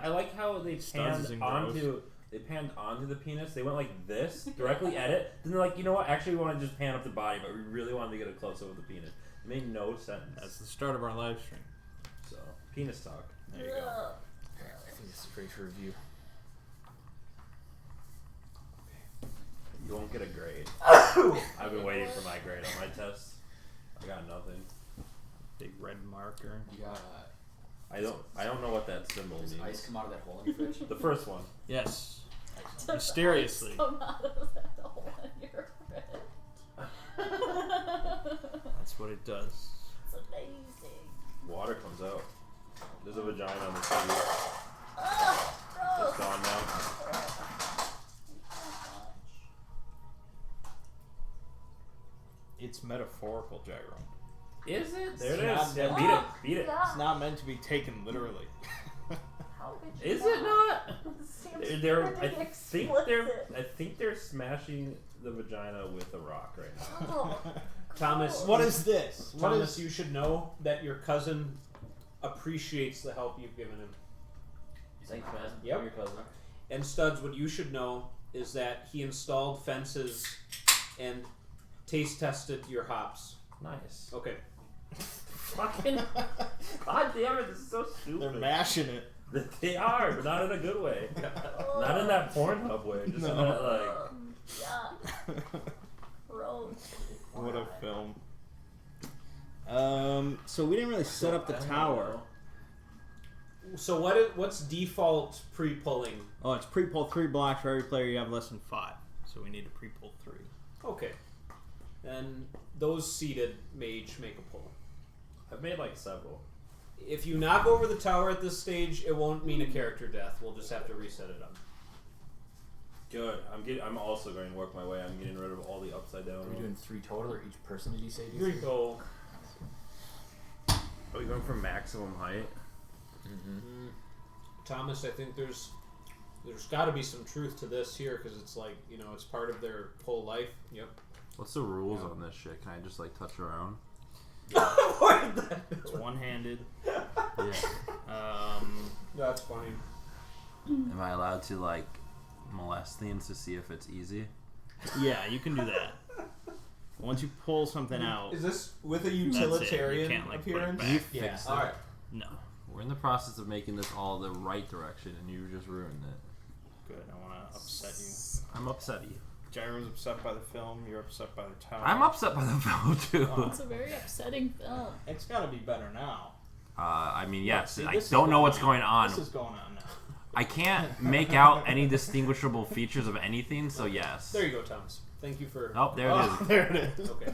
I like how they panned onto the penis. They went like this directly at it. Then they're like, you know what? Actually, we want to just pan up the body, but we really wanted to get a close up of the penis. It made no sense. That's the start of our live stream. So penis talk. There you go. I think this is great for review. You won't get a grade. I've been waiting for my grade on my test. I got nothing. Big red marker. You got. I don't know what that symbol means. Ice come out of that hole in your fridge? The first one. Yes. Mysteriously. Come out of that hole in your fridge. That's what it does. It's amazing. Water comes out. There's a vagina on the TV. It's gone now. It's metaphorical, Gyro. Is it? There It's it not is. meant- Beat it. Beat it. It's not meant to be taken literally. How could you Is it not? Seems They're, pretty I think they're smashing the vagina with a rock right now. Oh, Thomas, What is this? What Thomas, is... you should know that your cousin appreciates the help you've given him. Thanks, man. Yep. Your cousin. And Studs, what you should know is that he installed fences and taste tested your hops. Nice. Okay. Fucking. God damn it! This is so stupid. They're mashing it. They are, but not in a good way. Not in that Pornhub way. Just in that like. Yeah. Gross. What a film. So we didn't really set up the tower. So what's default pre-pulling? Oh, it's pre-pull 3 blocks for every player you have less than 5. So we need to pre-pull 3. Okay. Then those seated mage make a pull. I've made like several. If you knock over the tower at this stage, it won't mean a character death. We'll just have to reset it up. Good. I'm also going to work my way. I'm getting rid of all the upside down. Are we doing 3 total, or each person did you say? Here you go. Are we going for maximum height? Thomas, I think there's got to be some truth to this here, because it's like, you know, it's part of their whole life. Yep. What's the rules on this shit? Can I just like touch around? It's one-handed. Yeah. That's funny. Am I allowed to like molest things to see if it's easy? Yeah, you can do that. Once you pull something out, Is this with a that's it. You utilitarian can't like put it appearance? back. Yeah. Fix it. All right. No. We're in the process of making this all the right direction, and you just ruined it. Good. I want to upset you. I'm upset you. Gyro's upset by the film. You're upset by the tower. I'm upset by the film too. It's a very upsetting film. It's got to be better now. I mean, yes. See, I this is don't know what's going going on. This is going on now. I can't make out any distinguishable features of anything, so yes. There you go, Thomas. Thank you for. Oh, there it is. There it is. Okay.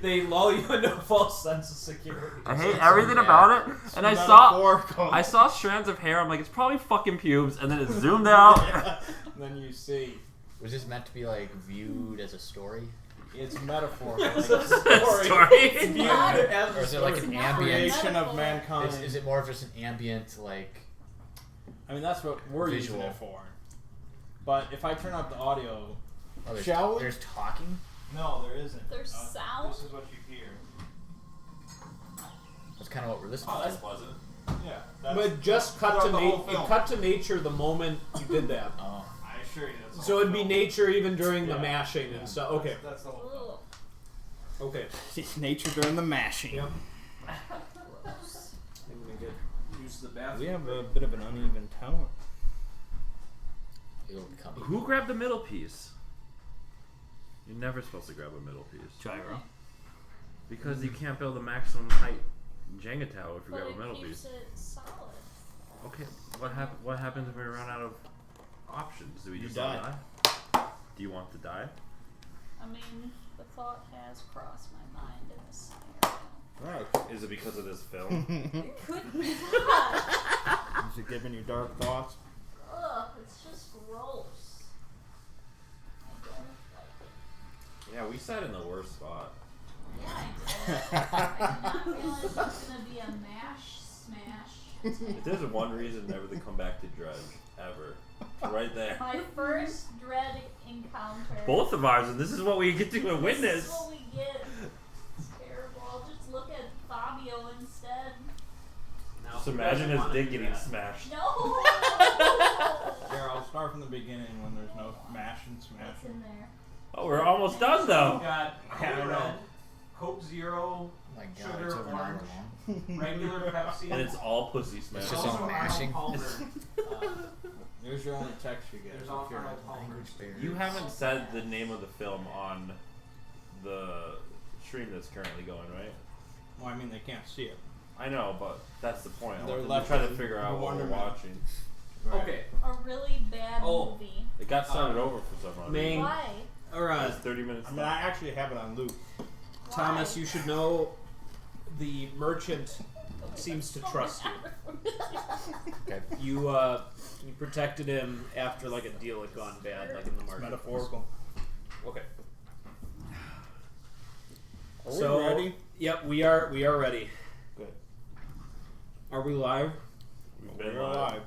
They lull you into a false sense of security. I hate everything about it, and I Metaphorical. saw strands of hair. I'm like, it's probably fucking pubes, and then it zoomed out. Then you see. Was this meant to be like viewed as a story? It's metaphorical. It's a Story. It's viewed not. as Or is it like an not ambient? Creation of metaphor. mankind. Is it more of just an ambient, like... I mean, that's what we're Visual. using it for. But if I turn up the audio, Oh, there's, shall we? There's talking? No, there isn't. There's sound? This is what you hear. That's kind of what we're listening Oh, to. that's pleasant. Yeah. That's, But just cut to throughout the whole nature. film. Cut to nature the moment you did that. Oh. I assure you, that's the So whole it'd be film. nature even during the Yeah. mashing and stuff. Okay. That's the whole film. Ugh. Okay. Nature during the mashing. Yep. Gross. I'm gonna get use the bathroom. We have a bit of an uneven tower. It'll become Who grabbed the middle piece? You're never supposed to grab a middle piece. Gyro. Because you can't build a maximum height Jenga tower if you But grab a it middle keeps piece. it solid. Okay, what happens if we run out of options? Do we You just all die. die? Do you want to die? I mean, the thought has crossed my mind in this scenario. Right. Is it because of this film? It could be that. Is it giving you dark thoughts? Ugh, it's just gross. I don't like it. Yeah, we sat in the worst spot. Yeah, I did not realize it was gonna be a mash smash. If there's one reason never to come back to Dredge, ever. It's right there. My first dread encounter. Both of ours, and this is what we get to This witness. is what we get. It's terrible. I'll just look at Fabio instead. Just imagine his dick getting smashed. No. Here, I'll start from the beginning when there's no mash and What's smash. in there? Oh, we're almost done We though. got Yeah, I Coke know. Red, Coke Zero, Oh my god, Sugar, it's over an hour orange. long. regular Pepsi. And it's all pussy smash. It's just also all mashing. Arnold Palmer. There's your only text you get. There's if all you're- Arnold Palmer. Language barrier. You haven't said the name of the film on the stream that's currently going, right? Well, I mean, they can't see it. I know, but that's the point. I They're want them to left try to in figure out what we're wonderment. watching. Right. Okay. A really bad Oh. movie. It got started over for some reason. Mang. Why? Or It's 30 minutes. I mean, I actually have it on loop. Thomas, Why? you should know the merchant seems to trust you. Okay. You protected him after like a deal had gone bad, like in the market. Metaphorical. Okay. Are So- we ready? Yep, we are ready. Good. Are we live? We've been We're live. alive.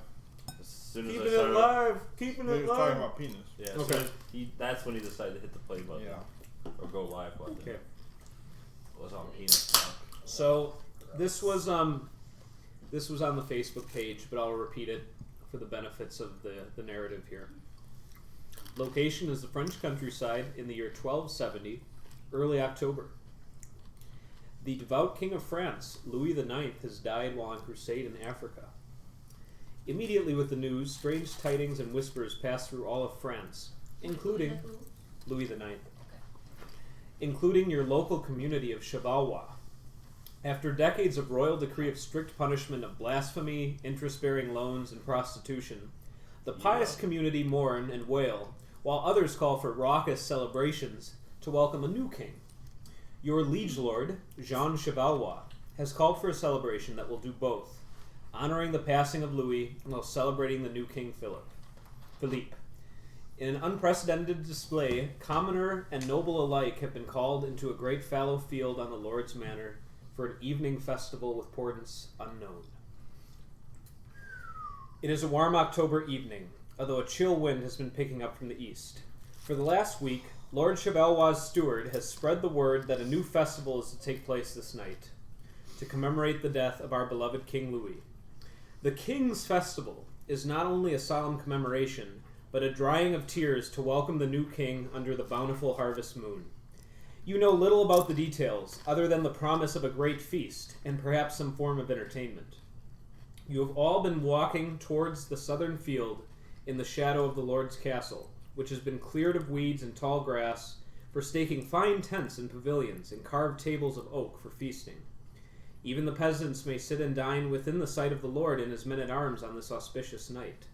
As soon as I Keeping it started, live. Keeping We're it just talking live. about penis. yeah, Okay. so that's when he decided to hit the play button Yeah. or go live button. Okay. It was on penis talk. So this was on the Facebook page, but I'll repeat it for the benefits of the narrative here. Location is the French countryside in the year 1270, early October. The devout king of France, Louis IX, has died while on crusade in Africa. Immediately with the news, strange tidings and whispers passed through all of France, including Louis IX, including your local community of Chevalois. After decades of royal decree of strict punishment of blasphemy, interest-bearing loans, and prostitution, the pious community mourn and wail, while others call for raucous celebrations to welcome a new king. Your liege lord, Jean Chevalois, has called for a celebration that will do both, honoring the passing of Louis while celebrating the new King Philippe. In an unprecedented display, commoner and noble alike have been called into a great fallow field on the Lord's manor for an evening festival with portents unknown. It is a warm October evening, although a chill wind has been picking up from the east. For the last week, Lord Chevalois' steward has spread the word that a new festival is to take place this night, to commemorate the death of our beloved King Louis. The King's Festival is not only a solemn commemoration, but a drying of tears to welcome the new king under the bountiful harvest moon. You know little about the details, other than the promise of a great feast, and perhaps some form of entertainment. You have all been walking towards the southern field in the shadow of the Lord's castle, which has been cleared of weeds and tall grass, for staking fine tents and pavilions, and carved tables of oak for feasting. Even the peasants may sit and dine within the sight of the Lord and his men-at-arms on this auspicious night.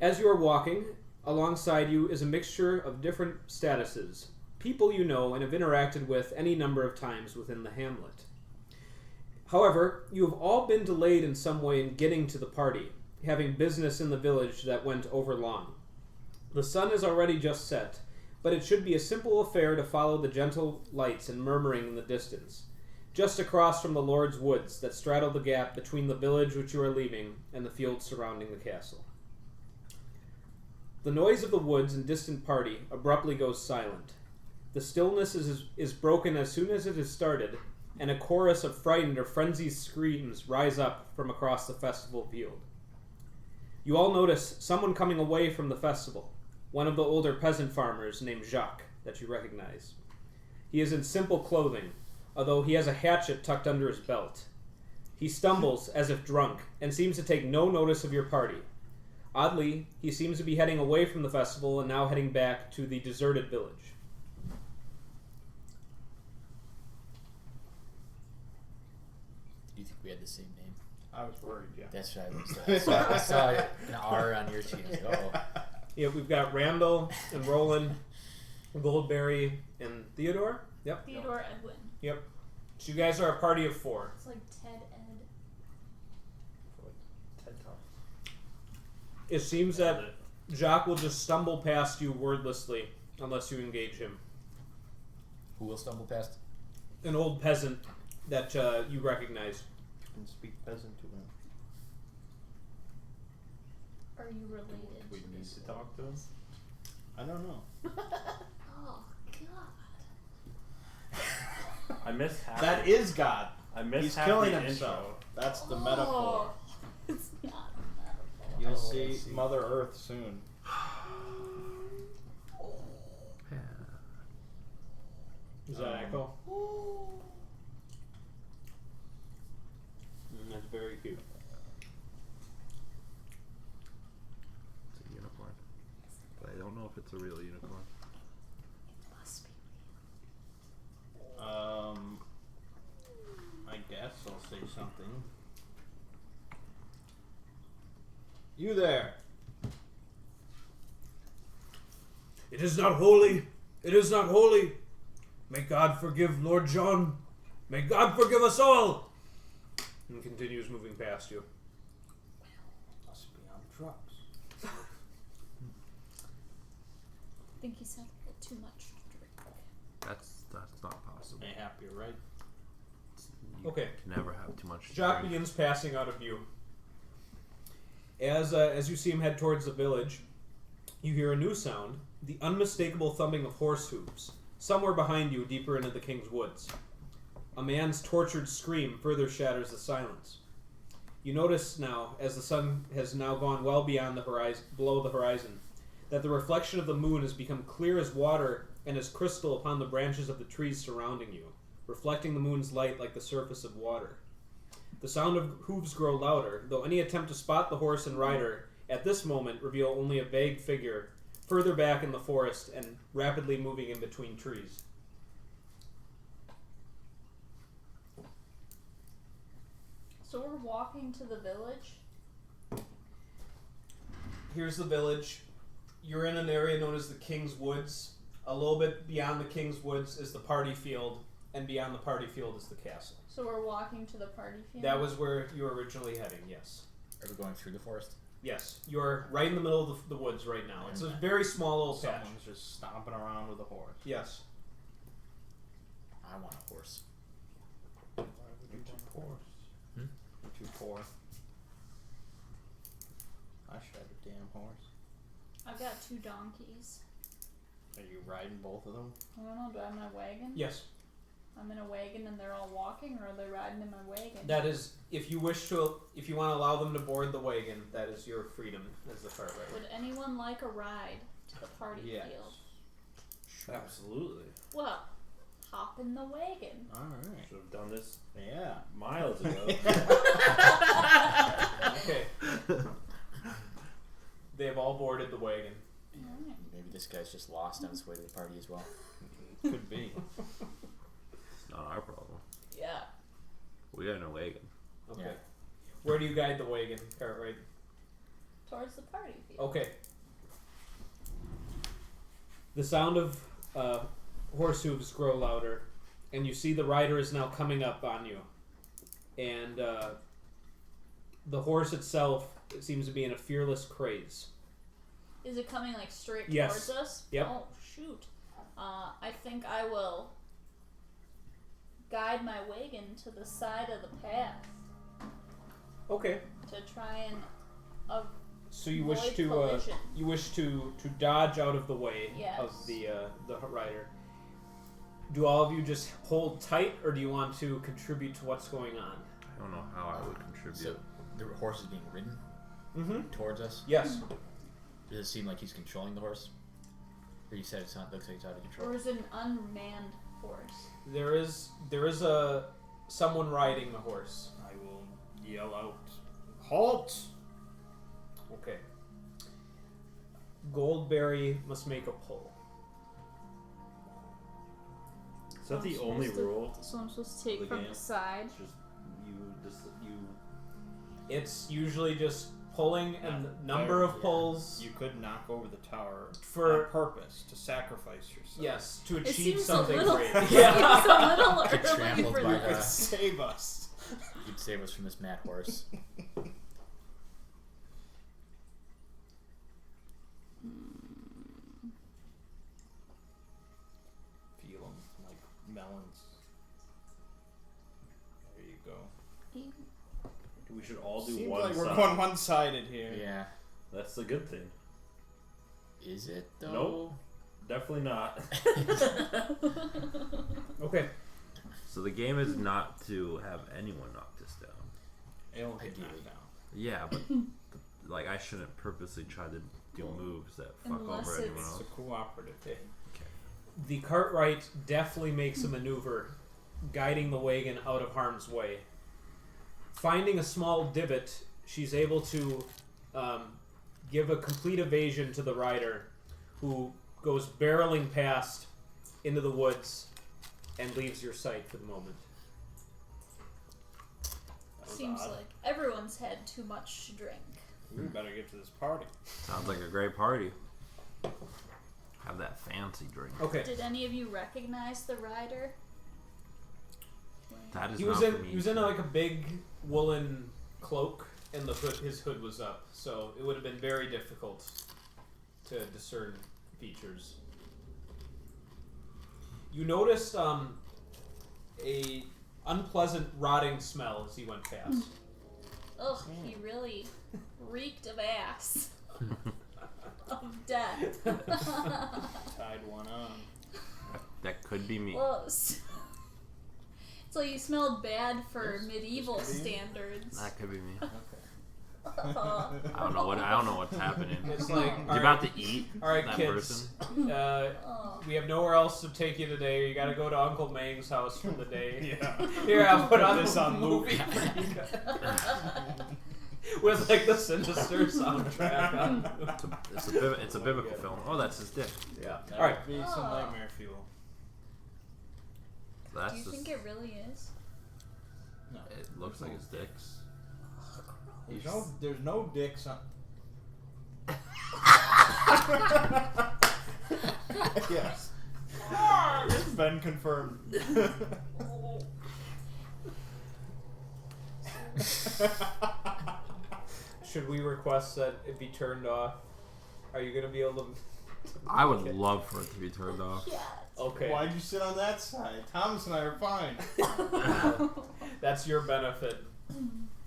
As you are walking, alongside you is a mixture of different statuses, people you know and have interacted with any number of times within the hamlet. However, you have all been delayed in some way in getting to the party, having business in the village that went over long. The sun is already just set, but it should be a simple affair to follow the gentle lights and murmuring in the distance, just across from the Lord's woods that straddle the gap between the village which you are leaving and the fields surrounding the castle. The noise of the woods and distant party abruptly goes silent. The stillness is broken as soon as it has started, and a chorus of frightened or frenzied screams rise up from across the festival field. You all notice someone coming away from the festival, one of the older peasant farmers named Jacques that you recognize. He is in simple clothing, although he has a hatchet tucked under his belt. He stumbles as if drunk and seems to take no notice of your party. Oddly, he seems to be heading away from the festival and now heading back to the deserted village. Do you think we had the same name? I was worried, yeah. That's right. I saw an R on your team. Oh, Yeah, we've got Randall and Roland, Goldberry, and Theodore. Yep. Theodore Edwin. Yep. So you guys are a party of 4. It's like Ted Ed. TED Talk. It seems that Jacques will just stumble past you wordlessly unless you engage him. who will stumble past? An old peasant that you recognize. You can speak peasant to him. Are you related? We need to talk to him. I don't know. Oh God. I missed half. That is God. I missed He's half killing the himself. intro. That's the metaphor. It's not a metaphor. You'll see Mother Earth soon. Is that echo? That's very cute. It's a unicorn. But I don't know if it's a real unicorn. It must be. I guess I'll say something. You there. It is not holy. It is not holy. May God forgive Lord Jean. May God forgive us all. And continues moving past you. Must be on drugs. I think he's had a little too much to drink. That's not possible. Mayhap you're right. You Okay. can never have too much. Jock drink. begins passing out of view. As you see him head towards the village, you hear a new sound, the unmistakable thumping of horse hooves, somewhere behind you, deeper into the King's woods. A man's tortured scream further shatters the silence. You notice now, as the sun has now gone well beyond the horizon, below the horizon, that the reflection of the moon has become clear as water and as crystal upon the branches of the trees surrounding you, reflecting the moon's light like the surface of water. The sound of hooves grow louder, though any attempt to spot the horse and rider at this moment reveal only a vague figure further back in the forest and rapidly moving in between trees. So we're walking to the village. Here's the village. You're in an area known as the King's Woods. A little bit beyond the King's Woods is the party field, and beyond the party field is the castle. So we're walking to the party field. That was where you were originally heading, yes. Are we going through the forest? Yes, you're right in the middle of the woods right now. It's a very small little patch. Someone's just stomping around with a horse. Yes. I want a horse. Why would you want a horse? You're too poor. I should have a damn horse. I've got 2 donkeys. Are you riding both of them? I don't know, do I have my wagon? Yes. I'm in a wagon and they're all walking, or are they riding in my wagon? That is, if you want to allow them to board the wagon, that is your freedom as the cart rider. Would anyone like a ride to the party Yes. field? Sure. Absolutely. Well, hop in the wagon. Alright. Should have done this Yeah. miles ago. Okay. They have all boarded the wagon. Alright. Maybe this guy's just lost on his way to the party as well. Could be. It's not our problem. Yeah. We got no wagon. Okay. Yeah. Where do you guide the wagon, Cartwright? Towards the party field. Okay. The sound of horse hooves grow louder, and you see the rider is now coming up on you. And the horse itself seems to be in a fearless craze. Is it coming like straight Yes. towards us? Yep. Oh shoot. I think I will guide my wagon to the side of the path Okay. to try and So you wish avoid to collision. dodge out of the way Yes. of the rider. Do all of you just hold tight, or do you want to contribute to what's going on? I don't know how I would contribute. So the horse is being ridden Mm-hmm. towards us. Yes. Does it seem like he's controlling the horse? Or you said it looks like he's out of control. or is it an unmanned horse? There is someone riding the horse. I will yell out, halt! Okay. Goldberry must make a pull. Is that the only rule? So I'm supposed to take The from game. the side. It's just you. It's usually just pulling and the number of pulls. You could knock over the tower For- on purpose to sacrifice yourself. Yes, to It achieve seems something a little. great. It Yeah. seems a little Get early trampled for by this. the- Save us. You'd save us from this mad horse. Feel them like melons. There you go. We should all do Seems one like we're side. going one-sided here. Yeah. That's the good thing. Is it though? Nope. Definitely not. Okay. So the game is not to have anyone knock this down. It'll hit Ideally. knockdown. Yeah, but like I shouldn't purposely try to do moves that fuck Unless over anyone it's- else. It's a cooperative thing. The cartwright deftly makes a maneuver, guiding the wagon out of harm's way. Finding a small divot, she's able to give a complete evasion to the rider, who goes barreling past into the woods and leaves your sight for the moment. That was Seems odd. like everyone's had too much to drink. We better get to this party. Sounds like a great party. Have that fancy drink. Okay. Did any of you recognize the rider? That is He not was for in me. he was in like a big woolen cloak, and his hood was up, so it would have been very difficult to discern features. You noticed a unpleasant rotting smell as he went past. Ugh, he really reeked of ass. Of death. Tied one on. That could be me. Close. It's like you smelled bad for This- medieval this could be you? standards. That could be me. Okay. Uh, I don't know what's happening. It's like, You about to eat all right, that kids. person? oh. We have nowhere else to take you today. You got to go to Uncle Mang's house for the day. Yeah. Here, I'll put on This this on movie loop. for you guys. With like the sinister soundtrack on. It's a biblical film. Oh, that's his dick. Yeah. That All right. would be some Oh. nightmare fuel. Do That's you just, think it really is? No. it looks like his dick's. There's no dicks on. Yes. It's been confirmed. Should we request that it be turned off? Are you gonna be able to? I would love for it to be turned off. Yeah. Okay. Why'd you sit on that side? Thomas and I are fine. That's your benefit.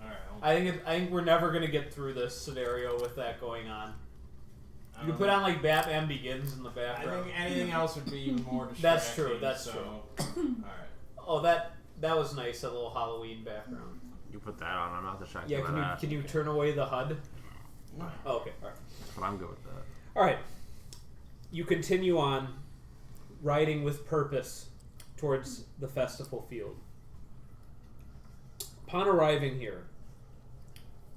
Alright. I think we're never gonna get through this scenario with that going on. You can put on like Batman Begins in the I background. think anything else would be even more distracting. That's true, that's so. true. Alright. Oh, that was nice. A little Halloween background. You put that on. I'm not distracted Yeah. by that. Can you turn away the HUD? No. Oh, okay. All right. But I'm good with that. All right. You continue on, riding with purpose towards the festival field. Upon arriving here,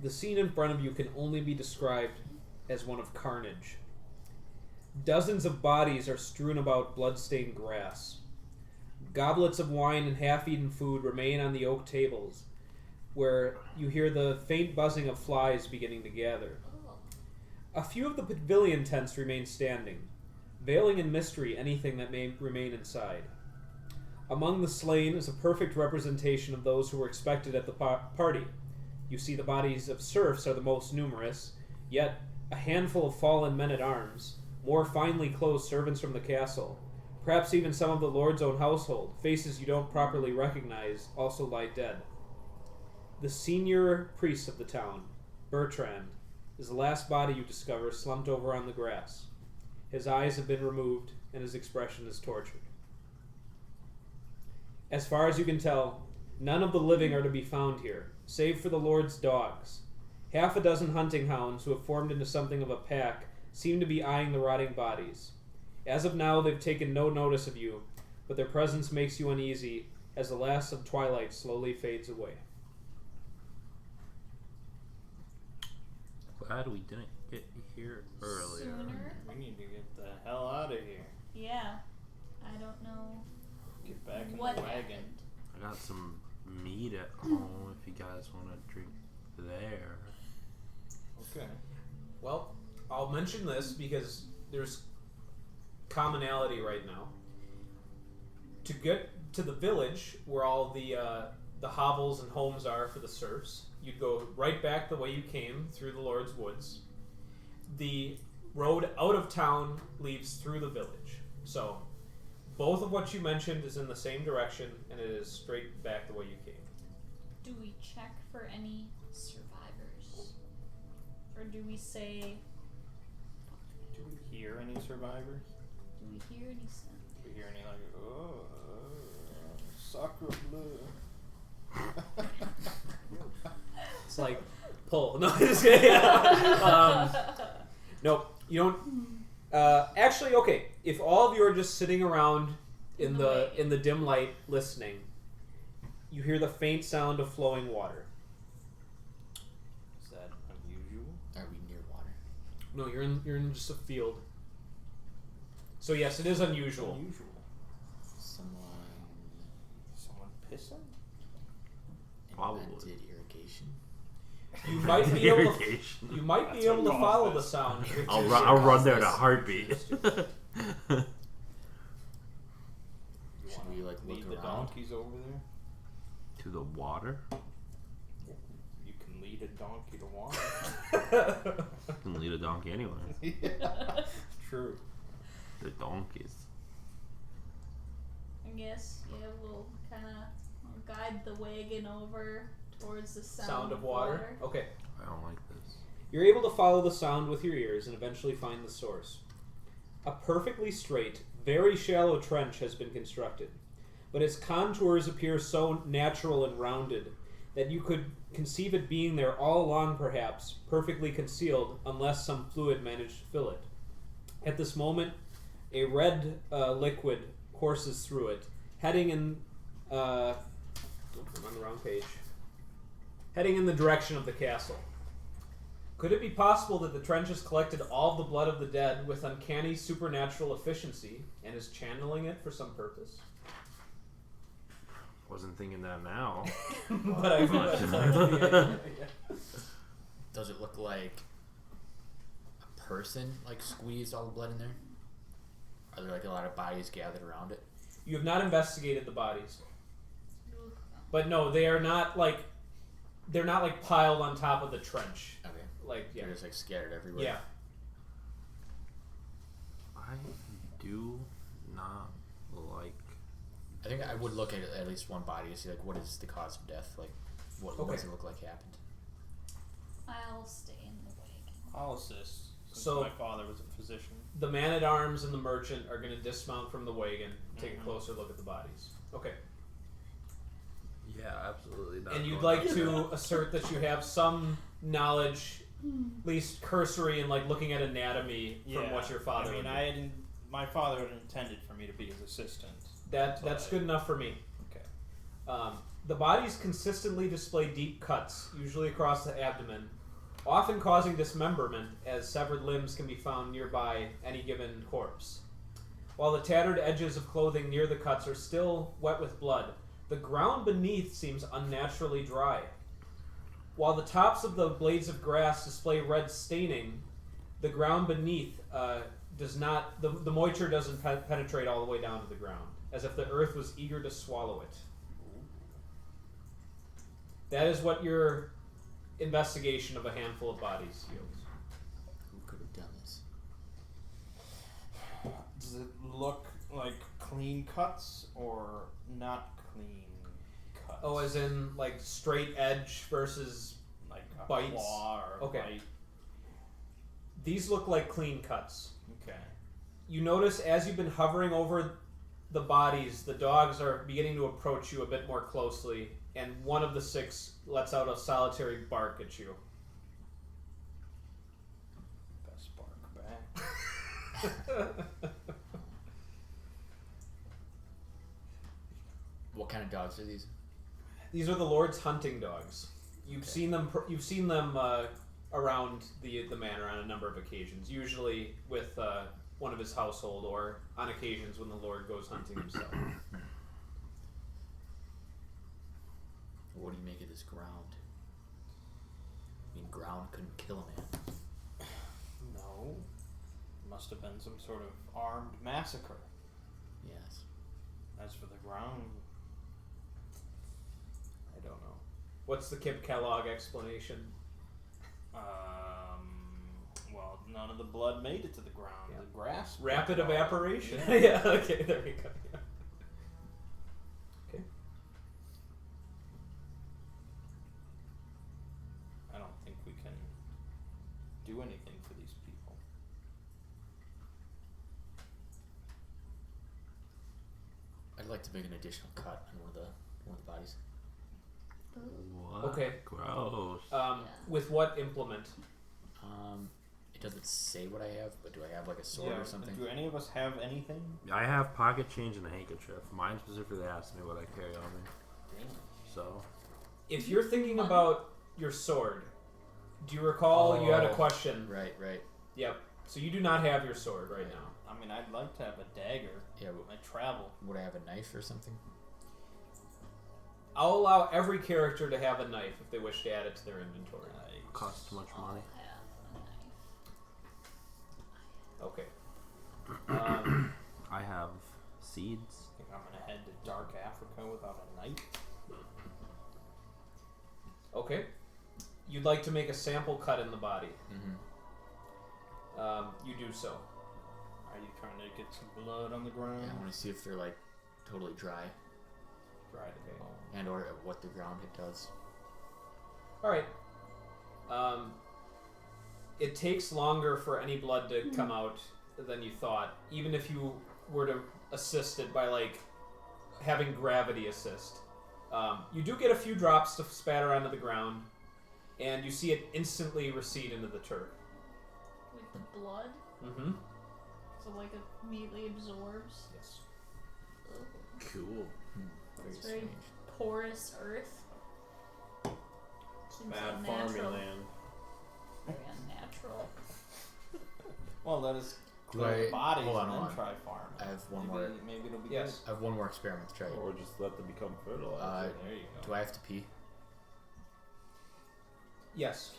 the scene in front of you can only be described as one of carnage. Dozens of bodies are strewn about blood-stained grass. Goblets of wine and half-eaten food remain on the oak tables, where you hear the faint buzzing of flies beginning to gather. A few of the pavilion tents remain standing, veiling in mystery anything that may remain inside. Among the slain is a perfect representation of those who were expected at the party. You see the bodies of serfs are the most numerous, yet a handful of fallen men-at-arms, more finely clothed servants from the castle, perhaps even some of the lord's own household, faces you don't properly recognize, also lie dead. The senior priest of the town, Bertrand, is the last body you discover slumped over on the grass. His eyes have been removed, and his expression is tortured. As far as you can tell, none of the living are to be found here, save for the Lord's dogs. Half a dozen hunting hounds, who have formed into something of a pack, seem to be eyeing the rotting bodies. As of now, they've taken no notice of you, but their presence makes you uneasy as the last of twilight slowly fades away. Glad we didn't get here earlier. Sooner? We need to get the hell out of here. Yeah. I don't know Get back in what the wagon. happened. I got some meat at home if you guys want to drink there. Okay. Well, I'll mention this because there's commonality right now. To get to the village where all the hovels and homes are for the serfs, you'd go right back the way you came through the Lord's woods. The road out of town leads through the village. So both of what you mentioned is in the same direction, and it is straight back the way you came. Do we check for any survivors? Or do we say, Do we hear any survivors? do we hear any sound? Do we hear any like, oh, sacre bleu? It's like, pull. No, just kidding. Nope. You don't. Actually, okay. If all of you are just sitting around in the dim light listening, you hear the faint sound of flowing water. Is that unusual? Are we near water? No, you're in just a field. So yes, it is unusual. Unusual. Someone pissing? Probably. Invented irrigation. You might be able to. You might be able to follow the sound. I'll run there in a heartbeat. Should we like Lead look the around? donkeys over there? To the water? You can lead a donkey to water. You can lead a donkey anywhere. Yeah. True. The donkeys. I guess, yeah, we'll kind of guide the wagon over towards the sound of water. Okay. I don't like this. You're able to follow the sound with your ears and eventually find the source. A perfectly straight, very shallow trench has been constructed, but its contours appear so natural and rounded that you could conceive it being there all along, perhaps, perfectly concealed, unless some fluid managed to fill it. At this moment, a red liquid courses through it, heading in... I'm on the wrong page. Heading in the direction of the castle. Could it be possible that the trench has collected all the blood of the dead with uncanny supernatural efficiency and is channeling it for some purpose? Wasn't thinking that now. But I yeah. Does it look like a person like squeezed all the blood in there? Are there like a lot of bodies gathered around it? You have not investigated the bodies. But no, they're not like piled on top of the trench. Okay. Like, yeah. They're just like scattered everywhere. Yeah. I do not like... I think I would look at least one body to see like what is the cause of death, like what does it look like happened. I'll stay in the wagon. I'll assist. Since So- my father was a physician. The man-at-arms and the merchant are going to dismount from the wagon, take a closer look at the bodies. Okay. Yeah, absolutely not. And you'd like to assert that you have some knowledge, at least cursory, in like looking at anatomy from what your father. I mean, my father had intended for me to be his assistant. That's good enough for me. Okay. The bodies consistently display deep cuts, usually across the abdomen, often causing dismemberment, as severed limbs can be found nearby any given corpse. While the tattered edges of clothing near the cuts are still wet with blood, the ground beneath seems unnaturally dry. While the tops of the blades of grass display red staining, the ground beneath does not. The moisture doesn't penetrate all the way down to the ground, as if the earth was eager to swallow it. That is what your investigation of a handful of bodies yields. Who could have done this? Does it look like clean cuts or not clean cuts? Oh, as in like straight edge versus like a bites? claw or a Okay. bite? These look like clean cuts. Okay. You notice as you've been hovering over the bodies, the dogs are beginning to approach you a bit more closely, and one of the six lets out a solitary bark at you. Best bark back. What kind of dogs are these? These are the Lord's hunting dogs. You've seen them. You've seen them around the manor on a number of occasions. Usually with one of his household, or on occasions when the Lord goes hunting himself. What do you make of this ground? I mean, ground couldn't kill a man. No. Must have been some sort of armed massacre. Yes. As for the ground, I don't know. What's the Kip Kellogg explanation? well, none of the blood made it to the ground. Yeah. The grass. Rapid picked it all up. evaporation? Yeah. Yeah, okay, there we go. Yeah. Okay. I don't think we can do anything for these people. I'd like to make an additional cut on one of the bodies. What? Okay. Gross. With what implement? It doesn't say what I have, but do I have like a sword or something? Do any of us have anything? I have pocket change and a handkerchief. Mine specifically asked me what I carry on me. Damn. So. If you're thinking about your sword, do you recall you had a question? Right. Yep. So you do not have your sword right now. I mean, I'd like to have a dagger. Yeah, I travel. would I have a knife or something? I'll allow every character to have a knife if they wish to add it to their inventory. Costs too much money. Okay. I have seeds. I think I'm gonna head to Dark Africa without a knife. Okay. You'd like to make a sample cut in the body. You do so. Are you trying to get some blood on the ground? Yeah, I want to see if they're like totally dry, Right. Okay. and or what the ground it does. All right. It takes longer for any blood to come out than you thought, even if you were to assist it by like having gravity assist. You do get a few drops to spatter onto the ground, and you see it instantly recede into the turf. With the blood? Mm-hmm. So like it immediately absorbs? Yes. Ugh. Cool. It's very porous earth. Seems Bad unnatural. farming land. Very unnatural. Well, let us Do clear I- the bodies hold on, and hold then on. try farming. I have one maybe, more. Maybe it'll be Yes. I have one more experiment to try. Or just let them become fertilized. good. There you go. Do I have to pee? Yes.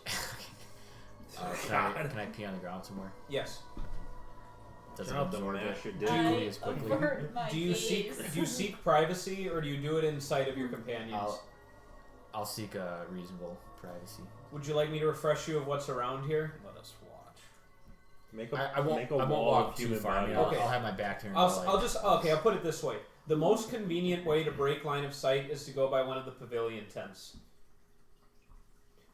Can I pee on the ground somewhere? Yes. Does it Try not to absorb mash your it dick. equally as quickly? avert my Do you gaze. seek privacy, or do you do it in sight of your companions? I'll seek a reasonable privacy. Would you like me to refresh you of what's around here? Let us watch. Make I won't. make a I won't wall walk of too human far. I mean, bodies. Okay. I'll have my back turned. I'll put it this way. The most convenient way to break line of sight is to go by one of the pavilion tents.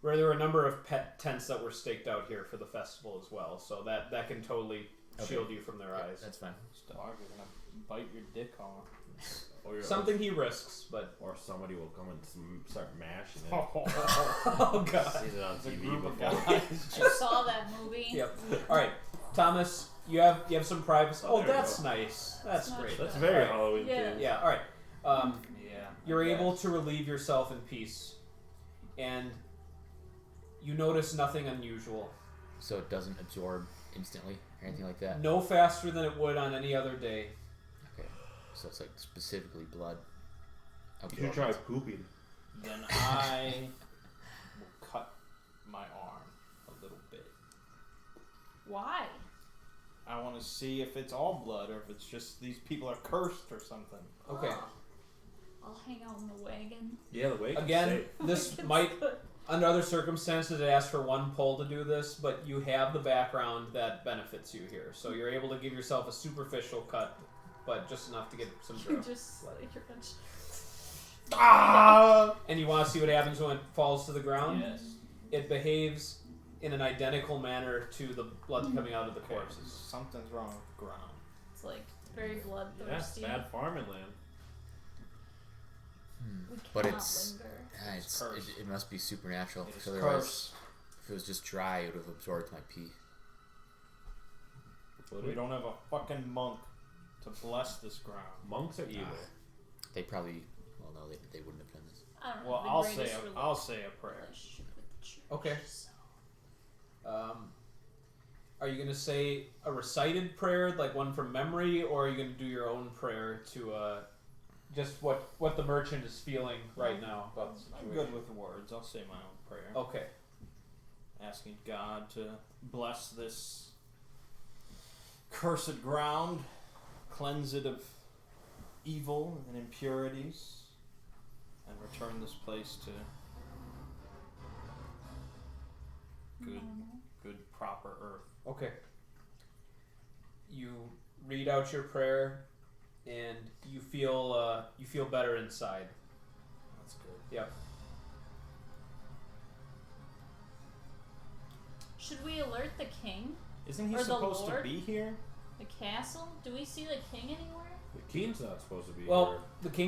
Where there were a number of pet tents that were staked out here for the festival as well, so that can totally shield you from their Yeah, eyes. that's fine. This dog is gonna bite your dick off. Or Something he risks, but Or somebody will come and start mashing it. oh god. Seen it on It's a TV group of before. guys. I saw that movie. Yep. All right, Thomas, you have some privacy. Oh, Oh, there we that's go. nice. That's Not great. bad. That's very Alright. Halloween Yeah. themed. Yeah. All right. Yeah. You're able to relieve yourself in peace, and you notice nothing unusual. So it doesn't absorb instantly or anything like that. No faster than it would on any other day. Okay. So it's like specifically blood. You should try pooping. Then I will cut my arm a little bit. Why? I want to see if it's all blood or if it's just these people are cursed or something. Okay. Ugh. I'll hang out in the wagon. Yeah, the way Again, this might, under other circumstances, it asks for one pull to do this, but you have the background that benefits you here. So you're able to give yourself a superficial cut, but just enough to get some You're growth. just like you're gonna And you want to see what happens when it falls to the ground? Yes. It behaves in an identical manner to the blood coming out of the Okay, corpses. something's wrong with the ground. It's like very Yeah, bloodthirsty. bad farming land. We But cannot it's- linger. It's cursed. It must be supernatural. It's So otherwise, cursed. if it was just dry, it would have absorbed my pee. We don't have a fucking monk to bless this ground. Monks are evil. They probably. Well, no, they wouldn't have done this. I don't know. Well, the I'll greatest say a prayer. relationship with the church, Okay. so. Are you going to say a recited prayer, like one from memory, or are you going to do your own prayer to just what the merchant is feeling right now about the I'm situation? good with words. I'll say my own prayer. Okay. Asking God to bless this cursed ground, cleanse it of evil and impurities, and return this place to good proper earth. Okay. You read out your prayer, and you feel better inside. That's good. Yep. Should we alert the king? Isn't he Or the supposed to Lord? be here? The castle? Do we see the king anywhere? The king's not supposed to be Well, here.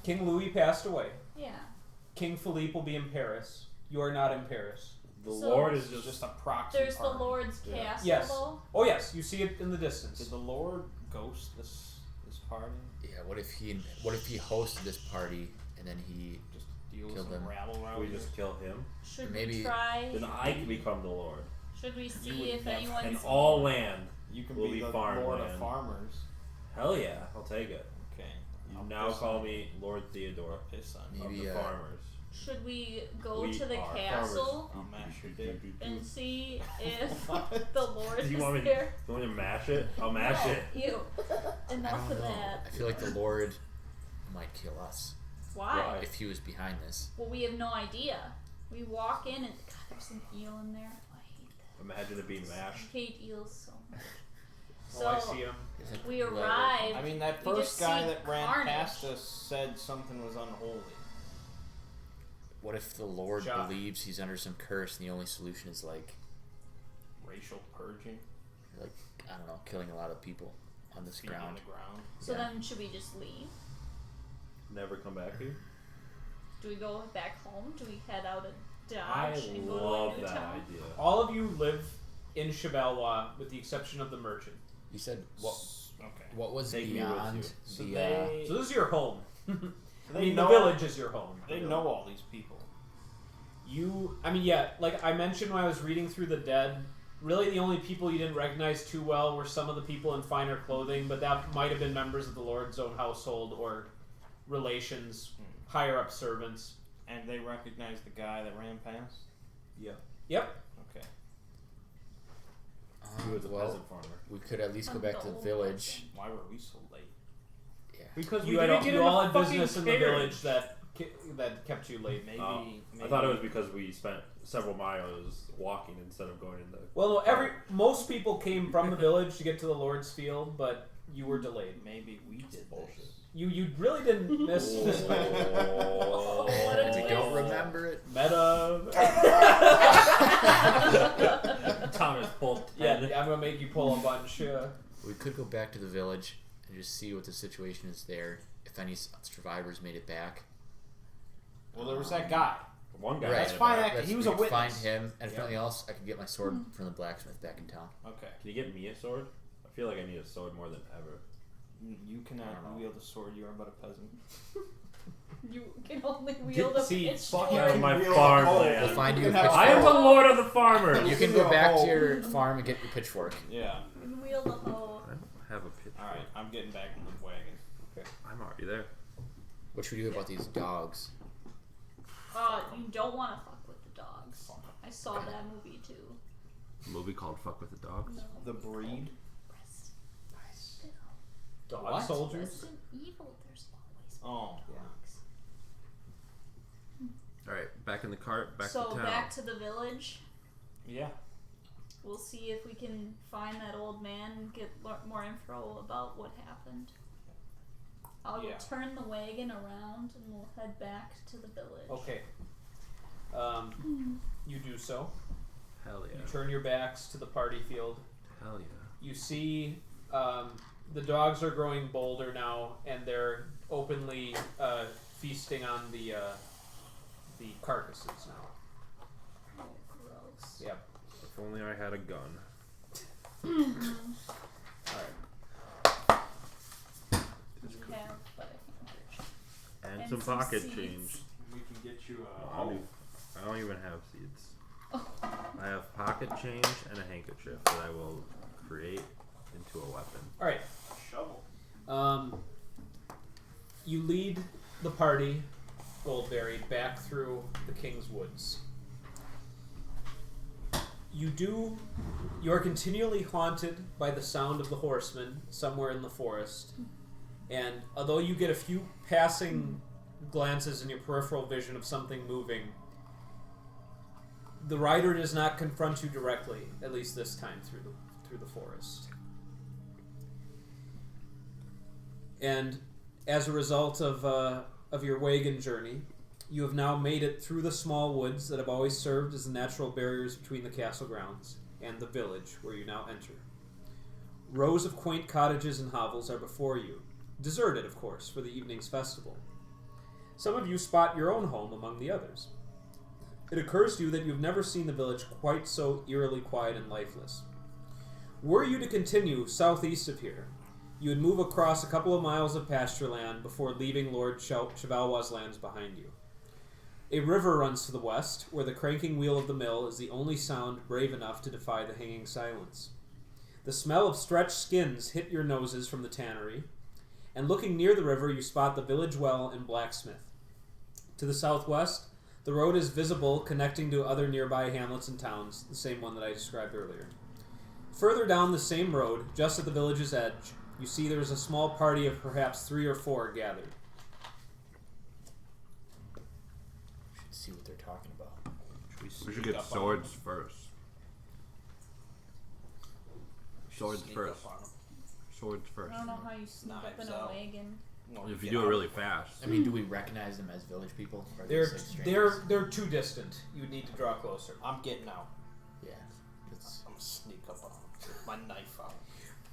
King Louis passed away. Yeah. King Phillip will be in Paris. You are not in Paris. The So- Lord is Just a proxy. There's the party. Lord's Yeah. castle. Yes. Though. Oh yes, you see it in the distance. Did the Lord ghost this party? Yeah. What if he hosted this party and then he Just deal with Kill some them. rabble Can around we here? just kill him? Should Maybe- we try? Then I can become the Lord. Should we see would if never- anyone's And all land. You can will be be the farmland. Lord of Farmers. Hell yeah, I'll take it. Okay. You I'll now piss call on- me Lord Theodore Piss on you. of Maybe, the farmers. Should we go We to the are castle I'll mash your dick. and see if What? the Lord Do you is want me? there? You want me to mash it? I'll mash it. Ew. I Enough don't of know. that. I feel like the Lord might kill us Why? Why? if he was behind this. Well, we have no idea. We walk in and God, there's an eel in there. I hate that. Imagine it being mashed. I hate eels so much. Oh, I So see him. Is it- we whatever. arrive. I mean, that We first just guy see that ran carnage. past us said something was unholy. What if the Lord Jock. believes he's under some curse and the only solution is like Racial purging. I don't know, killing a lot of people on this Feet on ground? the ground. So Yeah. then, should we just leave? Never come back here. Do we go back home? Do we head out of I Dodge and go love to a new that town? idea. All of you live in Chevalois, with the exception of the merchant. You said what? Okay. What was Take me with beyond you. So the? they, So this is your home. so I they mean, know the village is your home. They know all these people. Like I mentioned when I was reading through the dead, really the only people you didn't recognize too well were some of the people in finer clothing, but that might have been members of the Lord's own household or relations, higher up servants. And they recognize the guy that ran past? Yeah. Yep. Okay. He was a well, peasant farmer. we could at least go back to the Old village. Why were we so late? Yeah. Because You all had business in the village that kept you late. Maybe, Oh, maybe I thought it was because we spent several miles walking instead of going in the. Well, no, most people came from the village to get to the Lord's field, but you were delayed. maybe we did bullshit. this. You really didn't miss Oh. What a We twist. don't remember it. meta. Thomas pulled. Yeah, I'm gonna make you pull a bunch. We could go back to the village and just see what the situation is there. If any survivors made it back. Well, there was that guy. One guy. Right. That's had it fine. back. He was we a could find witness. him, and if Yep. nothing else, I could get my sword from the blacksmith back in town. Okay. Can you get me a sword? I feel like I need a sword more than ever. You I don't cannot know. wield a sword. You are but a peasant. You can only wield a See, pitchfork. Out of my wield a farmland. We'll find you a You can have pitchfork. I am the lord of the farmers. You can go back to your farm and get your pitchfork. Yeah. You can wield a hoe. I don't have a pitchfork. All right. I'm getting back in the wagon. I'm already there. What should we do about these dogs? You don't want to fuck with the dogs. I saw that movie too. A movie called "Fuck with the Dogs." No. The breed. Dog What? soldiers. Resident Evil, there's always Oh. dogs. All right, back in the cart, back So to town. back to the village. Yeah. We'll see if we can find that old man and get more info about what happened. I'll Yeah. turn the wagon around and we'll head back to the village. Okay. You do so. Hell yeah. You turn your backs to the party field. Hell yeah. You see the dogs are growing bolder now, and they're openly feasting on the carcasses now. Oh, gross. Yep. If only I had a gun. Alright. You have but a handkerchief. And And some some pocket seeds. change. We can get you I don't even have seeds. I have pocket change and a handkerchief that I will create into a weapon. Alright. shovel. You lead the party, Goldberry, back through the King's Woods. You are continually haunted by the sound of the horsemen somewhere in the forest. And although you get a few passing glances in your peripheral vision of something moving, the rider does not confront you directly, at least this time through the forest. And as a result of your wagon journey, you have now made it through the small woods that have always served as the natural barriers between the castle grounds and the village where you now enter. Rows of quaint cottages and hovels are before you, deserted, of course, for the evening's festival. Some of you spot your own home among the others. It occurs to you that you've never seen the village quite so eerily quiet and lifeless. Were you to continue southeast of here, you would move across a couple of miles of pasture land before leaving Lord Chevalois' lands behind you. A river runs to the west, where the cranking wheel of the mill is the only sound brave enough to defy the hanging silence. The smell of stretched skins hit your noses from the tannery, and looking near the river, you spot the village well and blacksmith. To the southwest, the road is visible, connecting to other nearby hamlets and towns, the same one that I described earlier. Further down the same road, just at the village's edge, you see there is a small party of perhaps 3 or 4 gathered. We should see what they're talking about. We should get swords first. Swords first. Swords first. I don't know how you sneak up in a wagon. Well, if you do it really fast. I mean, do we recognize them as village people? Or are they They're just like strangers? they're too distant. You would need to draw closer. I'm getting out. Yeah. It's, I'm gonna sneak up on them with my knife out.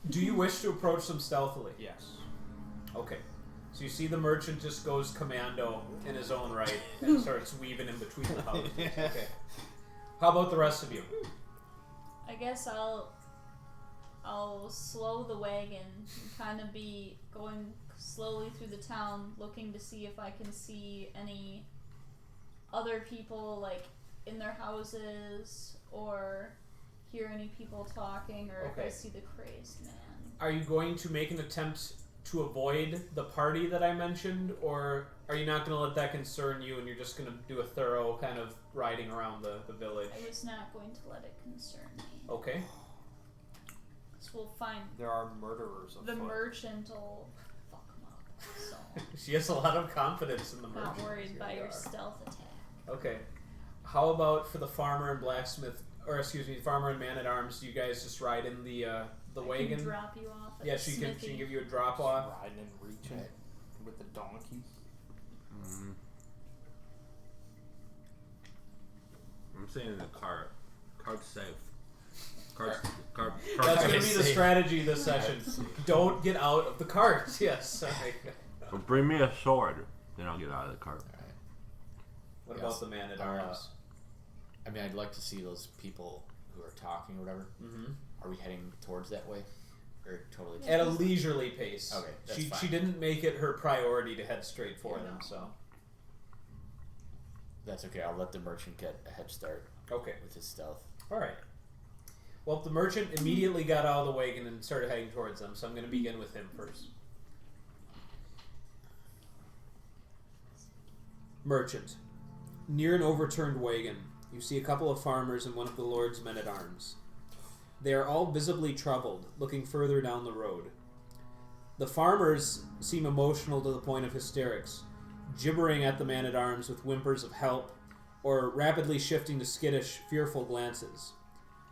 Do you wish to approach them stealthily? Yes. Okay. So you see the merchant just goes commando in his own right and starts weaving in between the houses. Okay. How about the rest of you? I guess I'll slow the wagon and kind of be going slowly through the town, looking to see if I can see any other people like in their houses or hear any people talking, or if I see the crazed man. Are you going to make an attempt to avoid the party that I mentioned, or are you not going to let that concern you and you're just going to do a thorough kind of riding around the village? I was not going to let it concern me. Okay. So we'll find There are murderers afoot. the merchant will fuck him up. So She has a lot of confidence in the merchant. not worried Here by we your are. stealth attack. Okay. How about for the farmer and blacksmith, or excuse me, farmer and man-at-arms, do you guys just ride in the I wagon? can drop you off at Yeah, the she smithy. can give you a drop-off. Riding and reaching with the donkey. Mm-hmm. I'm saying in the cart. Cart's safe. Cart's That's going to be the safe. strategy this session. Don't get out of the cart. Yes. Well, bring me a sword, then I'll get out of the cart. alright. What Yes. about the man-at-arms? I mean, I'd like to see those people who are talking or whatever. Mm-hmm. Are we heading towards that way? Or totally At a leisurely pace. Okay, that's she fine. didn't make it her priority to head straight for them, so. That's okay. I'll let the merchant get a head start Okay. with his stealth. Alright. Well, the merchant immediately got out of the wagon and started heading towards them, so I'm going to begin with him first. Merchant. Near an overturned wagon, you see a couple of farmers and one of the Lord's men-at-arms. They are all visibly troubled, looking further down the road. The farmers seem emotional to the point of hysterics, gibbering at the man-at-arms with whimpers of help, or rapidly shifting to skittish, fearful glances.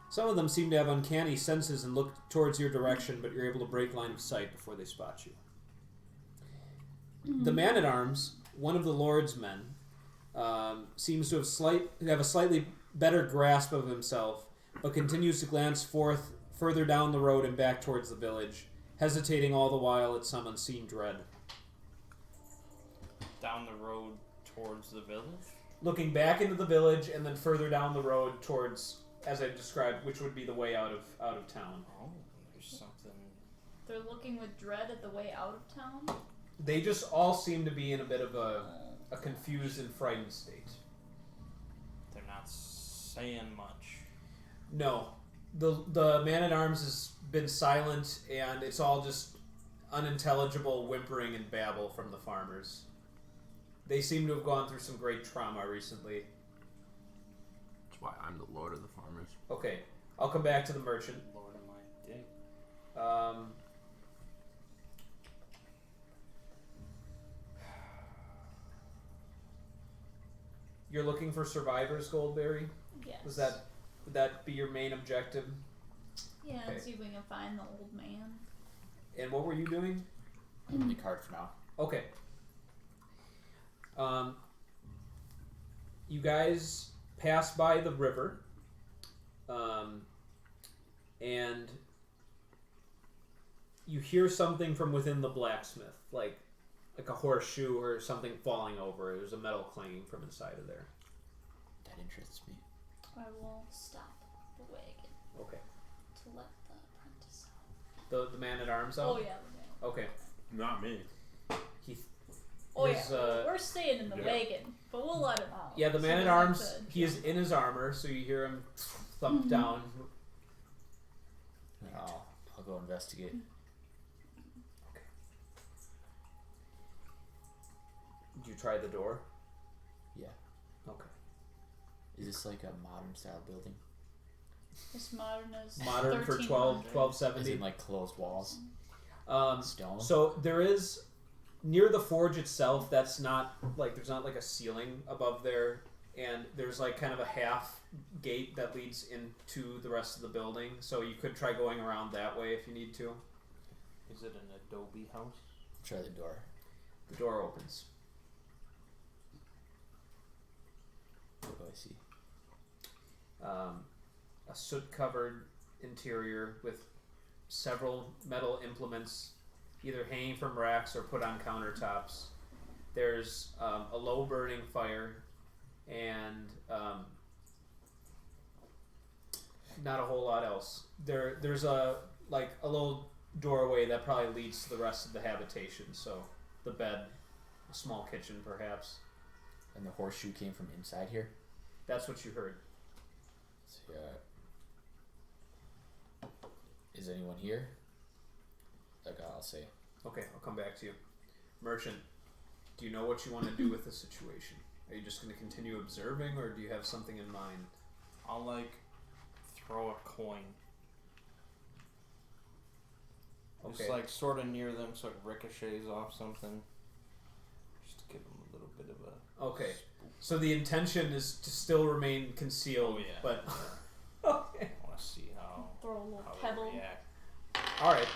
Some of them seem to have uncanny senses and look towards your direction, but you're able to break line of sight before they spot you. The man-at-arms, one of the Lord's men, seems to have a slightly better grasp of himself, but continues to glance forth further down the road and back towards the village, hesitating all the while at some unseen dread. Down the road towards the village? Looking back into the village and then further down the road towards, as I described, which would be the way out of town. Oh, there's something. They're looking with dread at the way out of town. They just all seem to be in a bit of a confused and frightened state. They're not saying much. No. The man-at-arms has been silent, and it's all just unintelligible whimpering and babble from the farmers. They seem to have gone through some great trauma recently. That's why I'm the lord of the farmers. Okay, I'll come back to the merchant. Lord of my dick. You're looking for survivors, Goldberry? Yes. Would that be your main objective? Yeah, Okay. let's see if we can find the old man. And what were you doing? I'm in the cart for now. Okay. You guys pass by the river, and you hear something from within the blacksmith, like like a horseshoe or something falling over. There's a metal clanging from inside of there. That interests me. I will stop the wagon Okay. to let the apprentice out. The man at arms out? Oh yeah, the man. Okay. Not me. We're staying in the wagon, but we'll let him out. Yeah, the man at arms, he is in his armor, so you hear him thump down. I'll go investigate. Okay. Do you try the door? Yeah. Okay. Is this like a modern style building? As modern as Modern for 1300. 1270. Is it like closed walls? Stone? So there is near the forge itself. That's not like there's not like a ceiling above there, and there's like kind of a half gate that leads into the rest of the building. So you could try going around that way if you need to. Is it an adobe house? Try the door. The door opens. What do I see? A soot-covered interior with several metal implements either hanging from racks or put on countertops. There's a low burning fire and not a whole lot else. There's a little doorway that probably leads to the rest of the habitation, so the bed, a small kitchen perhaps. And the horseshoe came from inside here? That's what you heard. So, is anyone here? Like I'll say. Okay, I'll come back to you. Merchant, do you know what you want to do with the situation? Are you just going to continue observing, or do you have something in mind? I'll throw a coin. Okay. Just sort of near them so it ricochets off something. Just to give them a little bit of a... Okay. So the intention is to still remain concealed, Oh, yeah. but... Okay. I want to see how Throw a little they pebble. react. Alright.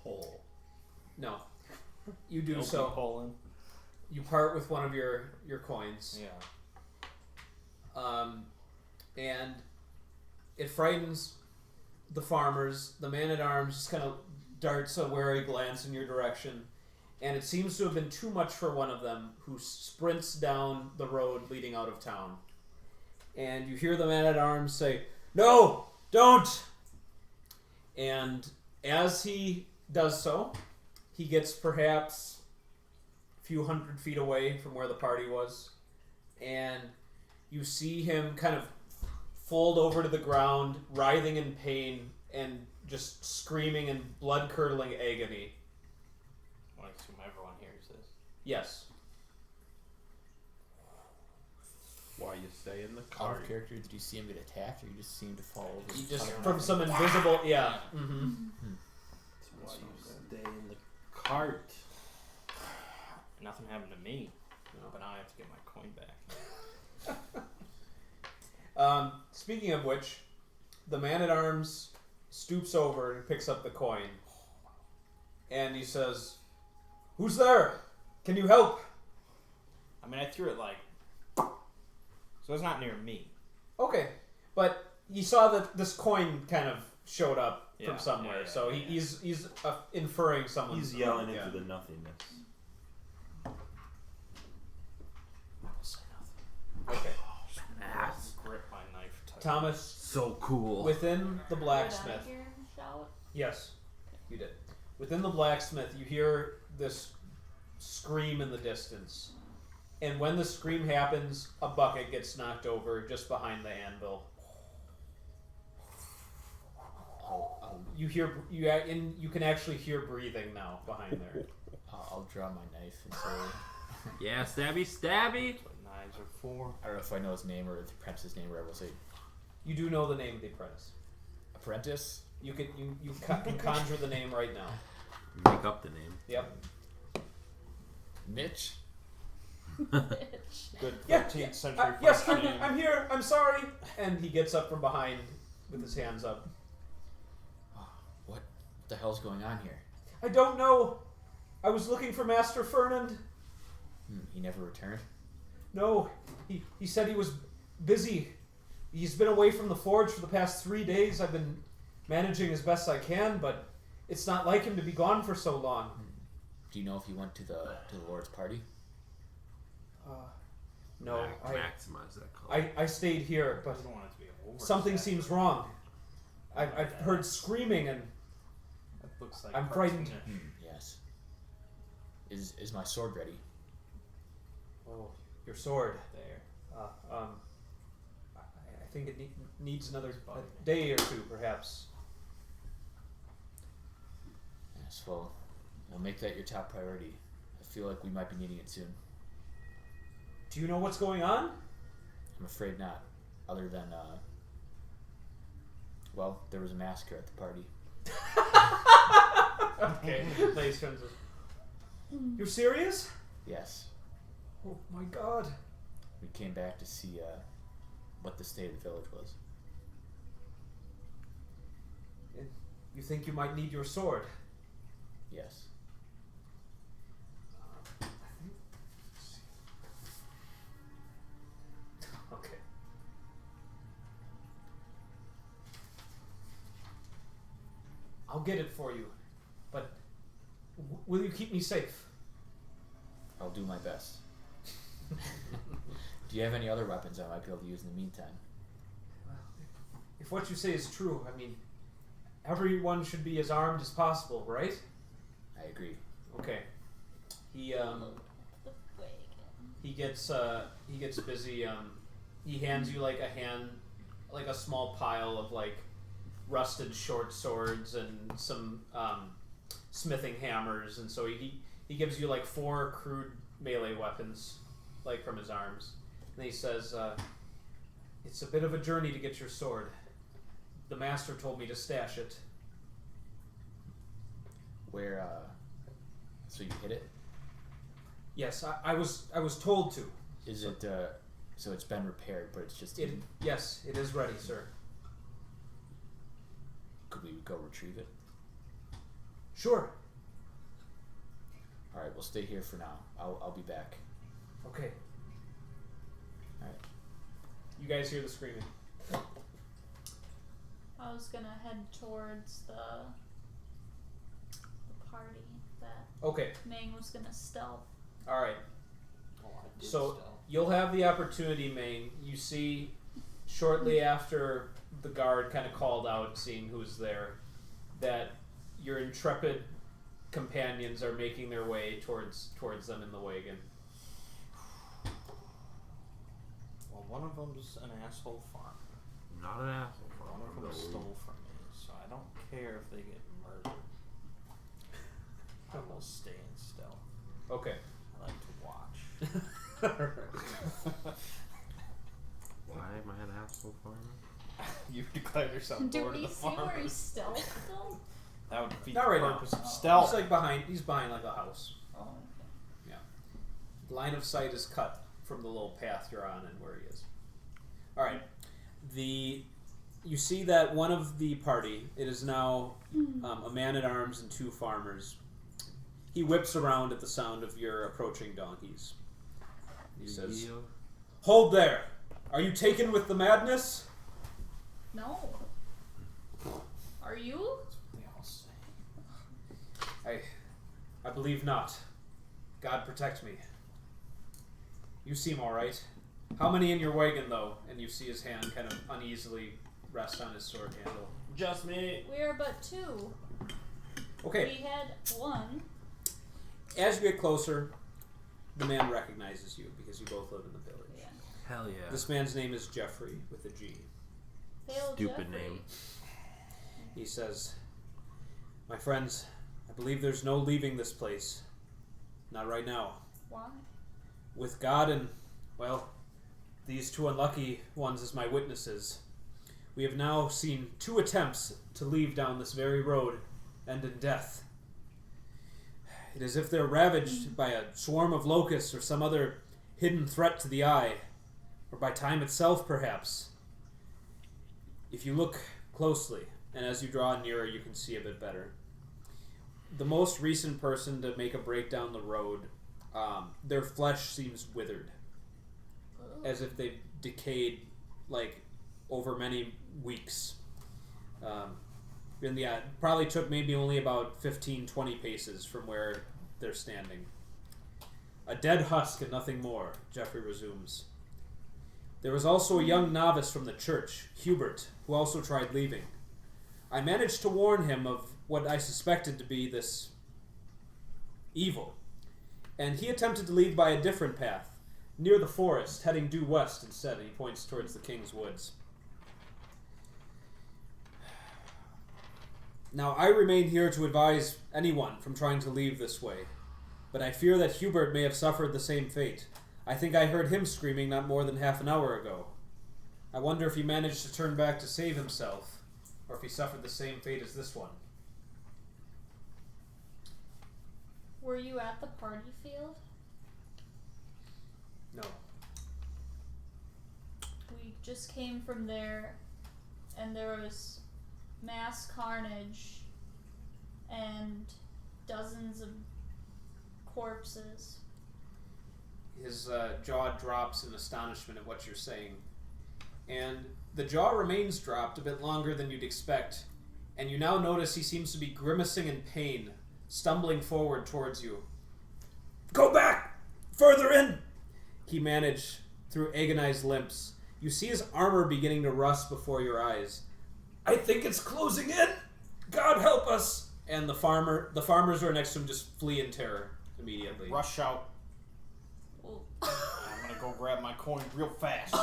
Hole. No. You do Don't so. be pulling. You part with one of your coins. Yeah. And it frightens the farmers. The man-at-arms just kind of darts a wary glance in your direction. And it seems to have been too much for one of them, who sprints down the road leading out of town. And you hear the man-at-arms say, "No! Don't!" And as he does so, he gets perhaps a few hundred feet away from where the party was. And you see him kind of fold over to the ground, writhing in pain, and just screaming in blood-curdling agony. I assume everyone hears this. Yes. Why you stay in the Out car? of character, did you see him get attacked, or you just see him to fall over? He just, I don't from know. some invisible, yeah. Mm-hmm. Why you stay in the cart? Nothing happened to me. No. But now I have to get my coin back. Speaking of which, the man-at-arms stoops over and picks up the coin. And he says, "Who's there? Can you help?" I mean, I threw it so it's not near me. Okay, but you saw that this coin kind of showed up Yeah, from somewhere, yeah, so yeah. he's inferring someone. He's yelling into the nothingness. I will say nothing. Okay, Ass. Grip my knife tight. Thomas, So cool. within the Did I blacksmith. hear him shout? Yes, you did. Within the blacksmith, you hear this scream in the distance. And when the scream happens, a bucket gets knocked over just behind the anvil. You can actually hear breathing now behind there. I'll draw my knife and say, Yeah, stabby, stabby. That's what knives are for. I don't know if I know his name or the apprentice's name, or I will say, You do know the name of the apprentice. apprentice? You can can conjure the name right now. Make up the name. Yep. Mitch? Bitch. Good Yeah, 13th century Yes, French name. I'm here. I'm sorry. And he gets up from behind with his hands up. What the hell's going on here? I don't know. I was looking for Master Fernand. He never returned? No, he said he was busy. He's been away from the forge for the past 3 days. I've been managing as best I can, but It's not like him to be gone for so long. Do you know if he went to the Lord's party? No, maximize that color. I stayed here, but I don't want it to be over. something seems wrong. I've heard screaming and That looks like I'm frightened. Yes. Is my sword ready? Oh, your sword. There. I think it needs another day or two, perhaps. Yes. Well, we'll make that your top priority. I feel like we might be needing it soon. Do you know what's going on? I'm afraid not. Other than, well, there was a massacre at the party. Okay. Nice. You're serious? Yes. Oh my God. We came back to see what the state of the village was. You think you might need your sword? Yes. Okay. I'll get it for you, but will you keep me safe? I'll do my best. Do you have any other weapons I might be able to use in the meantime? If what you say is true, I mean, everyone should be as armed as possible, right? I agree. Okay. He gets busy. He hands you like a small pile of like rusted short swords and some smithing hammers, and so he gives you like 4 crude melee weapons, like from his arms. And he says, "It's a bit of a journey to get your sword. The master told me to stash it." Where, so you hit it? Yes, I was told to. Is it, so it's been repaired, but it's just... Yes, it is ready, sir. Could we go retrieve it? Sure. Alright, we'll stay here for now. I'll be back. Okay. Alright. You guys hear the screaming. I was gonna head towards the party that Okay. Mang was gonna stealth. All right. Oh, I did So stealth. you'll have the opportunity, Mang. You see, shortly after the guard kind of called out, seeing who's there, that your intrepid companions are making their way towards them in the wagon. Well, one of them's an asshole farmer. Not an asshole. One of them stole from me, so I don't care if they get murdered. I will stay in stealth. Okay. I like to watch. Why am I an asshole farmer? You've declared yourself Do Lord of we the see where farmers. he's stealth though? That would defeat Not the right now. purpose of He's stealth. like behind. He's behind like a house. Oh, okay. Line of sight is cut from the little path you're on and where he is. All right. You see that one of the party, it is now a man-at-arms and 2 farmers. He whips around at the sound of your approaching donkeys. He says, "Hold there! Are you taken with the madness?" No. Are you? They all say. I believe not. God protect me. You seem all right. How many in your wagon, though? And you see his hand kind of uneasily rest on his sword handle. Just me. We are but 2. Okay. We had 1. As you get closer, the man recognizes you because you both live in the village. Yeah. Hell yeah. This man's name is Jeffrey with a G. Hail Stupid Jeffrey. name. He says, "My friends, I believe there's no leaving this place. Not right now. Why? With God and, well, these 2 unlucky ones as my witnesses, we have now seen 2 attempts to leave down this very road end in death. It is as if they're ravaged by a swarm of locusts or some other hidden threat to the eye, or by time itself, perhaps. If you look closely, and as you draw nearer, you can see a bit better. The most recent person to make a break down the road, their flesh seems withered, as if they've decayed, like, over many weeks. And yeah, it probably took maybe only about 15, 20 paces from where they're standing. A dead husk and nothing more, Geoffrey resumes. There was also a young novice from the church, Hubert, who also tried leaving. I managed to warn him of what I suspected to be this evil, and he attempted to leave by a different path, near the forest, heading due west instead, and he points towards the King's Woods. Now, I remain here to advise anyone from trying to leave this way, but I fear that Hubert may have suffered the same fate. I think I heard him screaming not more than half an hour ago. I wonder if he managed to turn back to save himself, or if he suffered the same fate as this one. Were you at the party field? No. We just came from there, and there was mass carnage and dozens of corpses. His jaw drops in astonishment at what you're saying. And the jaw remains dropped a bit longer than you'd expect, and you now notice he seems to be grimacing in pain, stumbling forward towards you. Go back! Further in! He managed through agonized limps. You see his armor beginning to rust before your eyes. I think it's closing in! God help us! And the farmers who are next to him just flee in terror immediately. Rush out. Well, I'm gonna go grab my coin real fast.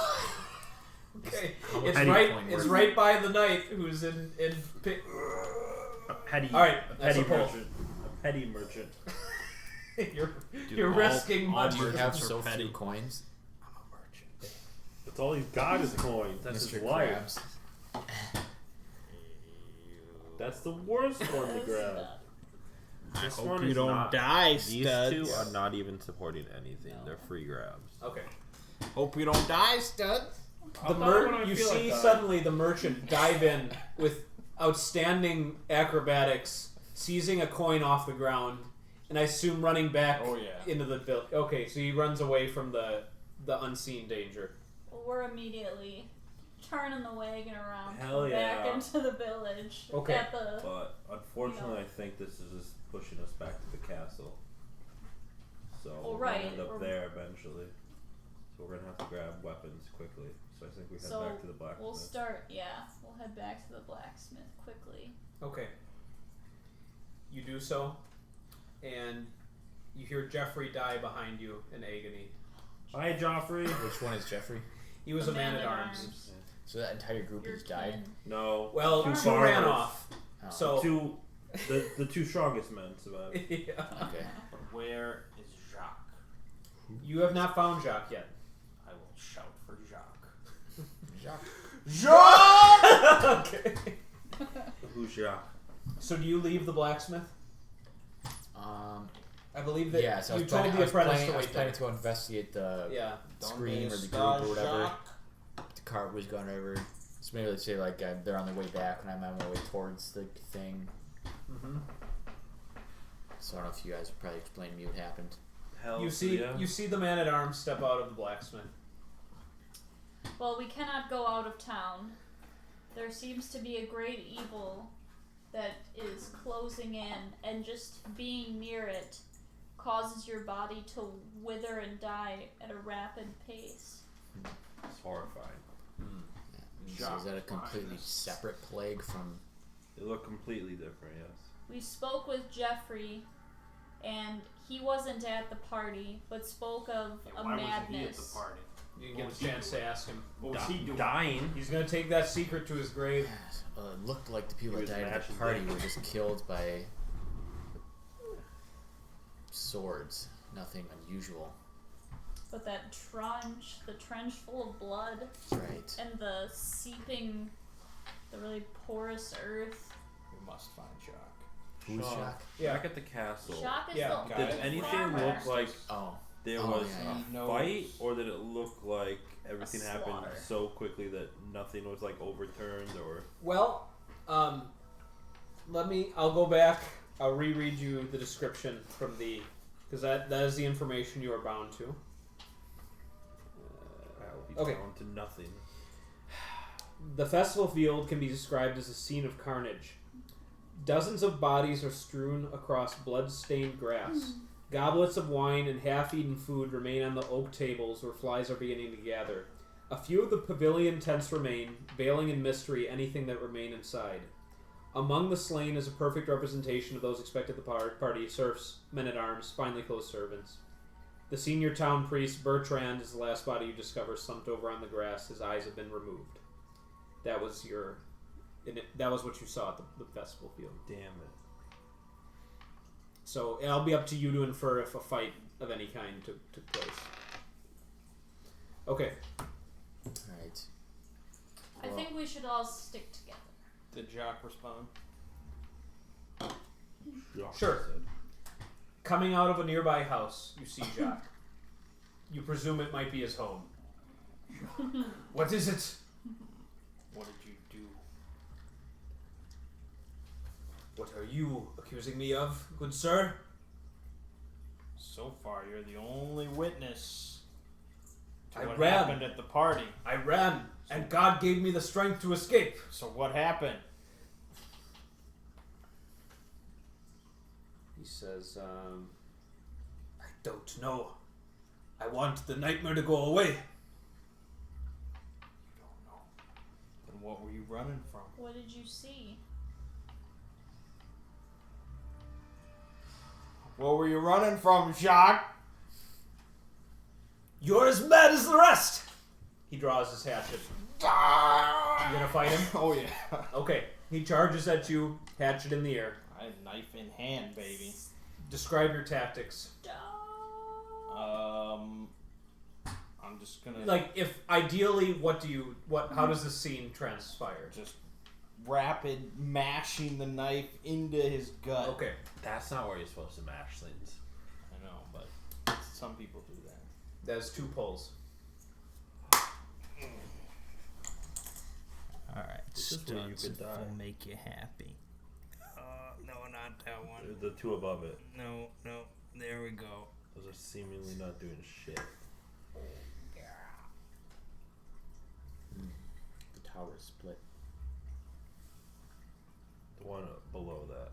Okay, Petty it's right by the knight who's in A petty. All right, a that's petty a pull. merchant. A petty merchant. you're risking much. Do you have merchants are so petty. few coins? I'm a merchant. That's all he's got is coins. That's his Mr. life. Krabs. That's the worst one to grab. This Hope one you is don't not. die, These studs. two are not even supporting anything. They're free grabs. Okay. Hope you don't die, studs. You see suddenly the merchant dive in with outstanding acrobatics, seizing a coin off the ground, and I assume running back into the village. Okay, so he runs away from the unseen danger. well, we're immediately turning the wagon around Hell back yeah. into the village. Okay. At the, But unfortunately, I think this is just pushing us back to the castle. So Well, we're right, gonna end up or- there eventually. So we're gonna have to grab weapons quickly. So I think we head So, back to the blacksmith. we'll head back to the blacksmith quickly. Okay. You do so, and you hear Geoffrey die behind you in agony. Hi, Joffrey. Which one is Jeffrey? He was The a man-at-arms. man-at-arms. So that entire group Your has died? kin. No. Well, two two ran farmers. off. Oh. So the two strongest men survived. yeah. Okay. But where is Jacques? You have not found Jacques yet. I will shout for Jacques. Jacques. Jacques! Okay. Who's Jacques? So do you leave the blacksmith? I believe that Yeah, so I you was told planning, the apprentice I to was wait planning there. to investigate the Yeah. scream or the group or whatever. The cart was going over. So maybe let's say like they're on their way back and I'm on my way towards the thing. Mm-hmm. So I don't know if you guys would probably explain to me what happened. Hell You see yeah. you see the man-at-arms step out of the blacksmith. Well, we cannot go out of town. There seems to be a great evil that is closing in, and just being near it causes your body to wither and die at a rapid pace. It's horrifying. So is that a completely separate plague from? They look completely different. Yes. We spoke with Geoffrey, and he wasn't at the party, but spoke of a Why madness. wasn't he at the party? You didn't get the chance to ask him. What was he doing? Dying. He's gonna take that secret to his grave. It looked like the people He that was died at the mashing party things. were just killed by swords. Nothing unusual. But that the trench full of blood, That's right. and the seeping, the really porous earth. We must find Jacques. Who's Sean, Jacques? Yeah. Back at the castle. Jacques is Yeah, the got Did it. anything farmer. look like Oh, there Oh, was yeah, yeah. a fight, or did it look like everything A happened slaughter. so quickly that nothing was like overturned or? Well, I'll go back. I'll reread you the description from because that is the information you are bound to. I'll be Okay. down to nothing. The festival field can be described as a scene of carnage. Dozens of bodies are strewn across blood-stained grass. Goblets of wine and half-eaten food remain on the oak tables where flies are beginning to gather. A few of the pavilion tents remain, veiling in mystery anything that remain inside. Among the slain is a perfect representation of those expected at the party: serfs, men-at-arms, finely clothed servants. The senior town priest, Bertrand, is the last body you discover slumped over on the grass. His eyes have been removed. That was what you saw at the festival field. Damn it. So it'll be up to you to infer if a fight of any kind took place. Okay. Alright. I think we should all stick together. Did Jacques respond? Sure. Coming out of a nearby house, you see Jacques. You presume it might be his home. What is it? What did you do? What are you accusing me of, good sir? So far, you're the only witness to I what ran. happened at the party. I ran, and God gave me the strength to escape. So what happened? He says, I don't know. I want the nightmare to go away. You don't know. Then what were you running from? What did you see? What were you running from, Jacques? You're as mad as the rest! He draws his hatchet. You gonna fight him? Oh yeah. Okay. He charges at you, hatchet in the air. I have knife in hand, baby. Describe your tactics. I'm just gonna Like, if ideally, how does this scene transpire? just rapid mashing the knife into his gut. Okay. That's not where you're supposed to mash things. I know, but some people do that. That's 2 pulls. Alright, This is where you could die. will make you happy. No, not that one. The 2 above it. No, there we go. Those are seemingly not doing shit. The tower is split. The one below that.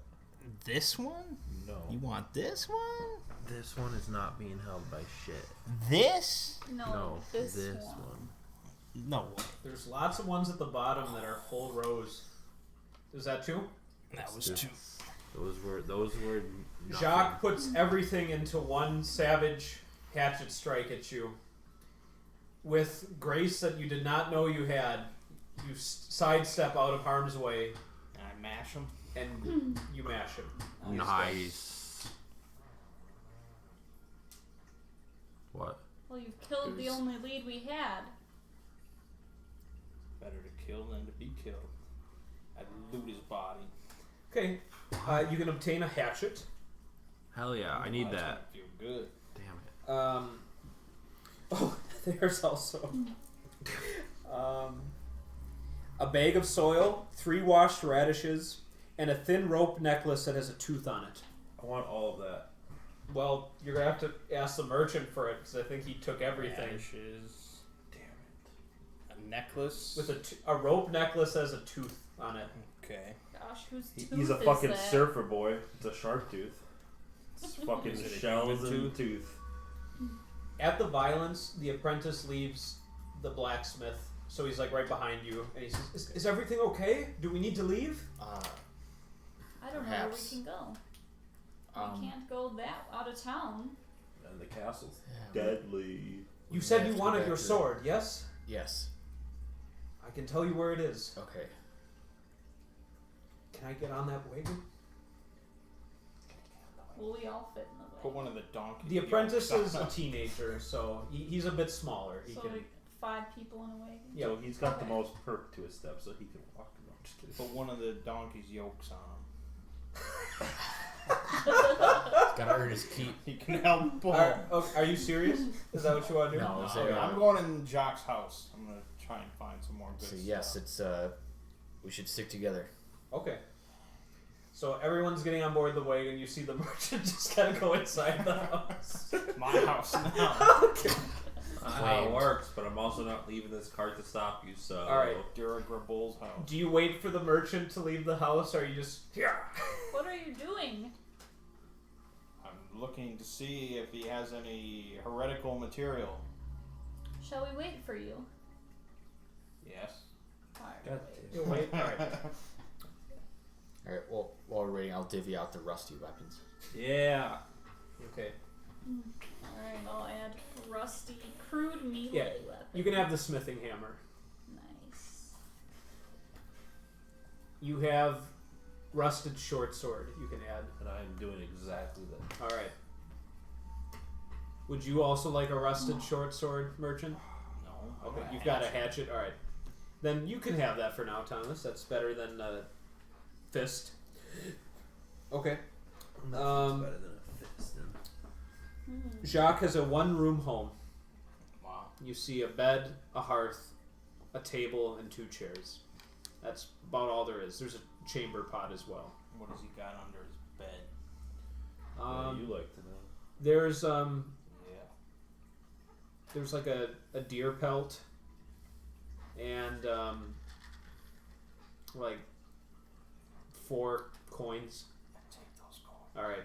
This one? No. You want this one? This one is not being held by shit. This? No, this this one. one. No way. There's lots of ones at the bottom that are full rows. Is that 2? That was This- 2. Those were nothing. Jacques puts everything into one savage hatchet strike at you. With grace that you did not know you had, you sidestep out of harm's way And I mash him. and you mash him. Nice. What? Well, you've killed the only lead we had. Better to kill than to be killed. I'd loot his body. Okay, you can obtain a hatchet. Hell yeah, I need That's that. gonna feel good. Damn it. Oh, there's also a bag of soil, 3 washed radishes, and a thin rope necklace that has a tooth on it. I want all of that. Well, you're gonna have to ask the merchant for it because I think he took everything. Radishes. Damn A necklace. With a rope necklace that has a tooth on it. Okay. Gosh, whose it. tooth He's a is fucking that? surfer boy. It's a shark tooth. It's fucking Is it a shells human and tooth. At the violence, the apprentice leaves the blacksmith, so he's like right behind you, and he says, "Is everything okay? Do we need to leave?" I don't know where we Perhaps. can go. We can't go that out of town. And the castle's Yeah, deadly. You said have you to go wanted back your to sword, yes? Yes. I can tell you where it is. Okay. Can I get on that wagon? Will we all fit in the Put way? one of the donkeys. The apprentice is a teenager, so he's a bit smaller. He So can. 5 people in a wagon? Yeah. So he's got the Okay. most perk to his step, so he can walk. No, I'm just kidding. Put one of the donkey's yokes on Gotta earn his keep. him. He can help pull. Are you serious? Is that what you want to do? No, No, so, I'm going in Jock's house. I'm gonna try and find some more good So stuff. yes, it's we should stick together. Okay. So everyone's getting on board the wagon. You see the merchant just kind of go inside the house. My house now. Not how it works, but I'm also not leaving this cart to stop you, so... Alright. Duragrabul's house. Do you wait for the merchant to leave the house, or are you just... What are you doing? I'm looking to see if he has any heretical material. Shall we wait for you? Yes. Alright. You wait? Alright. Alright, well, while we're waiting, I'll divvy out the rusty weapons. Yeah. Okay. Alright, I'll add rusty, crude melee Yeah, weapon. you can have the smithing hammer. Nice. You have rusted short sword you can add. And I'm doing exactly that. Alright. Would you also like a rusted short sword, merchant? No. Okay, you've got a hatchet. Alright. Then you can have that for now, Thomas. That's better than fist. Okay. Nothing's better than a fist. Jacques has a one-room home. Wow. You see a bed, a hearth, a table, and 2 chairs. That's about all there is. There's a chamber pot as well. What has he got under his bed? You like to know. There's Yeah. there's like a deer pelt and like 4 coins. Take those coins. All right.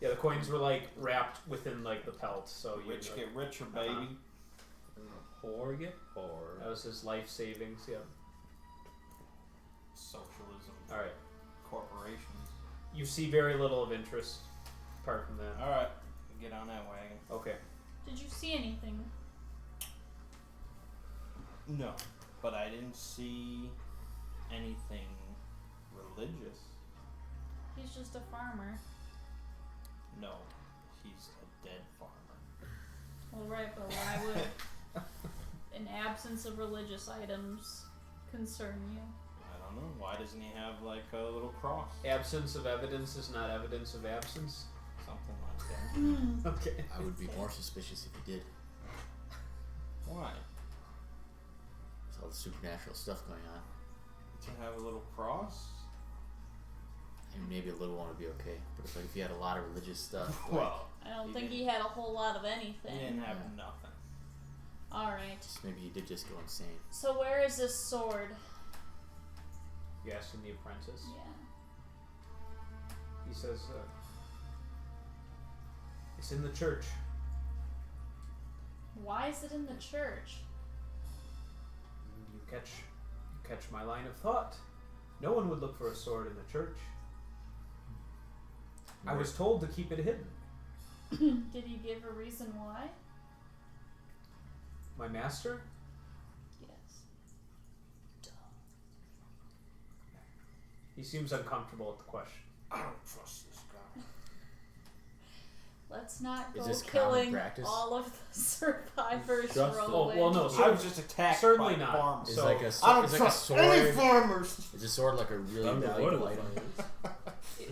Yeah, the coins were like wrapped within like the pelt, so you Rich get richer, baby. And the poor get poor. That was his life savings. Yeah. Socialism. All right. Corporations. You see very little of interest apart from that. All right. Get on that wagon. Okay. Did you see anything? No, but I didn't see anything religious. He's just a farmer. No, he's a dead farmer. Well, right, but why would an absence of religious items concern you? I don't know. Why doesn't he have like a little cross? Absence of evidence is not evidence of absence. Something like that. Okay. I would be more suspicious if he did. Why? There's all the supernatural stuff going on. To have a little cross? And maybe a little one would be okay. But it's like if you had a lot of religious stuff, like, Well, I don't He think didn't. he had a whole lot of he anything. didn't have Yeah. nothing. Alright. just maybe he did just go insane. So where is this sword? You asking the apprentice? Yeah. He says, it's in the church. Why is it in the church? You catch my line of thought. No one would look for a sword in the church. I was told to keep it hidden. Did he give a reason why? My master? Yes. He seems uncomfortable at the question. I don't trust this guy. Let's not Is go this common killing practice? all of the survivors Just the- rolling. well, no, I was just attacked certainly by not. farmers. Is So, like a I don't is like a trust sword. any farmers. Is a sword like a really I'm the valuable wood item?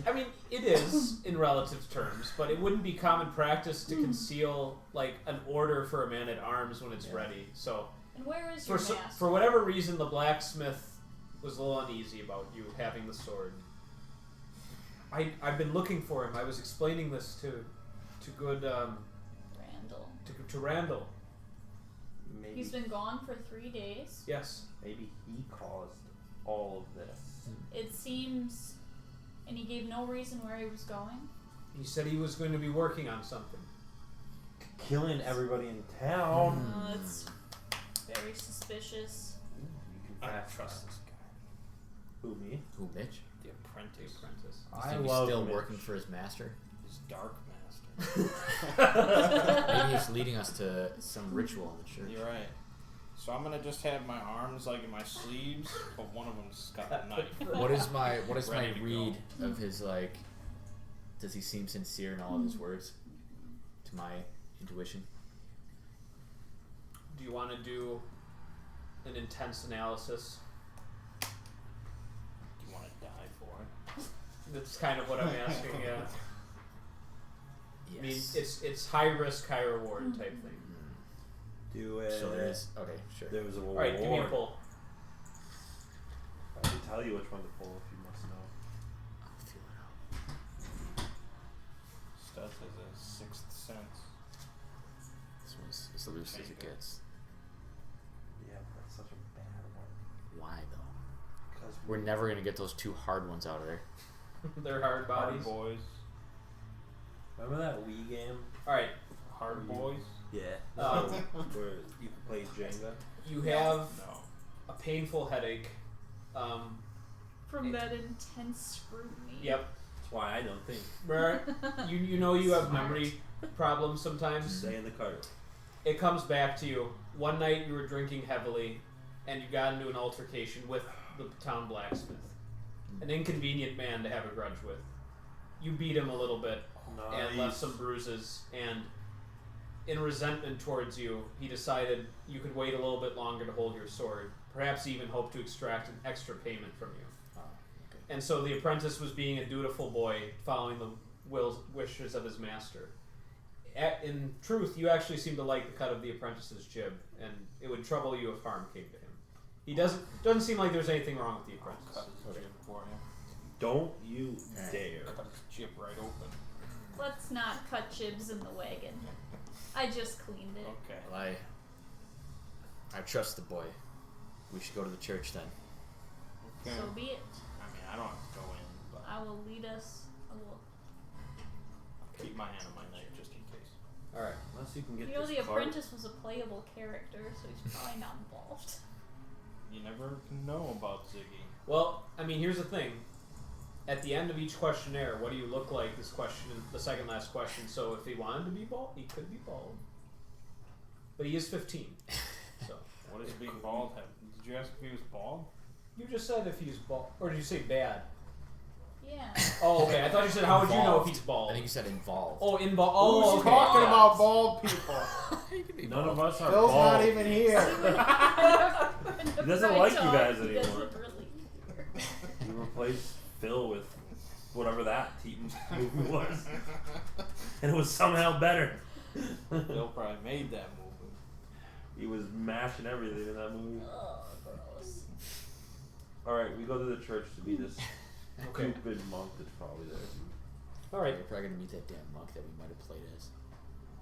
I mean, it is in relative terms, but it wouldn't be common practice to conceal like an order for a man at arms when it's Yeah. ready. So, And where is your master? for whatever reason, the blacksmith was a little uneasy about you having the sword. I've been looking for him. I was explaining this to good Randall. to Randall. Maybe, He's been gone for 3 days. Yes. maybe he caused all of this. It seems... And he gave no reason where he was going? He said he was going to be working on something. Killing everybody in town. That's very suspicious. You can I don't fast trust travel. this guy. Who, me? Who, Mitch? The The apprentice. apprentice. You I think he's love still Mitch. working for his master? His dark master. Maybe he's leading us to some ritual in the church. You're right. So I'm gonna just have my arms like in my sleeves, but one of them's got a knife. What is my Ready to go. read of his like? Does he seem sincere in all of his words? To my intuition. Do you want to do an intense analysis? Do you want to die for it? That's kind of what I'm asking. Yeah. Yes. I mean, it's high risk, high reward type thing. Do it. So there is. Okay, sure. There was a All reward. right, give me a pull. I can tell you which one to pull if you must know. I'll feel it out. Stuff has a sixth sense. is as loose as it gets. Yeah, that's such a bad one. Why though? Because We're never gonna get those 2 hard ones out of there. They're hard bodies. Hard boys. Remember that Wii game? All right. Hard boys. Yeah. Where you could play Jenga. You have No. a painful headache. From that intense scrutiny. Yep. That's why I don't think. Where you know you have memory problems sometimes. Stay in the car. It comes back to you. One night you were drinking heavily, and you got into an altercation with the town blacksmith, an inconvenient man to have a grudge with. You beat him a little bit and left some bruises, and in resentment towards you, he decided you could wait a little bit longer to hold your sword, perhaps even hope to extract an extra payment from you. And so the apprentice was being a dutiful boy, following the wishes of his master. In truth, you actually seem to like the cut of the apprentice's jib, and it would trouble you if harm came to him. He doesn't seem like there's anything wrong with the apprentice. Cut his jib for you. Don't you dare. Cut his jib right open. Let's not cut jibs in the wagon. I just cleaned it. Okay. Well, I trust the boy. We should go to the church then. Okay. So be it. I mean, I don't have to go in, but I will lead us. I will. keep my hand on my knife just in case. All right. Unless you can get You know, this the cart. apprentice was a playable character, so he's probably not involved. You never can know about Ziggy. Well, I mean, here's the thing. At the end of each questionnaire, what do you look like? This question, the second last question. So if he wanted to be bald, he could be bald. But he is 15. So What does being bald have? Did you ask if he was bald? you just said if he's bald, or did you say bad? Yeah. Oh, okay. I thought you said how would you know if he's I bald? think you said involved. Oh, involved. Oh, Who's okay. talking about bald people? You could be None of bald. us are Phil's bald. not even here. He doesn't like you guys He anymore. doesn't really either. You replaced Phil with whatever that movie was, and it was somehow better. Phil probably made that movie. He was mashing everything in that movie. Oh, gross. All right, we go to the church to be this Okay. stupid monk that's probably there. All right. We're probably gonna meet that damn monk that we might have played as.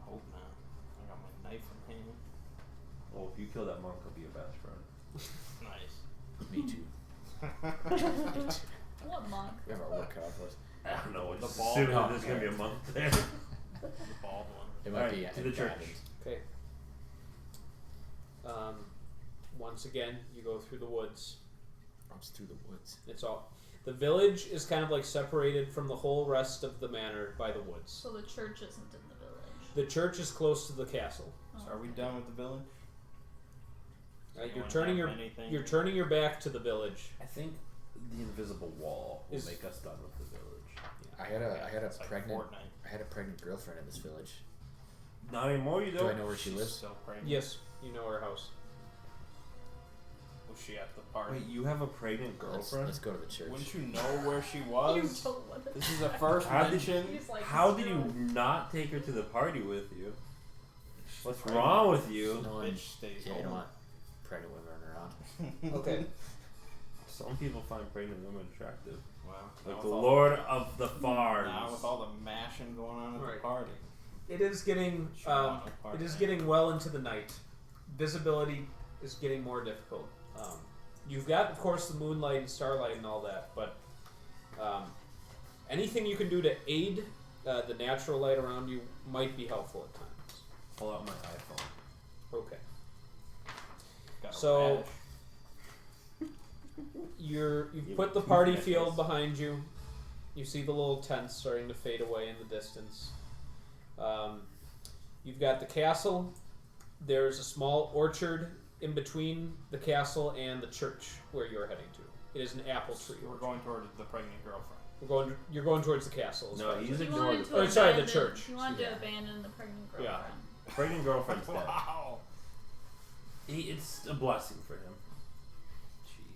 Hope not. I got my knife in hand. Well, if you kill that monk, I'll be your best friend. Nice. Me too. What monk? We have our work cut out for us. I don't know. The Just bald assuming that monk. there's gonna be a monk there. The bald one. It might Alright, be to the church. abandoned. Okay. Once again, you go through the woods. Runs through the woods. It's all. The village is kind of like separated from the whole rest of the manor by the woods. So the church isn't in the village. The church is close to the castle. So are we done with the village? You're Anyone turning have your anything? you're turning your back to the village. I think the invisible wall will Is- make us done with the village. I had a It's like pregnant Fortnite. I had a pregnant girlfriend in this village. Not anymore, you Do don't. I know where she She's lives? still pregnant. Yes, you know her house. Was she at the party? Wait, you have a pregnant girlfriend? Let's go to the church. Wouldn't you know where she You was? don't want to. This is the first How did- mention. He's like, How did "No." you not take her to the party with you? What's pregnant. wrong with you? No one, Bitch stays yeah, you don't home. want pregnant women around. Okay. Some people find pregnant women attractive. Wow. Like Now the with all- Lord of the Fars. Now with all the mashing going on at Right. the party. It is getting She want no part it of is that. getting well into the night. Visibility is getting more difficult. You've got, of course, the moonlight and starlight and all that, but anything you can do to aid the natural light around you might be helpful at times. Pull out my iPhone. Okay. Got a So- rash. You've You put the two party nipples. field behind you. You see the little tents starting to fade away in the distance. You've got the castle. There's a small orchard in between the castle and the church where you're heading to. It is an apple tree. We're going toward the pregnant girlfriend. You're going towards the castle. as No, far as he's I- He ignored wanted the to Oh, sorry, the abandon- church. He wanted Yeah. to abandon the pregnant Yeah. girlfriend. Pregnant girlfriend's dead. Wow. It's a blessing for him.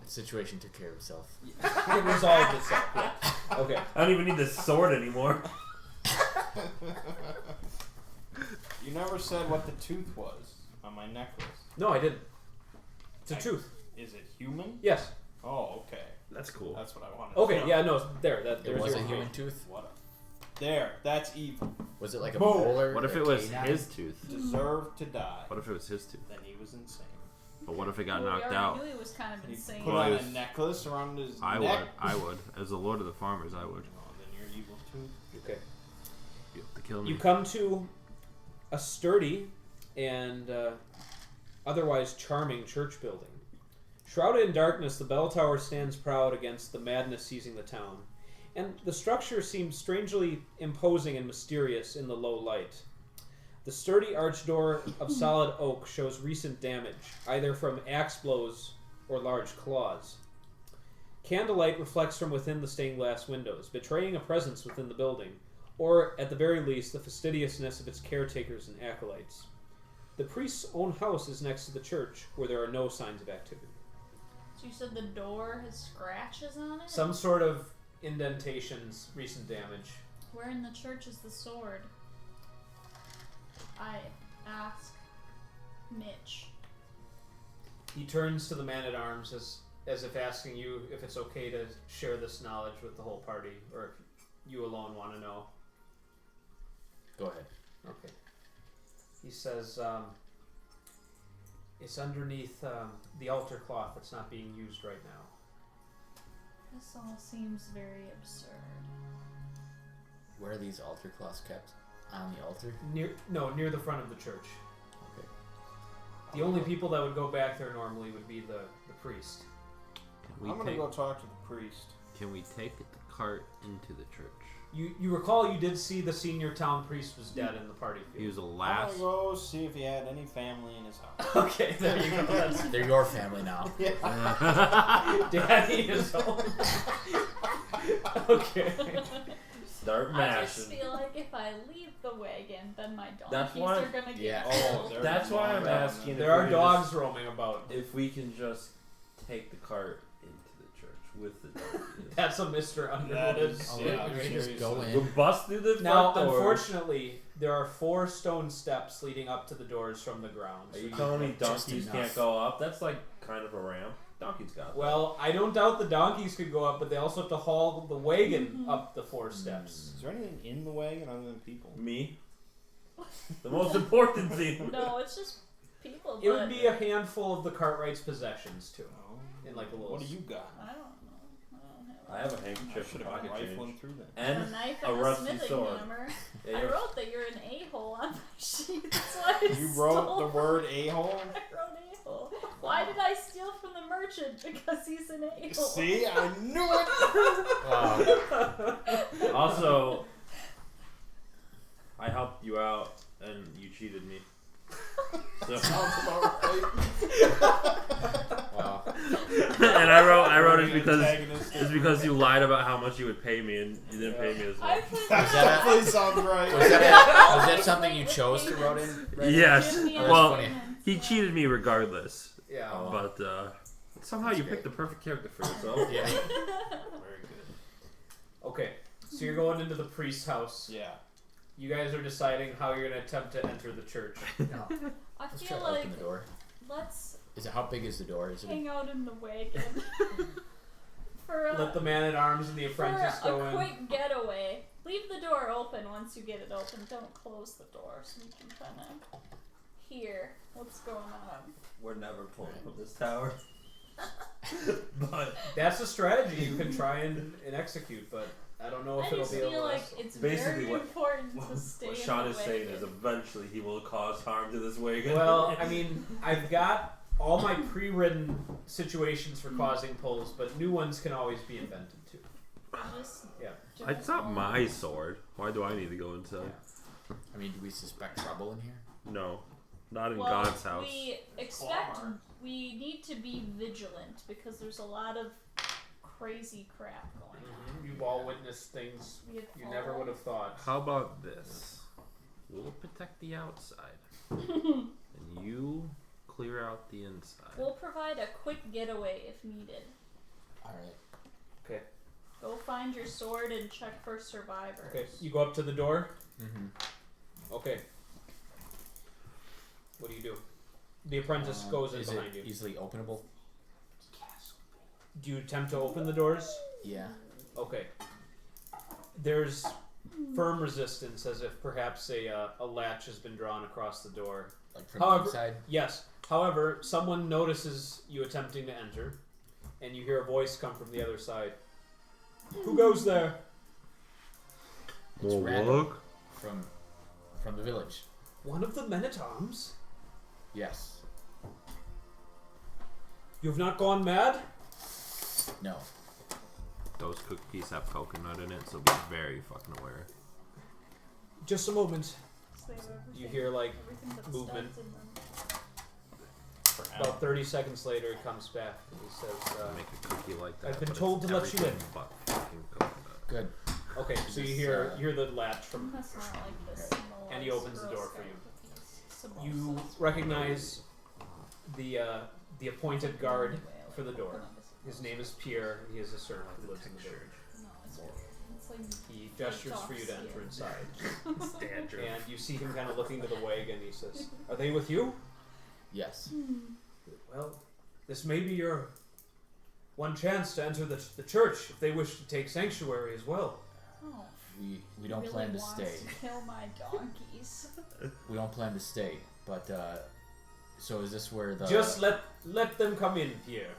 The situation took care of itself. It resolved itself. Yeah. Okay. I don't even need the sword anymore. You never said what the tooth was on my necklace. No, I didn't. It's a tooth. Is it human? Yes. Oh, okay. That's cool. That's what I wanted. Okay. to know. Yeah. No. There. It there's was your a human information. tooth. What a There, that's evil. Was it like a Boom. molar? What if or it was canine? his tooth? Deserved to die. What if it was his tooth? Then he was insane. But what if it got Well, knocked we out? already knew he was kind of He insane. put Well, on he a was- necklace around his I neck. would. As the Lord of the Farmers, I would. Oh, then you're evil too. Okay. You have to kill me. You come to a sturdy and otherwise charming church building. Shrouded in darkness, the bell tower stands proud against the madness seizing the town, and the structure seems strangely imposing and mysterious in the low light. The sturdy arch door of solid oak shows recent damage, either from axe blows or large claws. Candlelight reflects from within the stained glass windows, betraying a presence within the building, or, at the very least, the fastidiousness of its caretakers and acolytes. The priest's own house is next to the church, where there are no signs of activity. So you said the door has scratches on it? Some sort of indentations, recent damage. Where in the church is the sword? I ask Mitch. He turns to the man-at-arms as if asking you if it's okay to share this knowledge with the whole party, or if you alone want to know. Go ahead. Okay. He says, it's underneath the altar cloth that's not being used right now. This all seems very absurd. Where are these altar cloths kept? On the altar? Near the front of the church. Okay. The only people that would go back there normally would be the priest. I'm gonna go talk to the priest. Can we take the cart into the church? You recall you did see the senior town priest was dead in the party He field. was the I'm last. gonna go see if he had any family in his house. Okay, there you go. That's They're your family now. Daddy is home. Okay. Start I just mashing. feel like if I leave the wagon, then my That's donkeys why- are gonna get Yeah. Oh, killed. That's why I'm asking. There are dogs roaming about. If we can just take the cart into the church with the donkeys. That's a Mr. That Underwood. is, Oh, yeah, we just seriously. go We'll in. bust through the Now, front door. unfortunately, there are 4 stone steps leading up to the doors from the ground. Are So you you- telling me Just donkeys enough. can't go up? That's like kind of a ramp. Donkeys got that. Well, I don't doubt the donkeys could go up, but they also have to haul the wagon up the 4 steps. Is there anything in the wagon other than people? Me? The most important thing. No, it's just people. It but would be a handful of the Cartwright's possessions, too. No. In like a little. What do you got? I don't know. I I don't have a I handkerchief should and have been pocket rifling change. through that. have And a knife a and a rusty smithing sword. hammer. Yeah, I you're- wrote that you're an a-hole on my sheet. That's why I You stole wrote the from- word a-hole? I wrote a-hole. Why did I steal from the merchant? Because he's an a-hole. See, I knew it! Wow. Also, I helped you out and you cheated me. So, Sounds about right. Wow. and I wrote it because Antagonistic. it's because you lied about how much you would pay me and you didn't pay me as I much. put Was that a- Definitely sounds right. Was that something you chose to write in? Yes. Give me a Well, payment. he cheated me regardless. Yeah. Oh. But somehow That's you great. picked the perfect character for yourself. Yeah. Very good. Okay, so you're going into the priest's house. Yeah. You guys are deciding how you're going to attempt to enter the church. No. I Let's try feel to like open the door. let's Is it how big is the door? Is it? hang out in the wagon for a, Let the man-at-arms and the for apprentice a go in. quick getaway. Leave the door open once you get it open. Don't close the door so we can kind of hear what's going on. We're never pulling from this tower. But That's a strategy you can try and execute, but I don't know if I it'll just be feel able like to. it's Basically very what- important to stay what in Sean the is saying wagon. is eventually he will cause harm to this wagon. Well, I mean, I've got all my pre-written situations for causing pulls, but new ones can always be invented too. Just Yeah. it's not my sword. Why do I need to go inside? I mean, do we suspect trouble in here? No, not in well, God's house. we expect we need to be vigilant because there's a lot of crazy crap going on. You've all witnessed things We have you never would have thought. How about this? We'll protect the outside, and you clear out the inside. We'll provide a quick getaway if needed. All right. Okay. Go find your sword and check for survivors. Okay. You go up to the door. Mm-hmm. Okay. What do you do? The apprentice goes in Is behind it you. easily openable? Do you attempt to open the doors? Yeah. Okay. There's firm resistance, as if perhaps a latch has been drawn across the door. Like from the inside? Yes. However, someone notices you attempting to enter, and you hear a voice come from the other side. Who goes there? It's Randall from the village. One of the men-at-arms? Yes. You have not gone mad? No. Those cookies have coconut in it, so be very fucking aware. Just a moment. Slave You hear, like, everything but movement. studs in them. About 30 seconds later, he comes back and he says, Make a cookie like that. I've been but told it's to let you in. everything but fucking coconut. Good. okay, so you This, hear the latch from, That's not like the symbol. and he opens the door for you. Symbols. You recognize the appointed guard for the door. His name is Pierre. He is a servant who lives in the village. No, it's like He gestures for you to enter inside. Standard. And you see him kind of looking to the wagon. He says, "Are they with you?" Yes. Well, this may be your one chance to enter the church if they wish to take sanctuary as well. Oh, We don't really plan to wants stay. To kill my donkeys. We don't plan to stay. But so is this where the Just let them come in, Pierre.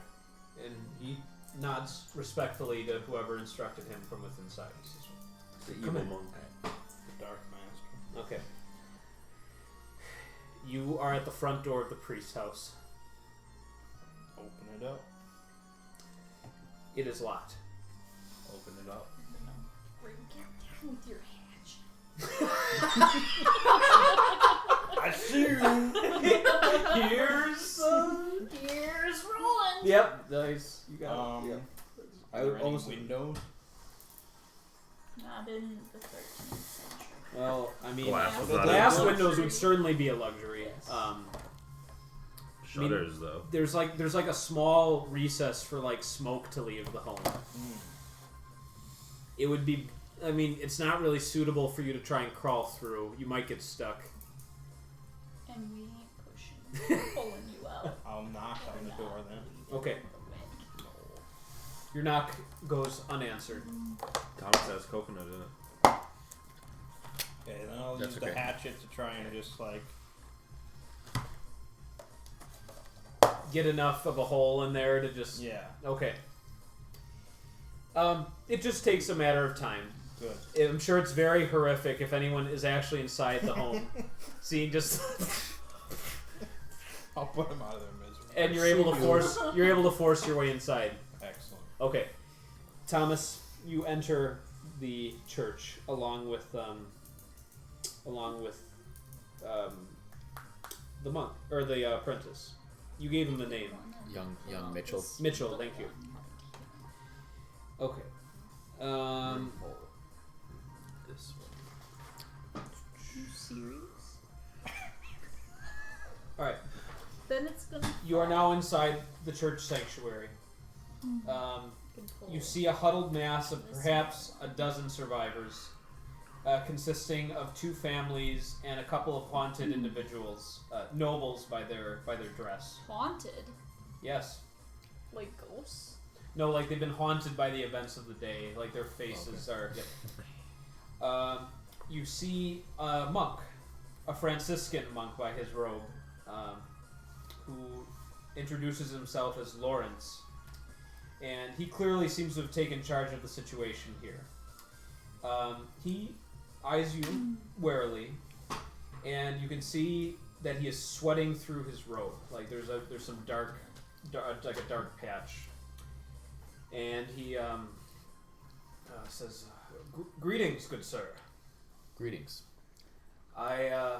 And he nods respectfully to whoever instructed him from within sight. He says, The Come evil in. monk. The Dark Master. okay. You are at the front door of the priest's house. Open it up. It is locked. Open it up. Bring it down with your hatch. I see you. Here's rolling. Yep, nice. You got it. Yep. Are I there would any almost. windows? Not in the 13th century. Well, I mean, Glass was the not glass a windows would certainly be a luxury. Yes. Shutters, though. There's like a small recess for like smoke to leave the home. It would be. I mean, it's not really suitable for you to try and crawl through. You might get stuck. And we ain't pushing. We're pulling you out. I'll knock on the door then. Okay. Your knock goes unanswered. Thomas has coconut in it. Okay, then I'll That's use okay. the hatchet to try and just like. Get enough of a hole in there to just. Yeah, Okay. It just takes a matter of time. good. I'm sure it's very horrific if anyone is actually inside the home. Seeing just. I'll put them out of their misery. And you're able to force your way inside. Excellent. Okay, Thomas, you enter the church along with the monk or the apprentice. You gave him the name young Mitchell. Mitchell. Thank you. Okay. This one. You serious? All right. Then it's gonna. You are now inside the church sanctuary. You see a huddled mass of perhaps a dozen survivors, consisting of two families and a couple of haunted individuals, nobles by their dress. Haunted? Yes. Like ghosts? No, like they've been haunted by the events of the day. Like their faces are. Yeah. You see a monk, a Franciscan monk by his robe, who introduces himself as Lawrence. And he clearly seems to have taken charge of the situation here. He eyes you warily, and you can see that he is sweating through his robe. Like there's some dark like a dark patch. And he says, "Greetings, good sir. Greetings. I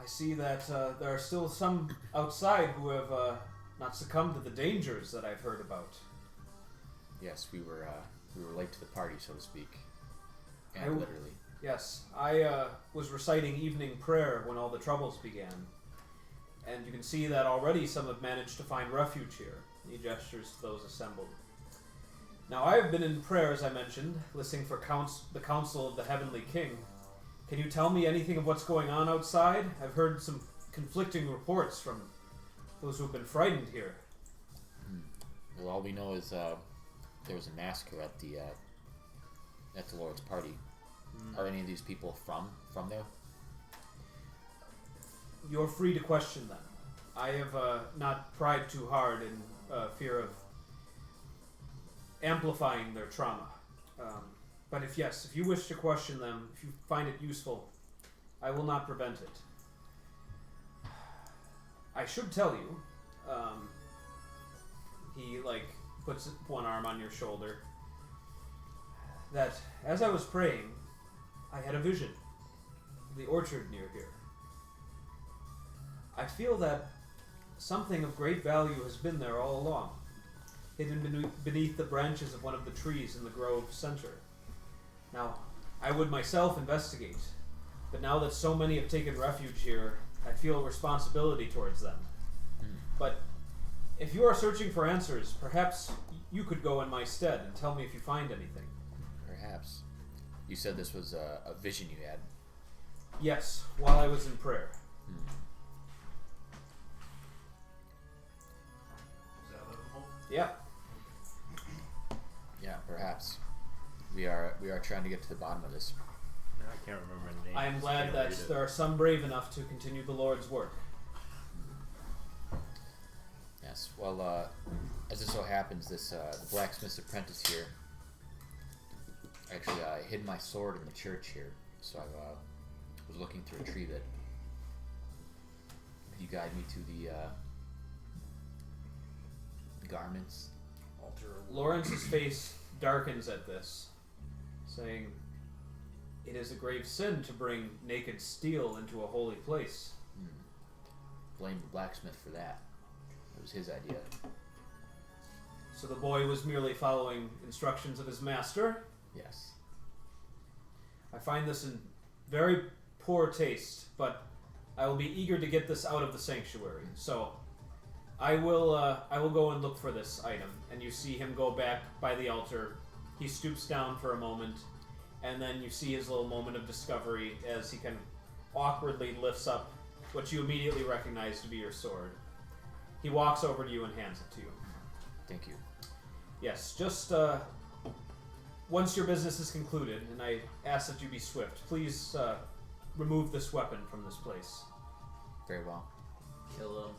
see that there are still some outside who have not succumbed to the dangers that I've heard about." Yes, we were late to the party, so to speak, I and w- literally. Yes, I was reciting evening prayer when all the troubles began. And you can see that already some have managed to find refuge here. He gestures to those assembled. Now, I have been in prayer, as I mentioned, listening for the counsel of the Heavenly King. Can you tell me anything of what's going on outside? I've heard some conflicting reports from those who have been frightened here. Well, all we know is there was a massacre at the at the Lord's party. Are any of these people from there? You're free to question them. I have not pried too hard in fear of amplifying their trauma. But if you wish to question them, if you find it useful, I will not prevent it. I should tell you, he puts one arm on your shoulder, that as I was praying, I had a vision. The orchard near here. I feel that something of great value has been there all along, hidden beneath the branches of one of the trees in the grove center. Now, I would myself investigate, but now that so many have taken refuge here, I feel a responsibility towards them. But if you are searching for answers, perhaps you could go in my stead and tell me if you find anything. Perhaps. You said this was a vision you had. Yes, while I was in prayer. Is that livable? Yeah. Yeah, perhaps. We are trying to get to the bottom of this. No, I can't remember the name. I am glad that there are some brave enough to continue the Lord's work. Yes. Well, as it so happens, this the blacksmith's apprentice here. Actually, I hid my sword in the church here, so I was looking through a tree that. Could you guide me to the garments? Lawrence's face darkens at this, saying, "It is a grave sin to bring naked steel into a holy place." Blame the blacksmith for that. It was his idea. So the boy was merely following instructions of his master? Yes. I find this in very poor taste, but I will be eager to get this out of the sanctuary. So I will go and look for this item. And you see him go back by the altar. He stoops down for a moment, and then you see his little moment of discovery as he kind of awkwardly lifts up what you immediately recognize to be your sword. He walks over to you and hands it to you. Thank you. Yes, just once your business is concluded, and I ask that you be swift, please remove this weapon from this place. Very well. Kill him.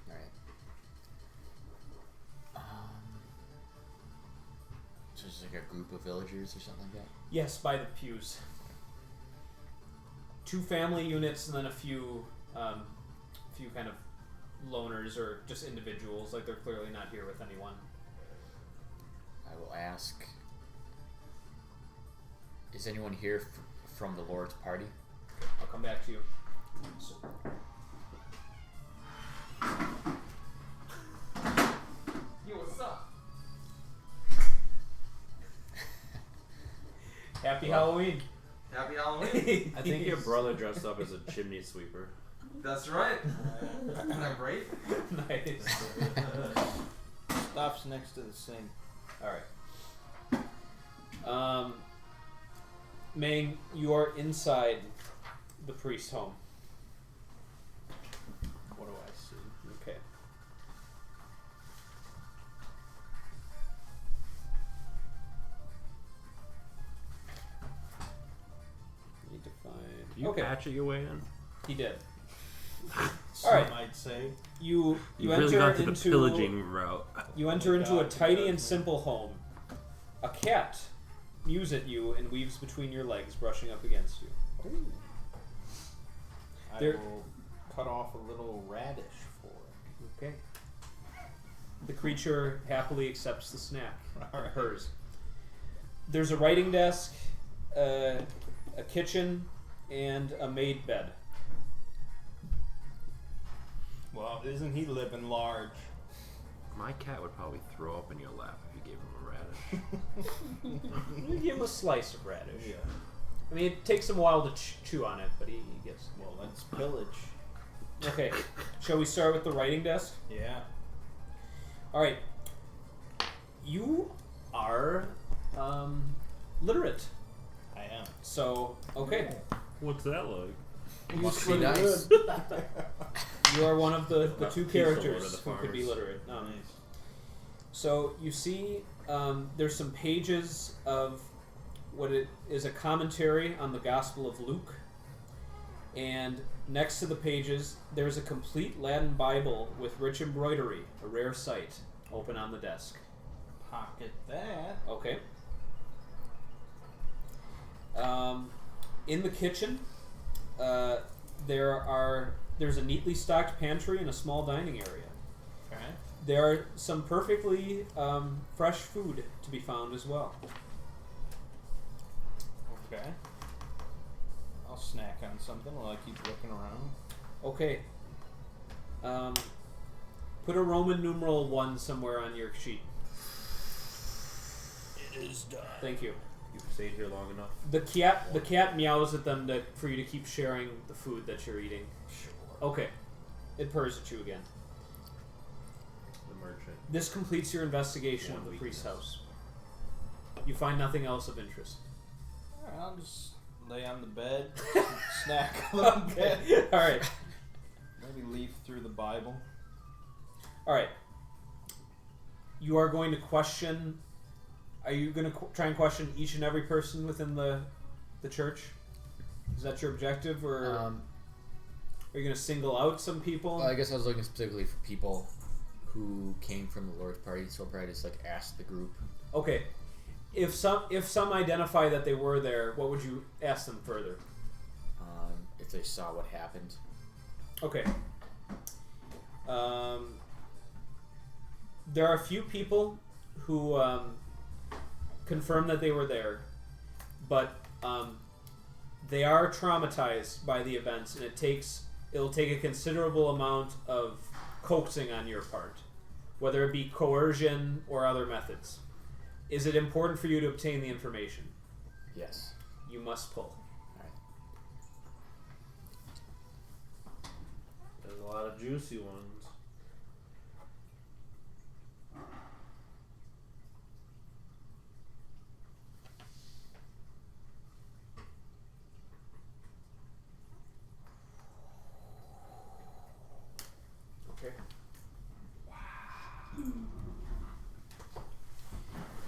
Alright. So it's like a group of villagers or something like that? Yes, by the pews. 2 family units, and then a few kind of loners or just individuals, like they're clearly not here with anyone. I will ask, is anyone here from the Lord's party? I'll come back to you. So. Yo, what's up? Happy Halloween. Happy Halloween. I think your brother dressed up as a chimney sweeper. That's right. Isn't that great? Nice. Stops next to the sink. Alright. Mang, you are inside the priest's home. What do I see? Okay. Need to find. You patch your way in? He did. Some Alright. might say. You really enter got to into the pillaging route. You enter into a God, tidy God, and man. simple home. A cat mews at you and weaves between your legs, brushing up against you. I There- will cut off a little radish for it. Okay. The creature happily accepts the snack. Alright. Hers. There's a writing desk, a kitchen, and a made bed. Well, isn't he living large? My cat would probably throw up in your lap if you gave him a radish. You give him a slice of radish. Yeah. I mean, it takes him a while to chew on it, but he gets. Well, let's pillage. Okay. Shall we start with the writing desk? Yeah. All right. You are literate, I am. so okay. What's that like? Must be nice. You are one of the Not two peaceful characters to the who could be farmers. literate. Nice. So you see, there's some pages of what it is a commentary on the Gospel of Luke, and next to the pages, there's a complete Latin Bible with rich embroidery, a rare sight, open on the desk. Pocket that. Okay. In the kitchen, there's a neatly stocked pantry and a small dining area. Okay. There are some perfectly fresh food to be found as well. Okay. I'll snack on something while I keep looking around. Okay. Put a Roman numeral 1 somewhere on your sheet. It is done. Thank you. You've stayed here long enough. The cat meows at them for you to keep sharing the food that you're eating. Sure. Okay. It purrs at you again. The merchant. This completes your investigation One of the weakness. priest's house. You find nothing else of interest. Alright, I'll just lay on the bed, snack a little bit. Okay. All right. Maybe leaf through the Bible. All right. You are going to question. Are you going to try and question each and every person within the church? Is that your objective, or are you going to single out some people? Well, I guess I was looking specifically for people who came from the Lord's party, so I'll probably just like ask the group. Okay. If some identify that they were there, what would you ask them further? If they saw what happened. Okay. There are a few people who confirm that they were there, but they are traumatized by the events, and it'll take a considerable amount of coaxing on your part, whether it be coercion or other methods. Is it important for you to obtain the information? Yes. You must pull. There's a lot of juicy ones. Okay.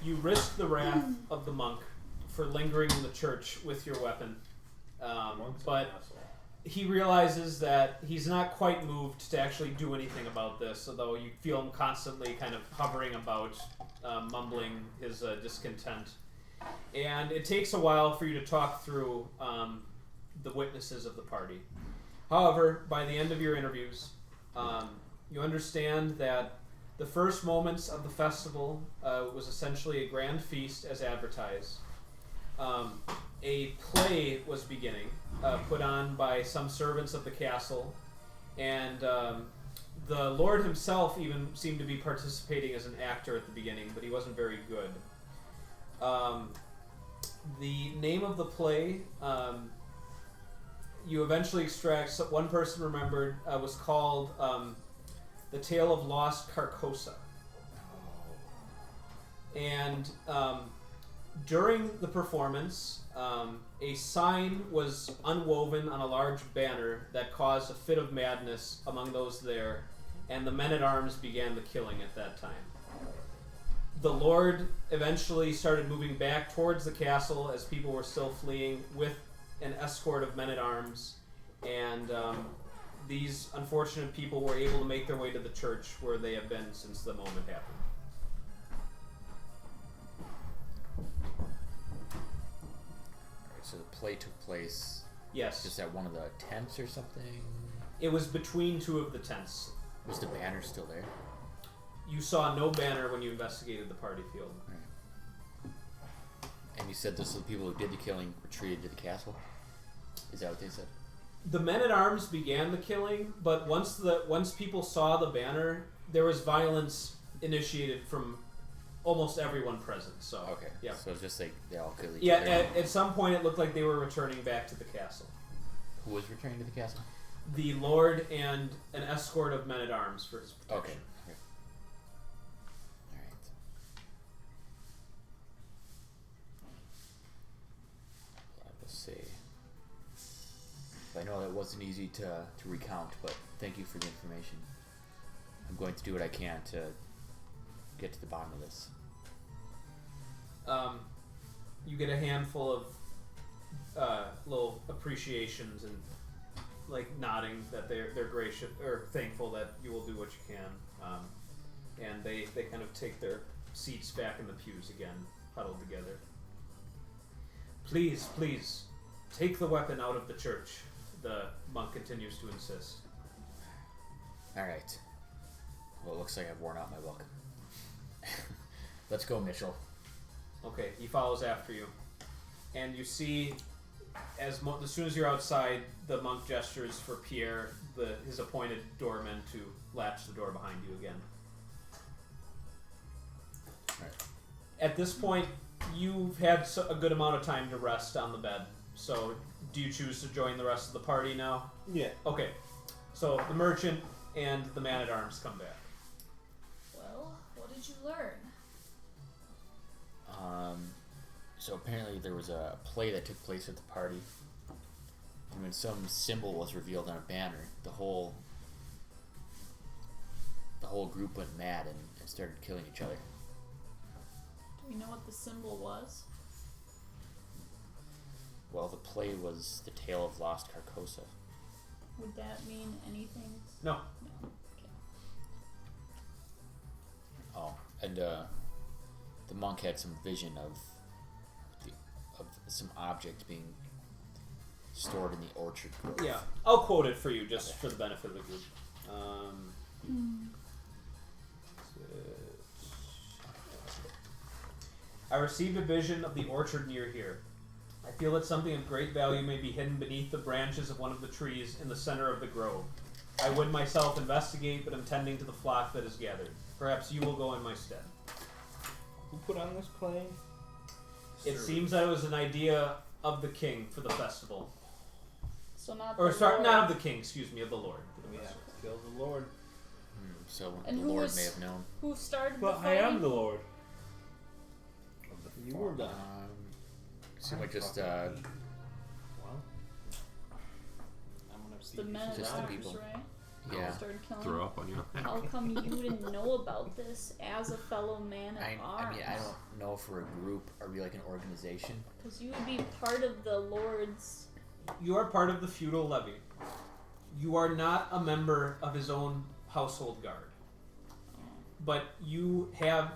You risk the wrath of the monk for lingering in the church with your weapon, but he realizes that he's not quite moved to actually do anything about this, although you feel him constantly kind of hovering about, mumbling his discontent. And it takes a while for you to talk through the witnesses of the party. However, by the end of your interviews, you understand that the first moments of the festival was essentially a grand feast as advertised. A play was beginning, put on by some servants of the castle, and the Lord himself even seemed to be participating as an actor at the beginning, but he wasn't very good. The name of the play, you eventually extract, one person remembered, was called The Tale of Lost Carcosa. And during the performance, a sign was unwoven on a large banner that caused a fit of madness among those there, and the men-at-arms began the killing at that time. The Lord eventually started moving back towards the castle as people were still fleeing with an escort of men-at-arms, and these unfortunate people were able to make their way to the church where they have been since the moment happened. So the play took place Yes. just at one of the tents or something? It was between two of the tents. Was the banner still there? You saw no banner when you investigated the party field. And you said this was the people who did the killing retreated to the castle? Is that what they said? The men-at-arms began the killing, but once people saw the banner, there was violence initiated from almost everyone present. So Okay. yeah. So it's just like they all killed each Yeah, other. at some point it looked like they were returning back to the castle. Who was returning to the castle? The Lord and an escort of men-at-arms for his Okay. protection. Alright. Let's see. I know that wasn't easy to recount, but thank you for the information. I'm going to do what I can to get to the bottom of this. You get a handful of little appreciations and like nodding that they're gracious or thankful that you will do what you can, and they kind of take their seats back in the pews again, huddled together. Please, take the weapon out of the church. The monk continues to insist. All right. Well, it looks like I've worn out my welcome. Let's go, Mitchell. Okay, he follows after you, and you see, as soon as you're outside, the monk gestures for Pierre, his appointed doorman, to latch the door behind you again. Right. At this point, you've had a good amount of time to rest on the bed. So, do you choose to join the rest of the party now? Yeah. Okay. So the merchant and the man-at-arms come back. Well, what did you learn? So apparently there was a play that took place at the party, and when some symbol was revealed on a banner, the whole group went mad and started killing each other. Do we know what the symbol was? Well, the play was the tale of lost Carcosa. Would that mean anything? No. No. Okay. Oh, and the monk had some vision of some object being stored in the orchard grove. Yeah, I'll quote it for you just for the benefit of the group. I received a vision of the orchard near here. I feel that something of great value may be hidden beneath the branches of one of the trees in the center of the grove. I would myself investigate, but am tending to the flock that is gathered. Perhaps you will go in my stead. Who put on this play? It seems that it was an idea of the king for the festival. So not Or the sorry, Lord. not of the king, excuse me, of the Lord. For the We have festival. to kill the Lord. So And the who Lord was- may have known. Who started But the I fighting? am the Lord. You were done. Seemed like just Well, I'm gonna see The men at Just the arms, people. right? yeah. Started killing. Throw up on you. How come you didn't know about this as a fellow man at I arms? mean, I don't know if we're a group. Are we like an organization? Because you would be part of the Lord's. You are part of the feudal levy. You are not a member of his own household guard. But you have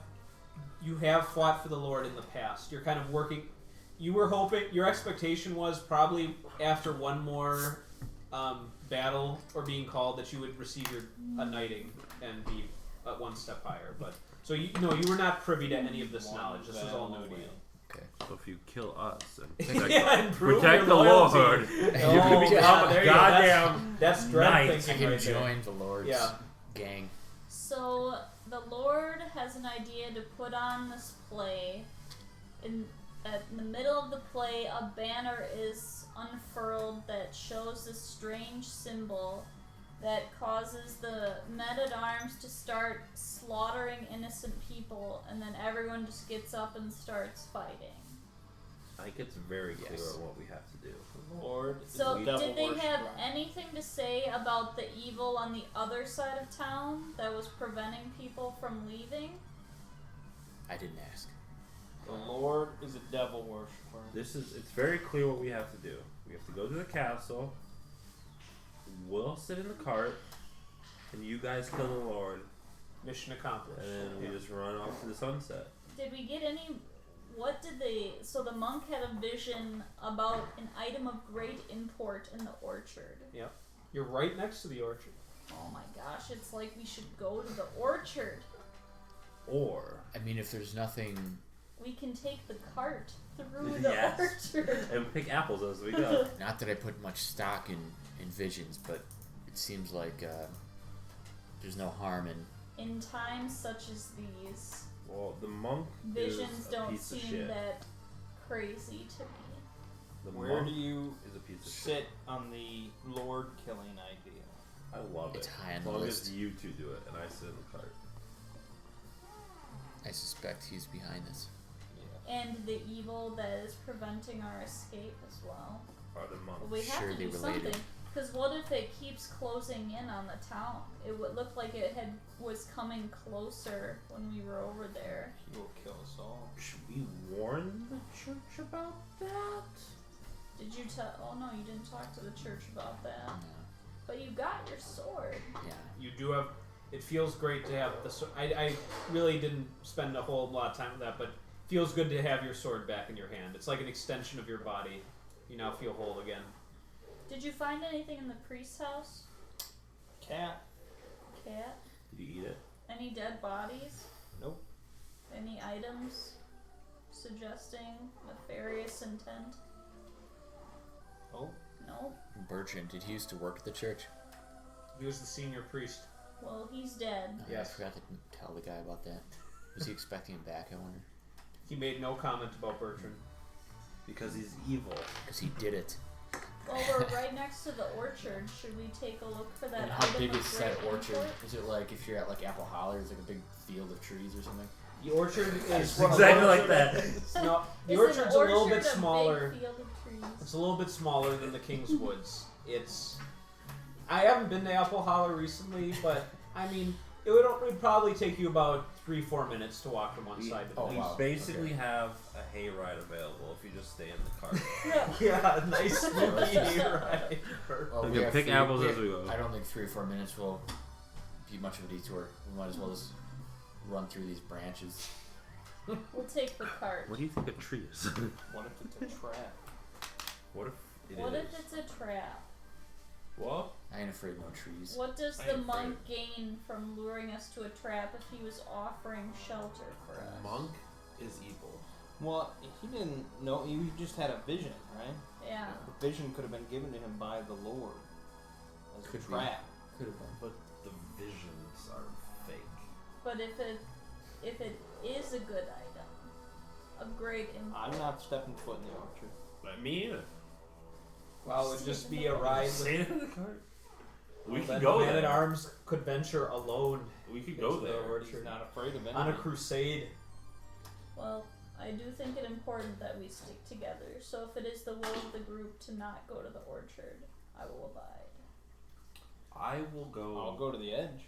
fought for the Lord in the past. You're kind of working. You were hoping. Your expectation was probably after one more battle or being called that you would receive a knighting and be one step higher. But so you were not privy to any of this One knowledge. This was all battle new to you. away. Okay. So if you kill us and And prove protect your the loyalty. Lord, Oh, you can become God, a there you go. goddamn That's dread knight. I thinking can right there. join the Lord's Yeah. gang. So the Lord has an idea to put on this play. In the middle of the play, a banner is unfurled that shows this strange symbol that causes the men-at-arms to start slaughtering innocent people, and then everyone just gets up and starts fighting. I think it's very clear Yes. on what we have to do. Lord. So is a devil did they have worshiper. anything to say about the evil on the other side of town that was preventing people from leaving? I didn't ask. The Lord is a devil worshiper. It's very clear what we have to do. We have to go to the castle. We'll sit in the cart, and you guys kill the Lord, Mission accomplished. and then we just run off to the sunset. Did we get any? What did they? So the monk had a vision about an item of great import in the orchard. You're right next to the orchard. Oh my gosh! It's like we should go to the orchard. Or I mean, if there's nothing, We can take the cart through the Yes. orchard. and pick apples as we go. not that I put much stock in visions, but it seems like there's no harm in. In times such as these, Well, the monk visions is a don't piece of seem shit. that crazy to me. The Where monk do you is a piece of shit. sit on the Lord killing idea? I love It's it. high on As the long list. as you two do it, and I sit in the cart. I suspect he's behind this. And the evil that is preventing our escape as well. Are the monks? Well, we have Surely to do related. something. Because what if it keeps closing in on the town? It would look like it was coming closer when we were over there. He will kill us all. Should we warn the church about that? Did you tell? Oh no, you didn't talk to the church about that. No. But you got your sword. Yeah. You do have. It feels great to have the sword. I really didn't spend a whole lot of time with that, but it feels good to have your sword back in your hand. It's like an extension of your body. You now feel whole again. Did you find anything in the priest's house? Cat. Cat? Did you eat it? Any dead bodies? Nope. Any items suggesting nefarious intent? Oh. Nope. Bertrand, did he used to work at the church? He was the senior priest. Well, he's dead. Oh, Yes. I forgot to tell the guy about that. Was he expecting him back, I wonder? He made no comment about Bertrand. Because he's evil. Because he did it. Well, we're right next to the orchard. Should we take a look for that And how item big of is that great orchard? import? Is it like if you're at like Apple Hollow, it's like a big field of trees or something? The orchard is Exactly like that. No, the Is orchard's an a little bit orchard smaller. Big field of trees? It's a little bit smaller than the King's Woods. I haven't been to Apple Hollow recently, but I mean, it would probably take you about 3-4 minutes to walk from one side to the Oh, next. wow. Basically Okay. have a hayride available if you just stay in the car. Yeah, nice spooky ride. Well, We we can have pick three- apples as we go. I don't think 3 or 4 minutes will be much of a detour. We might as well just run through these branches. We'll take the cart. What do you think a tree is? What if it's a trap? What if it What is? if it's a trap? Well, I ain't afraid of no trees. What does I the am monk gain from luring us to a trap if he was offering shelter for us? monk is evil. Well, he didn't know. He just had a vision, right? Yeah. The vision could have been given to him by the Lord as Could a be. trap. Could have been. But the visions are fake. But if it is a good item, a great import. I'm not stepping foot in the orchard. But me either. Well, it would just be a ride with Stay in the car. We then could go the man there. at arms could venture alone We could go into the there. He's orchard not afraid of anything. on a crusade. Well, I do think it important that we stick together. So if it is the will of the group to not go to the orchard, I will abide. I will go. I'll go to the edge.